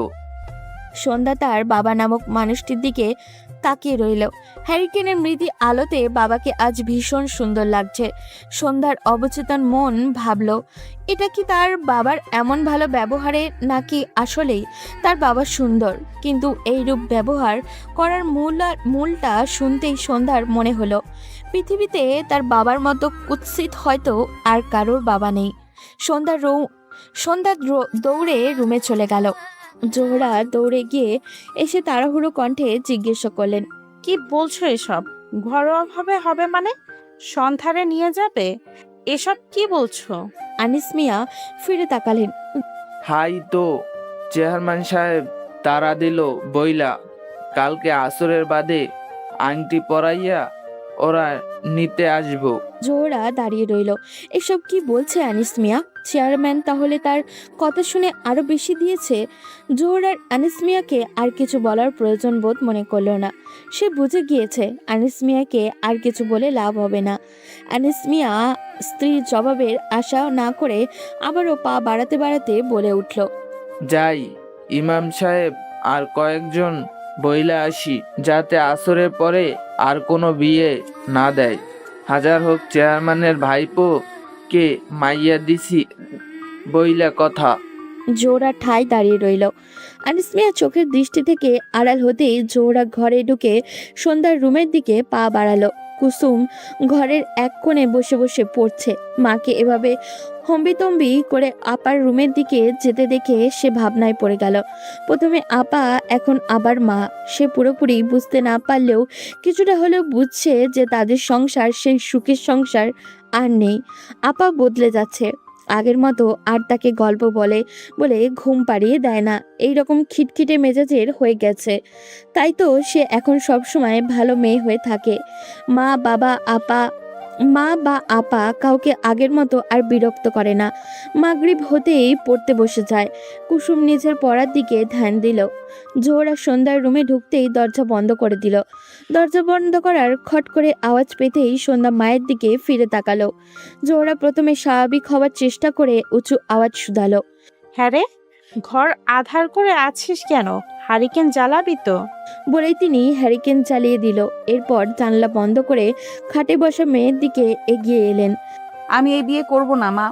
সন্ধ্যা তার বাবা নামক মানুষটির দিকে তাকিয়ে রইল। হ্যারিকেনের মৃদু আলোতে বাবাকে আজ ভীষণ সুন্দর লাগছে। সন্ধ্যার অবচেতন মন ভাবল, এটা কি তার বাবার এমন ভালো ব্যবহারে, নাকি আসলেই তার বাবা সুন্দর? কিন্তু এই রূপ ব্যবহার করার মূলটা শুনতেই সন্ধ্যার মনে হলো পৃথিবীতে তার বাবার মতো কুৎসিত হয়তো আর কারোর বাবা নেই। সন্ধ্যা দৌড়ে রুমে চলে গেল। জোহরা দৌড়ে গিয়ে এসে তাড়াহুড়ো কণ্ঠে জিজ্ঞেস করলেন, কি বলছো এসব? ঘরোয়াভাবে হবে মানে? সন্ধ্যারে নিয়ে যাবে? এসব কি বলছো? আনিস মিয়া ফিরে তাকালেন। হাই তো চেয়ারম্যান সাহেব তারা দিল বইলা, কালকে আসরের বাদে আংটি পরাইয়া ওরা নিতে আসবো। জোহরা দাঁড়িয়ে রইল। এসব কি বলছে আনিস মিয়া? চেয়ারম্যান তাহলে তার কথা শুনে আরো বেশি দিয়েছে? জোহরার আনিস মিয়াকে আর কিছু বলার প্রয়োজন বোধ মনে করল না। সে বুঝে গিয়েছে আনিস মিয়াকে আর কিছু বলে লাভ হবে না। আনিস মিয়া স্ত্রীর জবাবের আশা না করে আবারও পা বাড়াতে বাড়াতে বলে উঠল, যাই ইমাম সাহেব আর কয়েকজন বইলা আসি, যাতে আসরের পরে আর কোনো বিয়ে না দেয়। হাজার হোক চেয়ারম্যানের ভাইপো কে মাইয়া দিছি বইলা কথা। জোহরা ঠায় দাঁড়িয়ে রইল। আনিস মিয়া চোখের দৃষ্টি থেকে আড়াল হতেই জোহরা ঘরে ঢুকে সন্ধ্যার রুমের দিকে পা বাড়ালো। কুসুম ঘরের এক কোণে বসে বসে পড়ছে। মাকে এভাবে হম্বিতম্বি করে আপার রুমের দিকে যেতে দেখে সে ভাবনায় পড়ে গেল। প্রথমে আপা, এখন আবার মা। সে পুরোপুরি বুঝতে না পারলেও কিছুটা হলেও বুঝছে যে তাদের সংসার সেই সুখের সংসার আর নেই। আপা বদলে যাচ্ছে। আগের মতো আর তাকে গল্প বলে বলে ঘুম পাড়িয়ে দেয় না, এই রকম খিটখিটে মেজাজের হয়ে গেছে। তাই তো সে এখন সবসময় ভালো মেয়ে হয়ে থাকে। মা বা আপা কাউকে আগের মতো আর বিরক্ত করে না। মাগরিব হতেই পড়তে বসে যায়। কুসুম নিজের পড়ার দিকে ধ্যান দিল। জোহরা সন্ধ্যার রুমে ঢুকতেই দরজা বন্ধ করে দিল। দরজা বন্ধ করার খট করে আওয়াজ পেতেই সন্ধ্যা মায়ের দিকে ফিরে তাকালো। জোহরা প্রথমে স্বাভাবিক হওয়ার চেষ্টা করে উঁচু আওয়াজ শুধালো, হ্যাঁ রে, ঘর আধার করে আছিস কেন? হারিকেন জ্বালাবি তো? বলেই তিনি হ্যারিকেন চালিয়ে দিল। এরপর জানলা বন্ধ করে খাটে বসা মেয়ের দিকে এগিয়ে এলেন। আমি এই বিয়ে করব না মা।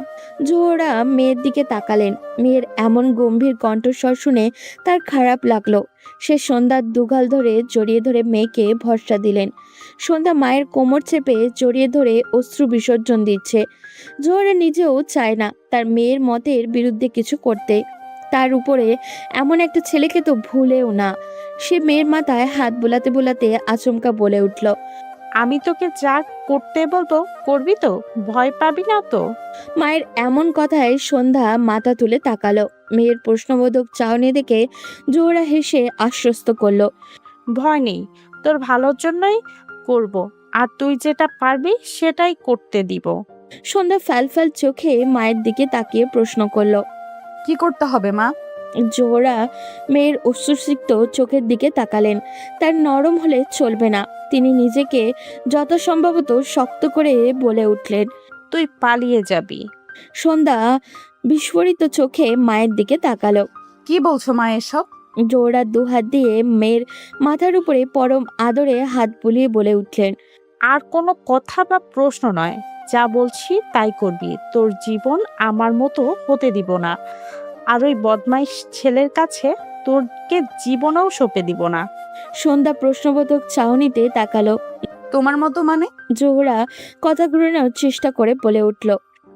জোহরা মেয়ের দিকে তাকালেন। মেয়ের এমন গম্ভীর কণ্ঠস্বর শুনে তার খারাপ লাগলো। সে সন্ধ্যার দুগাল ধরে জড়িয়ে ধরে মেয়েকে ভরসা দিলেন। সন্ধ্যা মায়ের কোমর চেপে জড়িয়ে ধরে অশ্রু বিসর্জন দিচ্ছে। জোহরা নিজেও চায় না তার মেয়ের মতের বিরুদ্ধে কিছু করতে। তার উপরে এমন একটা ছেলেকে তো ভুলেও না। সে মেয়ের মাথায় হাত বোলাতে বোলাতে আচমকা বলে উঠল, আমি তোকে যা করতে বলবো করবি তো? ভয় পাবি না তো? মায়ের এমন কথায় সন্ধ্যা মাথা তুলে তাকালো। মেয়ের প্রশ্নবোধক চাহনি দেখে জোহরা হেসে আশ্বস্ত করলো, ভয় নেই, তোর ভালোর জন্যই করব, আর তুই যেটা পারবি সেটাই করতে দিব। সন্ধ্যা ফ্যাল চোখে মায়ের দিকে তাকিয়ে প্রশ্ন করলো, কি করতে হবে মা? জোহরা মেয়ের অশ্রুসিক্ত চোখের দিকে তাকালেন। তার নরম হলে চলবে না। তিনি নিজেকে যত সম্ভবত শক্ত করে বলে উঠলেন, তুই পালিয়ে যাবি। সন্ধ্যা বিস্ফোরিত চোখে মায়ের দিকে তাকালো। কি বলছো মা এসব? জোহরা দুহাত দিয়ে মেয়ের মাথার উপরে পরম আদরে হাত বুলিয়ে বলে উঠলেন, আর কোনো কথা বা প্রশ্ন নয়, যা বলছি তাই করবি। তোর জীবন আমার মতো হতে দিব না, আর ওই বদমাইশ ছেলের কাছে তোরকে জীবনেও সঁপে দিব না। সন্ধ্যা প্রশ্নবোধক চাহনিতে তাকালো। তোমার মতো মানে? জোহরা কথা ঘুরানোর চেষ্টা করে বলে উঠল,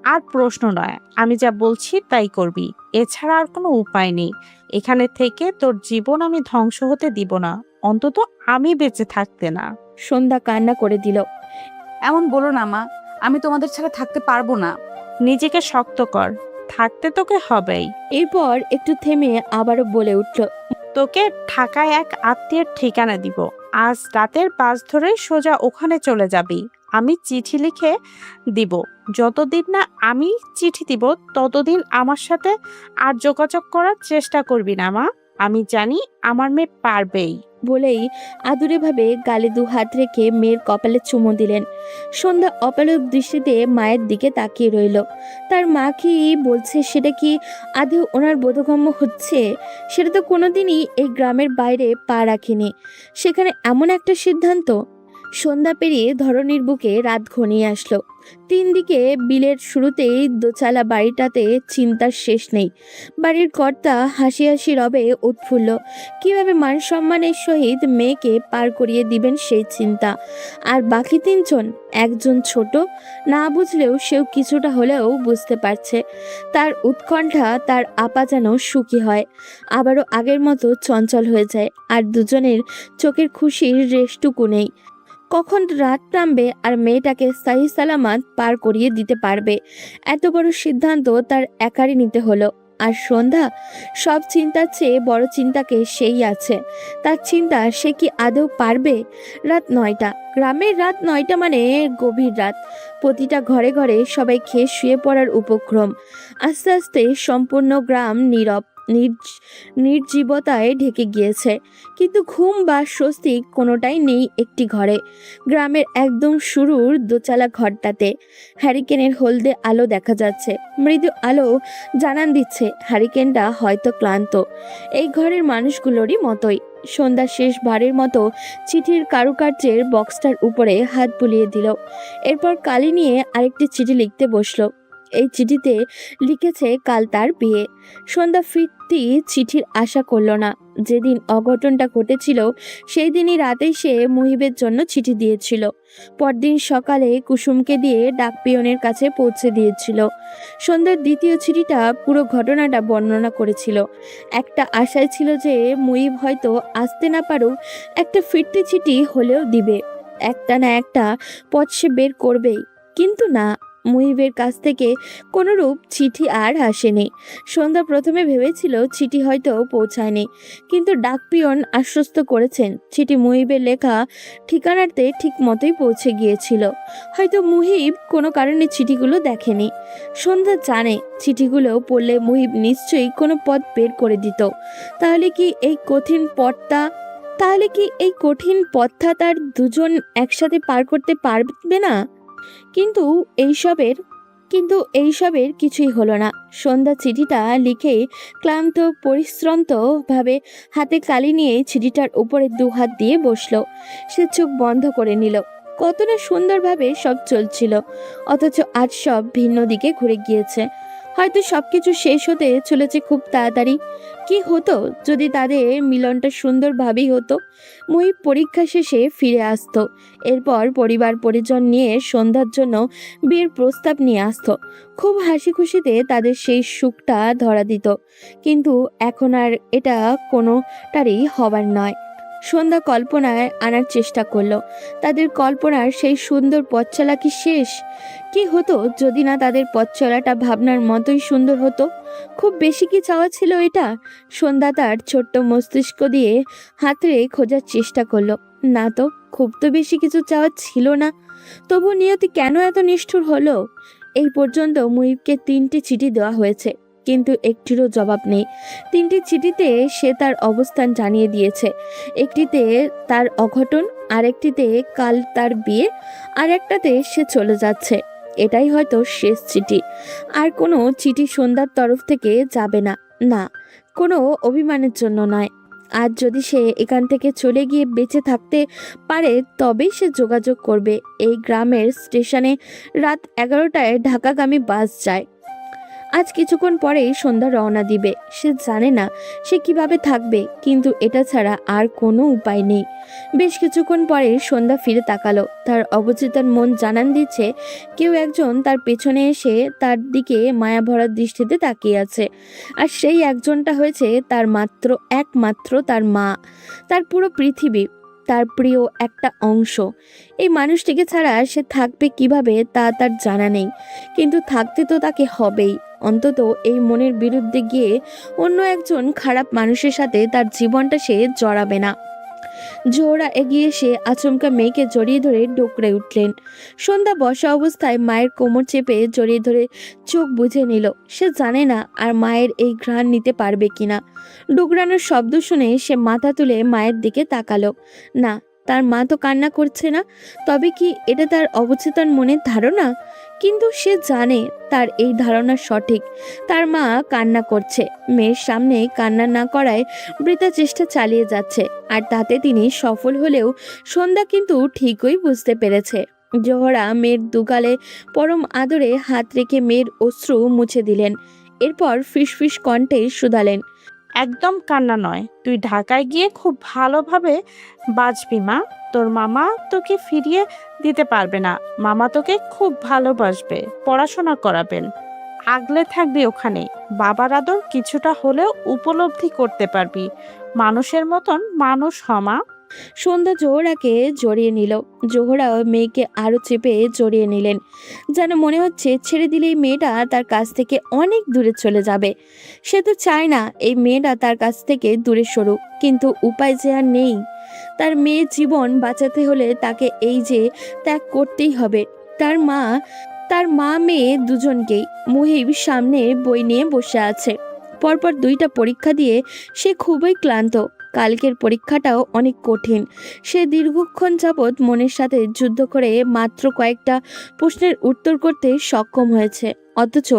আর প্রশ্ন নয়, আমি যা বলছি তাই করবি। এছাড়া আর কোনো উপায় নেই। এখানে থেকে তোর জীবন আমি ধ্বংস হতে দিব না, অন্তত আমি বেঁচে থাকতে না। সন্ধ্যা কান্না করে দিল। এমন বলো না মা, আমি তোমাদের ছাড়া থাকতে পারবো না। নিজেকে শক্ত কর, থাকতে তোকে হবেই। এরপর একটু থেমে আবারও বলে উঠল, তোকে ঢাকায় এক আত্মীয়ের ঠিকানা দিব। আজ রাতের বাস ধরে সোজা ওখানে চলে যাবি। আমি চিঠি লিখে দিব। যতদিন না আমি চিঠি দিব ততদিন আমার সাথে আর যোগাযোগ করার চেষ্টা করবি না মা। আমি জানি আমার মেয়ে পারবেই। বলেই আদুরেভাবে গালে দু হাত রেখে মেয়ের কপালে চুমু দিলেন। সন্ধ্যা অপলক দৃষ্টিতে মায়ের দিকে তাকিয়ে রইল। তার মা কি বলছে সেটা কি আদৌ ওনার বোধগম্য হচ্ছে? সেটা তো কোনোদিনই এই গ্রামের বাইরে পা রাখেনি। সেখানে এমন একটা সিদ্ধান্ত! সন্ধ্যা পেরিয়ে ধরণীর বুকে রাত ঘনিয়ে আসলো। 3 দিকে বিলের শুরুতেই দোচালা বাড়িটাতে চিন্তার শেষ নেই। বাড়ির কর্তা হাসি হাসি রবে উৎফুল্ল। কিভাবে মান সম্মানের সহিত মেয়েকে পার করিয়ে দিবেন সেই চিন্তা। আর বাকি 3 জন, একজন ছোট, না বুঝলেও সেও কিছুটা হলেও বুঝতে পারছে। তার উৎকণ্ঠা তার আপা যেন সুখী হয়, আবারও আগের মতো চঞ্চল হয়ে যায়। আর দুজনের চোখের খুশির রেশটুকু নেই। কখন রাত নামবে আর মেয়েটাকে সহি সালামত পার করিয়ে দিতে পারবে, এত বড় সিদ্ধান্ত তার একারই নিতে হলো। আর সন্ধ্যা সব চিন্তার চেয়ে বড় চিন্তাকে সেই আছে। তার চিন্তা সে কি আদৌ পারবে? রাত 9টা। গ্রামের রাত 9টা মানে গভীর রাত। প্রতিটা ঘরে ঘরে সবাই খেয়ে শুয়ে পড়ার উপক্রম। আস্তে আস্তে সম্পূর্ণ গ্রাম নীরব, নির্জীবতায় ঢেকে গিয়েছে। কিন্তু ঘুম বা স্বস্তি কোনোটাই নেই একটি ঘরে। গ্রামের একদম শুরুর দোচালা ঘরটাতে হ্যারিকেনের হলদে আলো দেখা যাচ্ছে। মৃদু আলো জানান দিচ্ছে হ্যারিকেনটা হয়তো ক্লান্ত। এই ঘরের মানুষগুলোরই মতোই। সন্ধ্যা শেষ বারের মতো চিঠির কারুকার্যের বক্সটার উপরে হাত বুলিয়ে দিল। এরপর কালি নিয়ে আরেকটি চিঠি লিখতে বসলো। এই চিঠিতে লিখেছে কাল তার বিয়ে। সন্ধ্যা ফিরতি চিঠির আশা করল না। যেদিন অঘটনটা ঘটেছিল সেই দিনই রাতেই সে মুহিবের জন্য চিঠি দিয়েছিল। পরদিন সকালে কুসুমকে দিয়ে ডাকপিয়নের কাছে পৌঁছে দিয়েছিল। সন্ধ্যার দ্বিতীয় চিঠিটা পুরো ঘটনাটা বর্ণনা করেছিল। একটা আশায় ছিল যে মুহিব হয়তো আসতে না পারুক, একটা ফিরতি চিঠি হলেও দিবে, একটা না একটা পথ সে বের করবেই। কিন্তু না, মুহিবের কাছ থেকে কোনোরূপ চিঠি আর আসেনি। সন্ধ্যা প্রথমে ভেবেছিল চিঠি হয়তো পৌঁছায়নি, কিন্তু ডাকপিয়ন আশ্বস্ত করেছেন চিঠি মুহিবের লেখা ঠিকানাতে ঠিক মতোই পৌঁছে গিয়েছিল। হয়তো মুহিব কোনো কারণে চিঠিগুলো দেখেনি। সন্ধ্যা জানে চিঠিগুলো পড়লে মুহিব নিশ্চয়ই কোনো পথ বের করে দিত। তাহলে কি এই কঠিন পথটা তার দুজন একসাথে পার করতে পারবে না? কিন্তু এইসবের কিছুই হলো না। সন্ধ্যা চিঠিটা লিখে ক্লান্ত পরিশ্রান্ত ভাবে হাতে কালি নিয়ে চিঠিটার উপরে 2 হাত দিয়ে বসলো। সে চোখ বন্ধ করে নিল। কত না সুন্দরভাবে সব চলছিল, অথচ আজ সব ভিন্ন দিকে ঘুরে গিয়েছে। হয়তো সবকিছু শেষ হতে চলেছে খুব তাড়াতাড়ি। কি হতো যদি তাদের মিলনটা সুন্দরভাবেই হতো? মুহিব পরীক্ষা শেষে ফিরে আসতো। এরপর পরিবার পরিজন নিয়ে সন্ধ্যার জন্য বিয়ের প্রস্তাব নিয়ে আসতো। খুব হাসি খুশিতে তাদের সেই সুখটা ধরা দিত। কিন্তু এখন আর এটা কোনোটারই হবার নয়। সন্ধ্যা কল্পনায় আনার চেষ্টা করলো। তাদের কল্পনার সেই সুন্দর পথ চলা কি শেষ? কি হতো যদি না তাদের পথ চলাটা ভাবনার মতোই সুন্দর হতো? খুব বেশি কি চাওয়া ছিল এটা? সন্ধ্যা তার ছোট্ট মস্তিষ্ক দিয়ে হাতড়ে খোঁজার চেষ্টা করলো। না তো, খুব তো বেশি কিছু চাওয়া ছিল না। তবু নিয়তি কেন এত নিষ্ঠুর হলো? এই পর্যন্ত মুহিবকে 3টি চিঠি দেওয়া হয়েছে, কিন্তু একটিরও জবাব নেই। 3টি চিঠিতে সে তার অবস্থান জানিয়ে দিয়েছে। একটিতে তার অঘটন, আরেকটিতে কাল তার বিয়ে, আর একটাতে সে চলে যাচ্ছে। এটাই হয়তো শেষ চিঠি। আর কোনো চিঠি সন্ধ্যার তরফ থেকে যাবে না। না, কোনো অভিমানের জন্য নয়। আজ যদি সে এখান থেকে চলে গিয়ে বেঁচে থাকতে পারে তবেই সে যোগাযোগ করবে। এই গ্রামের স্টেশনে রাত 11টায় ঢাকাগামী বাস যায়। আজ কিছুক্ষণ পরেই সন্ধ্যা রওনা দিবে। সে জানে না সে কিভাবে থাকবে, কিন্তু এটা ছাড়া আর কোনো উপায় নেই। বেশ কিছুক্ষণ পরে সন্ধ্যা ফিরে তাকালো। তার অবচেতন মন জানান দিচ্ছে কেউ একজন তার পেছনে এসে তার দিকে মায়া ভরা দৃষ্টিতে তাকিয়ে আছে। আর সেই একজনটা হয়েছে তার একমাত্র তার মা, তার পুরো পৃথিবী। তার প্রিয় একটা অংশ। এই মানুষটিকে ছাড়া সে থাকবে কিভাবে তা তার জানা নেই, কিন্তু থাকতে তো তাকে হবেই। অন্তত এই মনের বিরুদ্ধে গিয়ে অন্য একজন খারাপ মানুষের সাথে তার জীবনটা সে জড়াবে না। জোহরা এগিয়ে এসে আচমকা মেয়েকে জড়িয়ে ধরে ডোকরে উঠলেন। সন্ধ্যা বসা অবস্থায় মায়ের কোমর চেপে জড়িয়ে ধরে চোখ বুজে নিল। সে জানে না আর মায়ের এই ঘ্রাণ নিতে পারবে কিনা। ডুকরানোর শব্দ শুনে সে মাথা তুলে মায়ের দিকে তাকালো। না, তার মা তো কান্না করছে না। তবে কি এটা তার অবচেতন মনের ধারণা? কিন্তু সে জানে তার এই ধারণা সঠিক। তার মা কান্না করছে। মেয়ের সামনে কান্না না করায় বৃথা চেষ্টা চালিয়ে যাচ্ছে, আর তাতে তিনি সফল হলেও সন্ধ্যা কিন্তু ঠিকই বুঝতে পেরেছে। জোহরা মেয়ের দুগালে পরম আদরে হাত রেখে মেয়ের অশ্রু মুছে দিলেন। এরপর ফিসফিস কণ্ঠে শুধালেন, একদম কান্না নয়, তুই ঢাকায় গিয়ে খুব ভালোভাবে বাঁচবি মা। তোর মামা তোকে ফিরিয়ে দিতে পারবে না। মামা তোকে খুব ভালোবাসবে, পড়াশোনা করাবেন, আগলে থাকবি ওখানে। বাবার আদর কিছুটা হলেও উপলব্ধি করতে পারবি। মানুষের মতন মানুষ হ মা। সন্ধ্যা জোহরাকে জড়িয়ে নিল। জোহরাও মেয়েকে আরো চেপে জড়িয়ে নিলেন। যেন মনে হচ্ছে ছেড়ে দিলেই মেয়েটা তার কাছ থেকে অনেক দূরে চলে যাবে। সে তো চায় না এই মেয়েটা তার কাছ থেকে দূরে সরুক, কিন্তু উপায় যে আর নেই। তার মেয়ের জীবন বাঁচাতে হলে তাকে এই যে ত্যাগ করতেই হবে। তার মা মেয়ে দুজনকেই। মুহিব সামনে বই নিয়ে বসে আছে। পরপর 2টা পরীক্ষা দিয়ে সে খুবই ক্লান্ত। কালকের পরীক্ষাটাও অনেক কঠিন। সে দীর্ঘক্ষণ যাবৎ মনের সাথে যুদ্ধ করে মাত্র কয়েকটা প্রশ্নের উত্তর করতে সক্ষম হয়েছে। অথচ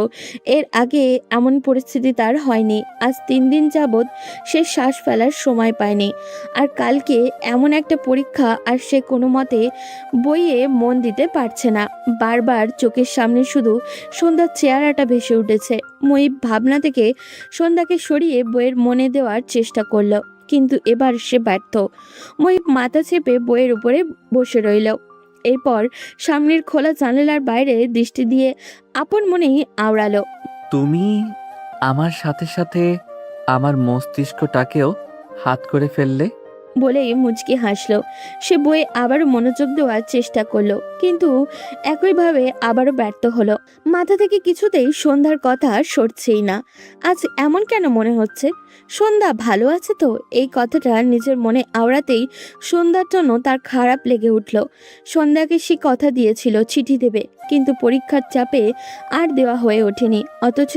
এর আগে এমন পরিস্থিতি তার হয়নি। আজ 3 দিন যাবৎ সে শ্বাস ফেলার সময় পায়নি। আর কালকে এমন একটা পরীক্ষা, আর সে কোনো মতে বইয়ে মন দিতে পারছে না। বারবার চোখের সামনে শুধু সন্ধ্যার চেহারাটা ভেসে উঠেছে। মুহিব ভাবনা থেকে সন্ধ্যাকে সরিয়ে বইয়ের মনে দেওয়ার চেষ্টা করলো, কিন্তু এবার সে ব্যর্থ। মুহিব মাথা চেপে বইয়ের উপরে বসে রইল। এরপর সামনের খোলা জানালার বাইরে দৃষ্টি দিয়ে আপন মনেই আওড়ালো, তুমি আমার সাথে সাথে আমার মস্তিষ্কটাকেও হাত করে ফেললে। বলেই মুচকি হাসলো। সে বইয়ে আবারও মনোযোগ দেওয়ার চেষ্টা করলো, কিন্তু একইভাবে আবারও ব্যর্থ হলো। মাথা থেকে কিছুতেই সন্ধ্যার কথা সরছেই না। আজ এমন কেন মনে হচ্ছে? সন্ধ্যা ভালো আছে তো? এই কথাটা নিজের মনে আওড়াতেই সন্ধ্যার জন্য তার খারাপ লেগে উঠল। সন্ধ্যাকে সে কথা দিয়েছিল চিঠি দেবে, কিন্তু পরীক্ষার চাপে আর দেওয়া হয়ে ওঠেনি। অথচ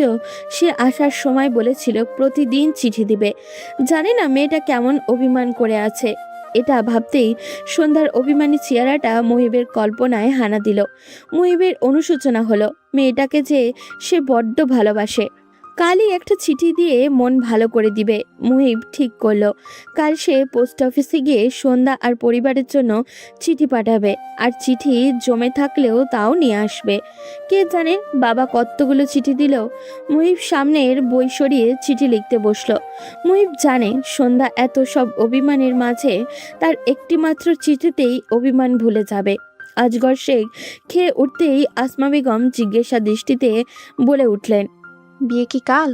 সে আসার সময় বলেছিল প্রতিদিন চিঠি দিবে। জানে না মেয়েটা কেমন অভিমান করে আছে। এটা ভাবতেই সন্ধ্যার অভিমানী চেহারাটা মুহিবের কল্পনায় হানা দিল। মুহিবের অনুশোচনা হলো, মেয়েটাকে যে সে বড্ড ভালোবাসে। কালই একটা চিঠি দিয়ে মন ভালো করে দিবে মুহিব ঠিক করলো। কাল সে পোস্ট অফিসে গিয়ে সন্ধ্যা আর পরিবারের জন্য চিঠি পাঠাবে, আর চিঠি জমে থাকলেও তাও নিয়ে আসবে। কে জানে বাবা কতগুলো চিঠি দিল। মুহিব সামনের বই সরিয়ে চিঠি লিখতে বসলো। মুহিব জানে সন্ধ্যা এত সব অভিমানের মাঝে তার একটিমাত্র চিঠিতেই অভিমান ভুলে যাবে। আজগর শেখ খেয়ে উঠতেই আসমা বেগম জিজ্ঞাসা দৃষ্টিতে বলে উঠলেন, বিয়ে কি কাল?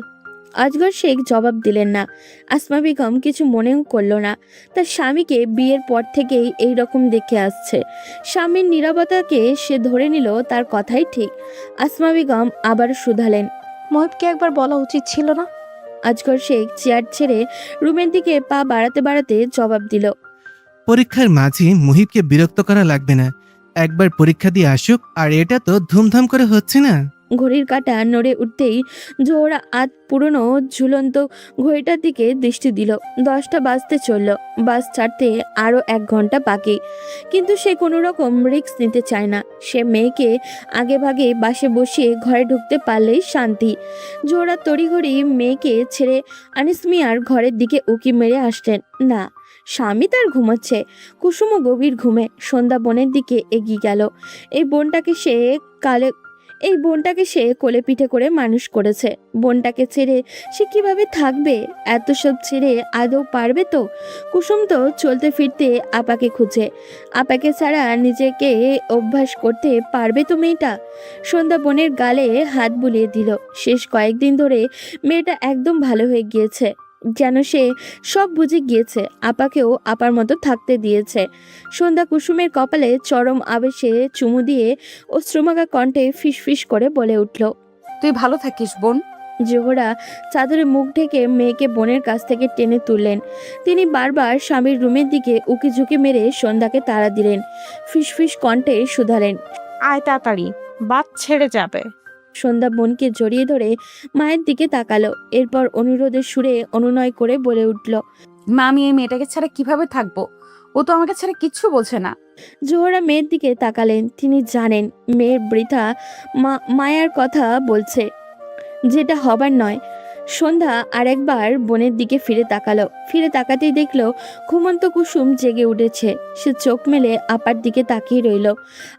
আজগর শেখ জবাব দিলেন না। আসমা বেগম কিছু মনেও করল না। তার স্বামীকে বিয়ের পর থেকেই এই রকম দেখে আসছে। স্বামীর নীরবতাকে সে ধরে নিল তার কথাই ঠিক। আসমা বেগম আবার শুধালেন, মহিবকে একবার বলা উচিত ছিল না? আজগর শেখ চেয়ার ছেড়ে রুমের দিকে পা বাড়াতে বাড়াতে জবাব দিল, পরীক্ষার মাঝে মুহিবকে বিরক্ত করা লাগবে না। একবার পরীক্ষা দিয়ে আসুক, আর এটা তো ধুমধাম করে হচ্ছে না। ঘড়ির কাঁটা নড়ে উঠতেই জোহরা আধ পুরনো ঝুলন্ত ঘড়িটার দিকে দৃষ্টি দিল। 10টা বাজতে চলল। বাস ছাড়তে আরো 1 ঘন্টা বাকি, কিন্তু সে কোনো রকম রিস্ক নিতে চায় না। সে মেয়েকে আগে ভাগে বাসে বসিয়ে ঘরে ঢুকতে পারলেই শান্তি। জোহরা তড়িঘড়ি মেয়েকে ছেড়ে আনিস মিয়ার ঘরের দিকে উকি মেরে আসলেন। না, স্বামী তার ঘুমাচ্ছে। কুসুমও গভীর ঘুমে। সন্ধ্যা বোনের দিকে এগিয়ে গেল। এই বোনটাকে সে কোলে পিঠে করে মানুষ করেছে। বোনটাকে ছেড়ে সে কিভাবে থাকবে? এত সব ছেড়ে আদৌ পারবে তো? কুসুম তো চলতে ফিরতে আপাকে খুঁজে। আপাকে ছাড়া নিজেকে অভ্যাস করতে পারবে তো মেয়েটা? সন্ধ্যা বোনের গালে হাত বুলিয়ে দিল। শেষ কয়েকদিন ধরে মেয়েটা একদম ভালো হয়ে গিয়েছে। যেন সে সব বুঝে গিয়েছে, আপাকেও আপার মতো থাকতে দিয়েছে। সন্ধ্যা কুসুমের কপালে চরম আবেশে চুমু দিয়ে অশ্রুমাখা কণ্ঠে ফিসফিস করে বলে উঠল। তুই ভালো থাকিস বোন। জোহরা চাদরে মুখ ঢেকে মেয়েকে বোনের কাছ থেকে টেনে তুললেন। তিনি বারবার স্বামীর রুমের দিকে উকি ঝুঁকি মেরে সন্ধ্যাকে তাড়া দিলেন। ফিসফিস কণ্ঠে শুধালেন। আয় তাড়াতাড়ি, বাদ ছেড়ে যাবে। সন্ধ্যা বোনকে জড়িয়ে ধরে মায়ের দিকে তাকালো। এরপর অনুরোধের সুরে অনুনয় করে বলে উঠল। মা, আমি এই মেয়েটাকে ছাড়া কিভাবে থাকবো? ও তো আমাকে ছাড়া কিচ্ছু বোঝে না। জোহরা মেয়ের দিকে তাকালেন। তিনি জানেন মেয়ের বৃথা মায়ার কথা বলছে, যেটা হবার নয়। সন্ধ্যা আরেকবার বোনের দিকে ফিরে তাকালো। ফিরে তাকাতেই দেখলো ঘুমন্ত কুসুম জেগে উঠেছে। সে চোখ মেলে আপার দিকে তাকিয়ে রইল।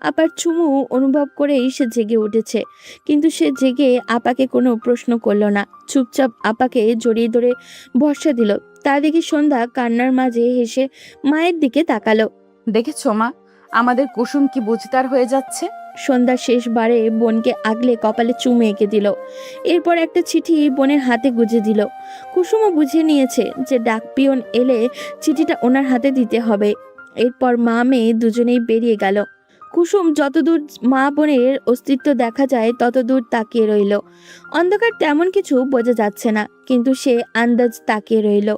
আপার চুমু অনুভব করেই সে জেগে উঠেছে, কিন্তু সে জেগে আপাকে কোনো প্রশ্ন করলো না। চুপচাপ আপাকে জড়িয়ে ধরে ভরসা দিল। তা দেখে সন্ধ্যা কান্নার মাঝে হেসে মায়ের দিকে তাকালো। দেখেছো মা, আমাদের কুসুম কি বুঝতার হয়ে যাচ্ছে। সন্ধ্যা শেষবারে বোনকে আগলে কপালে চুমু এঁকে দিল। এরপর একটা চিঠি বোনের হাতে গুজে দিল। কুসুমও বুঝে নিয়েছে যে ডাকপিয়ন এলে চিঠিটা ওনার হাতে দিতে হবে। এরপর মা মেয়ে দুজনেই বেরিয়ে গেল। কুসুম যতদূর মা বোনের অস্তিত্ব দেখা যায় ততদূর তাকিয়ে রইল। অন্ধকার তেমন কিছু বোঝা যাচ্ছে না, কিন্তু সে আন্দাজ তাকিয়ে রইল।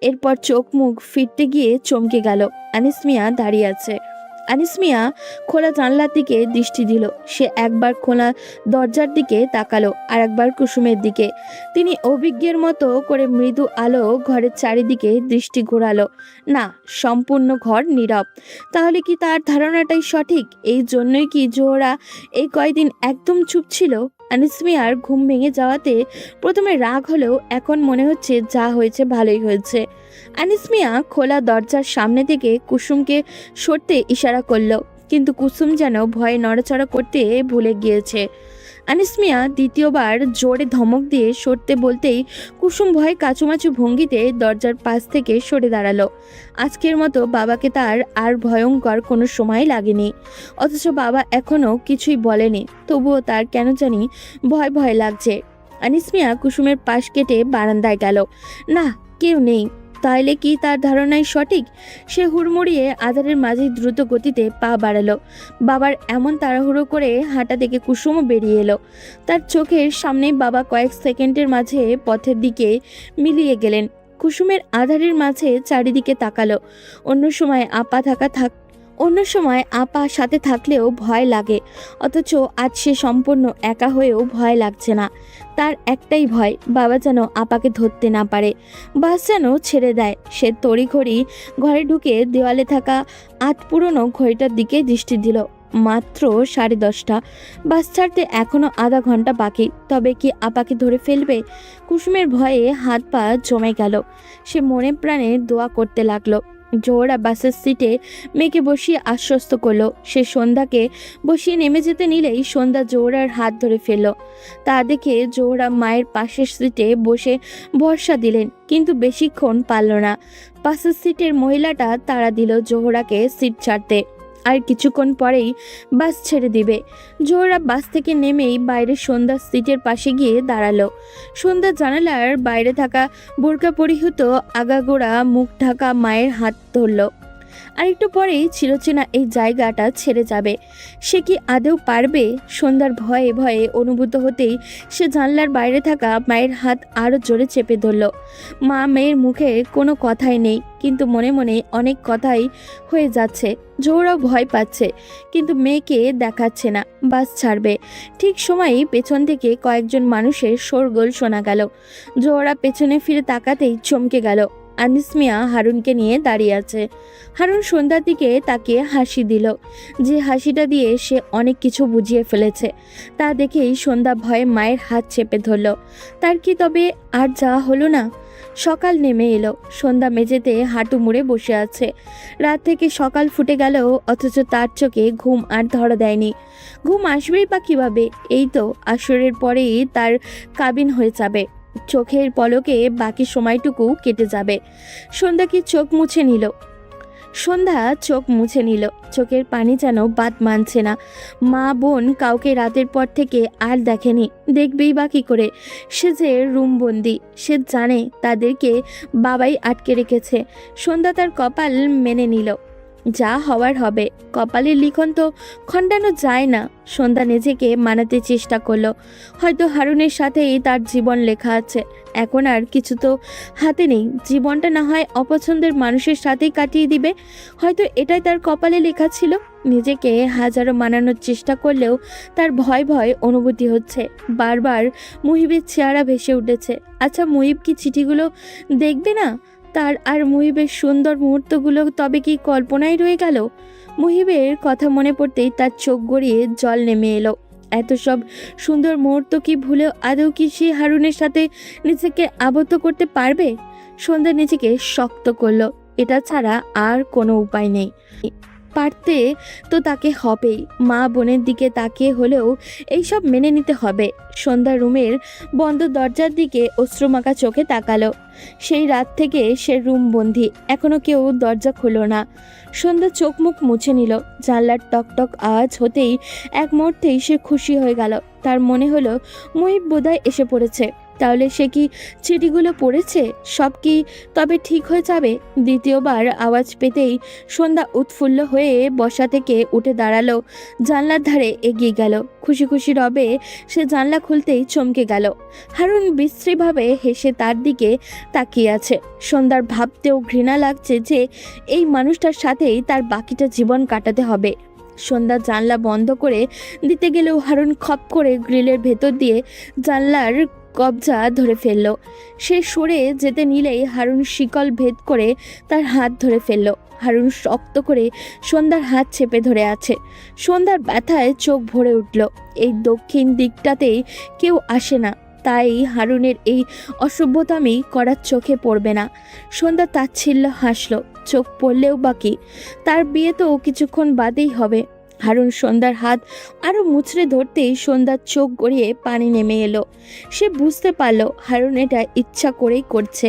এরপর চোখ মুখ ফিরতে গিয়ে চমকে গেল। আনিস মিয়া দাঁড়িয়ে আছে। আনিস মিয়া খোলা জানলার দিকে দৃষ্টি দিল। সে একবার খোলা দরজার দিকে তাকালো, আর একবার কুসুমের দিকে। তিনি অভিজ্ঞের মতো করে মৃদু আলো ঘরের চারিদিকে দৃষ্টি ঘোরালো। না, সম্পূর্ণ ঘর নীরব। তাহলে কি তার ধারণাটাই সঠিক? এই জন্যই কি জোহরা এই কয়দিন একদম চুপ ছিল? আনিস মিয়ার ঘুম ভেঙে যাওয়াতে প্রথমে রাগ হলেও এখন মনে হচ্ছে যা হয়েছে ভালোই হয়েছে। আনিস মিয়া খোলা দরজার সামনে থেকে কুসুমকে সরতে ইশারা করলো, কিন্তু কুসুম যেন ভয়ে নড়াচড়া করতে ভুলে গিয়েছে। আনিস মিয়া দ্বিতীয়বার জোরে ধমক দিয়ে সরতে বলতেই কুসুম ভয়ে কাচুমাচু ভঙ্গিতে দরজার পাশ থেকে সরে দাঁড়ালো। আজকের মতো বাবাকে তার আর ভয়ঙ্কর কোনো সময় লাগেনি, অথচ বাবা এখনো কিছুই বলেনি। তবুও তার কেন জানি ভয় ভয় লাগছে। আনিস মিয়া কুসুমের পাশ কেটে বারান্দায় গেল। না, কেউ নেই। তাহলে কি তার ধারণাই সঠিক? সে হুড়মুড়িয়ে আধারের মাঝে দ্রুত গতিতে পা বাড়ালো। বাবার এমন তাড়াহুড়ো করে হাঁটা দেখে কুসুমও বেরিয়ে এলো। তার চোখের সামনেই বাবা কয়েক সেকেন্ডের মাঝে পথের দিকে মিলিয়ে গেলেন। কুসুমের আধারের মাঝে চারিদিকে তাকালো। অন্য সময় আপা সাথে থাকলেও ভয় লাগে, অথচ আজ সে সম্পূর্ণ একা হয়েও ভয় লাগছে না। তার একটাই ভয়, বাবা যেন আপাকে ধরতে না পারে, বাস যেন ছেড়ে দেয়। সে তড়িঘড়ি ঘরে ঢুকে দেওয়ালে থাকা পুরনো ঘড়িটার দিকে দৃষ্টি দিল। মাত্র 10:30। বাস ছাড়তে এখনো আধা ঘন্টা বাকি। তবে কি আপাকে ধরে ফেলবে? কুসুমের ভয়ে হাত পা জমে গেল। সে মনে প্রাণে দোয়া করতে লাগলো। জোহরা বাসের সিটে মেয়েকে বসিয়ে আশ্বস্ত করলো। সে সন্ধ্যাকে বসিয়ে নেমে যেতে নিলেই সন্ধ্যা জোহরার হাত ধরে ফেলল। তা দেখে জোহরা মায়ের পাশের সিটে বসে ভরসা দিলেন, কিন্তু বেশিক্ষণ পারল না। পাশের সিটের মহিলাটা তাড়া দিল জোহরাকে সিট ছাড়তে। আর কিছুক্ষণ পরেই বাস ছেড়ে দিবে। জোহরা বাস থেকে নেমেই বাইরে সন্ধ্যার সিটের পাশে গিয়ে দাঁড়ালো। সন্ধ্যা জানালার বাইরে থাকা বোরকা পরিহিত আগাগোড়া মুখ ঢাকা মায়ের হাত ধরল। আর একটু পরেই চিরচেনা এই জায়গাটা ছেড়ে যাবে। সে কি আদৌ পারবে? সন্ধ্যার ভয়ে ভয়ে অনুভূত হতেই সে জানলার বাইরে থাকা মায়ের হাত আরও জোরে চেপে ধরল। মা মেয়ের মুখে কোনো কথাই নেই, কিন্তু মনে মনে অনেক কথাই হয়ে যাচ্ছে। জোহরাও ভয় পাচ্ছে, কিন্তু মেয়েকে দেখাচ্ছে না। বাস ছাড়বে ঠিক সময়েই পেছন থেকে কয়েকজন মানুষের শোরগোল শোনা গেল। জোহরা পেছনে ফিরে তাকাতেই চমকে গেল। আনিস মিয়া হারুনকে নিয়ে দাঁড়িয়ে আছে। হারুন সন্ধ্যার দিকে তাকিয়ে হাসি দিল, যে হাসিটা দিয়ে সে অনেক কিছু বুঝিয়ে ফেলেছে। তা দেখেই সন্ধ্যা ভয়ে মায়ের হাত চেপে ধরল। তার কি তবে আর যাওয়া হলো না? সকাল নেমে এলো। সন্ধ্যা মেঝেতে হাঁটু মুড়ে বসে আছে। রাত থেকে সকাল ফুটে গেল, অথচ তার চোখে ঘুম আর ধরা দেয়নি। ঘুম আসবেই বা কীভাবে? এই তো আসরের পরেই তার কাবিন হয়ে যাবে। চোখের পলকে বাকি সময়টুকু কেটে যাবে। সন্ধ্যা কি চোখ মুছে নিল। সন্ধ্যা চোখ মুছে নিল, চোখের পানি যেন বাদ মানছে না। মা বোন কাউকে রাতের পর থেকে আর দেখেনি, দেখবেই বা কী করে? সে যে রুমবন্দি, সে জানে তাদেরকে বাবাই আটকে রেখেছে। সন্ধ্যা তার কপাল মেনে নিল, যা হওয়ার হবে। কপালের লিখন তো খণ্ডানো যায় না। সন্ধ্যা নিজেকে মানাতে চেষ্টা করলো, হয়তো হারুনের সাথেই তার জীবন লেখা আছে। এখন আর কিছু তো হাতে নেই, জীবনটা না হয় অপছন্দের মানুষের সাথেই কাটিয়ে দিবে। হয়তো এটাই তার কপালে লেখা ছিল। নিজেকে হাজারো মানানোর চেষ্টা করলেও তার ভয় ভয় অনুভূতি হচ্ছে। বারবার মুহিবের চেহারা ভেসে উঠেছে। আচ্ছা, মুহিব কি চিঠিগুলো দেখবে না? তার আর মুহিবের সুন্দর মুহূর্তগুলো তবে কি কল্পনায় রয়ে গেল? মুহিবের কথা মনে পড়তেই তার চোখ গড়িয়ে জল নেমে এলো। এত সব সুন্দর মুহূর্ত কি ভুলেও আদৌ কি সে হারুনের সাথে নিজেকে আবদ্ধ করতে পারবে? সন্ধ্যা নিজেকে শক্ত করলো, এটা ছাড়া আর কোনো উপায় নেই। পারতে তো তাকে হবেই। মা বোনের দিকে তাকিয়ে হলেও এইসব মেনে নিতে হবে। সন্ধ্যা রুমের বন্ধ দরজার দিকে অশ্রুমাখা চোখে তাকালো। সেই রাত থেকে সে রুম বন্দি, এখনো কেউ দরজা খুলল না। সন্ধ্যা চোখ মুখ মুছে নিল। জানলার টকটক আওয়াজ হতেই এক মুহূর্তেই সে খুশি হয়ে গেল। তার মনে হলো মুহিব বোধহয় এসে পড়েছে। তাহলে সে কি চিঠিগুলো পড়েছে? সব কি তবে ঠিক হয়ে যাবে? দ্বিতীয়বার আওয়াজ পেতেই সন্ধ্যা উৎফুল্ল হয়ে বসা থেকে উঠে দাঁড়ালো, জানলার ধারে এগিয়ে গেল। খুশি খুশি রবে সে জানলা খুলতেই চমকে গেল। হারুন বিশ্রীভাবে হেসে তার দিকে তাকিয়ে আছে। সন্ধ্যার ভাবতেও ঘৃণা লাগছে যে এই মানুষটার সাথেই তার বাকিটা জীবন কাটাতে হবে। সন্ধ্যা জানলা বন্ধ করে দিতে গেলেও হারুন খপ করে গ্রিলের ভেতর দিয়ে জানলার কবজা ধরে ফেলল। সে সরে যেতে নিলেই হারুন শিকল ভেদ করে তার হাত ধরে ফেলল। হারুন শক্ত করে সন্ধ্যার হাত চেপে ধরে আছে। সন্ধ্যার ব্যথায় চোখ ভরে উঠল। এই দক্ষিণ দিকটাতেই কেউ আসে না, তাই হারুনের এই অসভ্যতামি করার চোখে পড়বে না। সন্ধ্যা তাচ্ছিল্য হাসল, চোখ পড়লেও বাকি, তার বিয়ে তো কিছুক্ষণ বাদেই হবে। হারুন সন্ধ্যার হাত আরও মুচড়ে ধরতেই সন্ধ্যার চোখ গড়িয়ে পানি নেমে এলো। সে বুঝতে পারল হারুন এটা ইচ্ছা করেই করছে।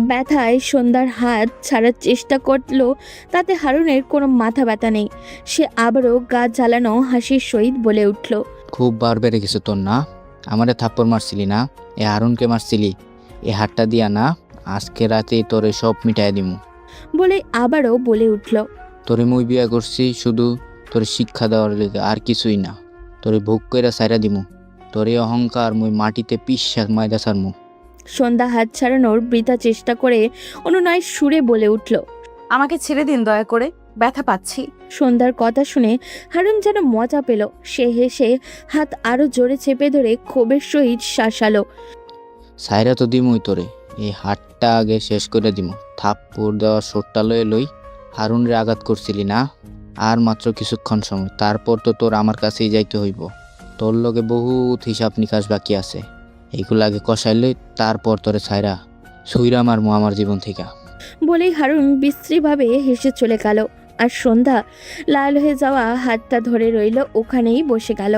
ব্যথায় সন্ধ্যার হাত ছাড়ার চেষ্টা করলো, তাতে হারুনের কোনো মাথা ব্যথা নেই। সে আবারও গা জ্বালানো হাসির সহিত বলে উঠল, খুব বার বেড়ে গেছে তোর না? আমারে থাপ্পড় মারছিলি না? এ হারুনকে মারছিলি? এ হাতটা দিয়া না আজকে রাতে তোরে সব মিটাই দিমু। বলে আবারও বলে উঠল, তোরে মুই বিয়া করছি শুধু তোরে শিক্ষা দেওয়ার লেগে, আর কিছুই না। তোরে ভোগ কইরা সাইরা দিমু। তোর এই অহংকার মুই মাটিতে পিসা মাইদা সারমু। সন্ধ্যা হাত ছাড়ানোর বৃথা চেষ্টা করে অনুনয় সুরে বলে উঠল, আমাকে ছেড়ে দিন দয়া করে, ব্যথা পাচ্ছি। সন্ধ্যার কথা শুনে হারুন যেন মজা পেল। সে হেসে হাত আরো জোরে চেপে ধরে ক্ষোভের সহিত শাসালো, সাইরা তো দিমুই তোরে, এই হাতটা আগে শেষ করে দিমু। থাপ্পড় দেওয়া শোটটা লয়ে লই হারুনরে আঘাত করছিলি না? আর মাত্র কিছুক্ষণ সময়, তারপর তো তোর আমার কাছেই যাইতে হইব। তোর লগে বহুত হিসাব নিকাশ বাকি আছে, এইগুলো আগে কষাইলে তারপর তোরে ছাইরা ছুইরা মারমু আমার জীবন থেকে। বলেই হারুন বিশ্রীভাবে হেসে চলে গেল। আর সন্ধ্যা লাল হয়ে যাওয়া হাতটা ধরে রইল, ওখানেই বসে গেল।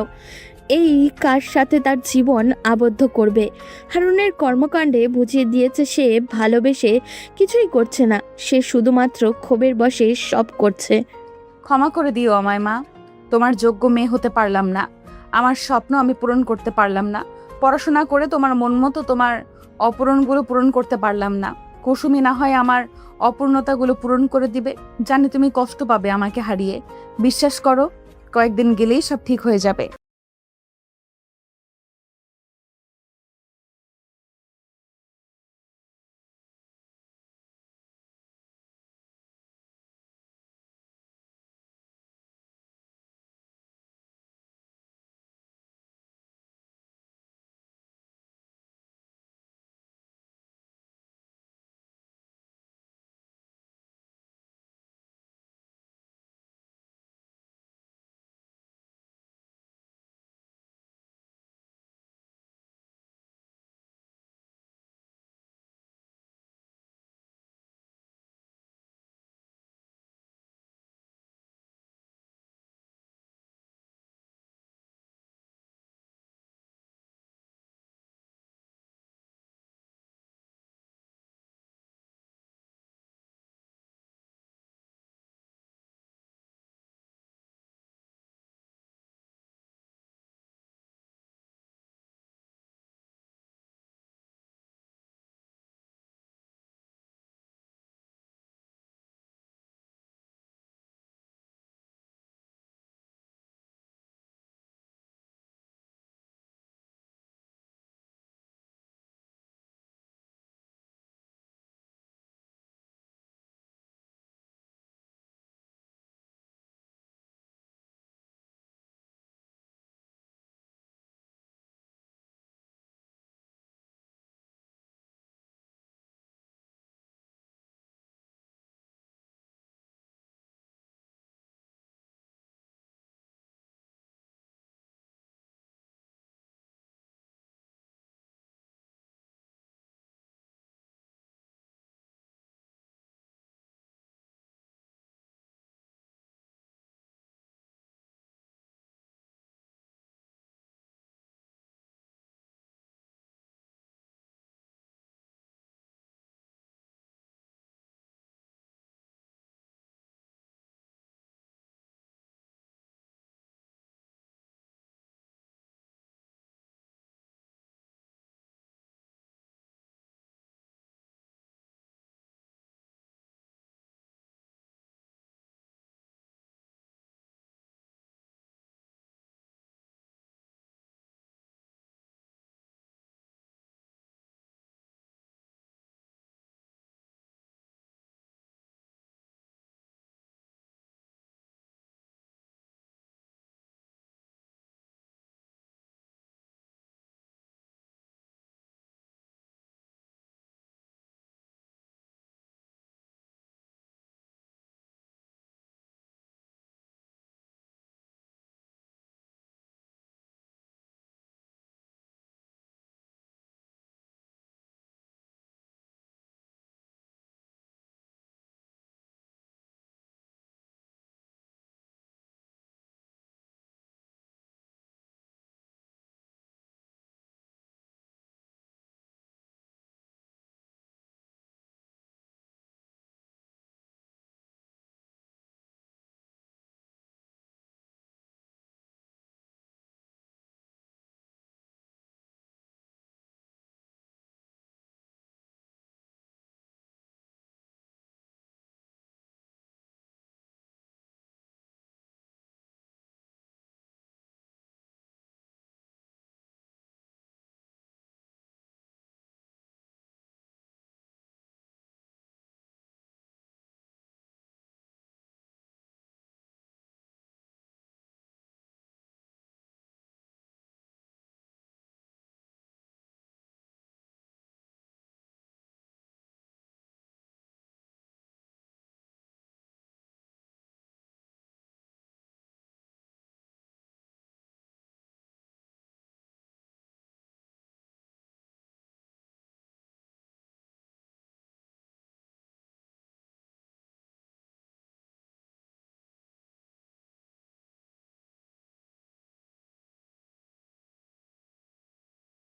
এই কার সাথে তার জীবন আবদ্ধ করবে? হারুনের কর্মকাণ্ডে বুঝিয়ে দিয়েছে সে ভালোবেসে কিছুই করছে না, সে শুধুমাত্র ক্ষোভের বশে সব করছে। ক্ষমা করে দিও আমায় মা, তোমার যোগ্য মেয়ে হতে পারলাম না। আমার স্বপ্ন আমি পূরণ করতে পারলাম না। পড়াশোনা করে তোমার মন মতো তোমার অপূরণগুলো পূরণ করতে পারলাম না। কুসুমি না হয় আমার অপূর্ণতাগুলো পূরণ করে দিবে। জানি তুমি কষ্ট পাবে আমাকে হারিয়ে। বিশ্বাস করো, কয়েকদিন গেলেই সব ঠিক হয়ে যাবে।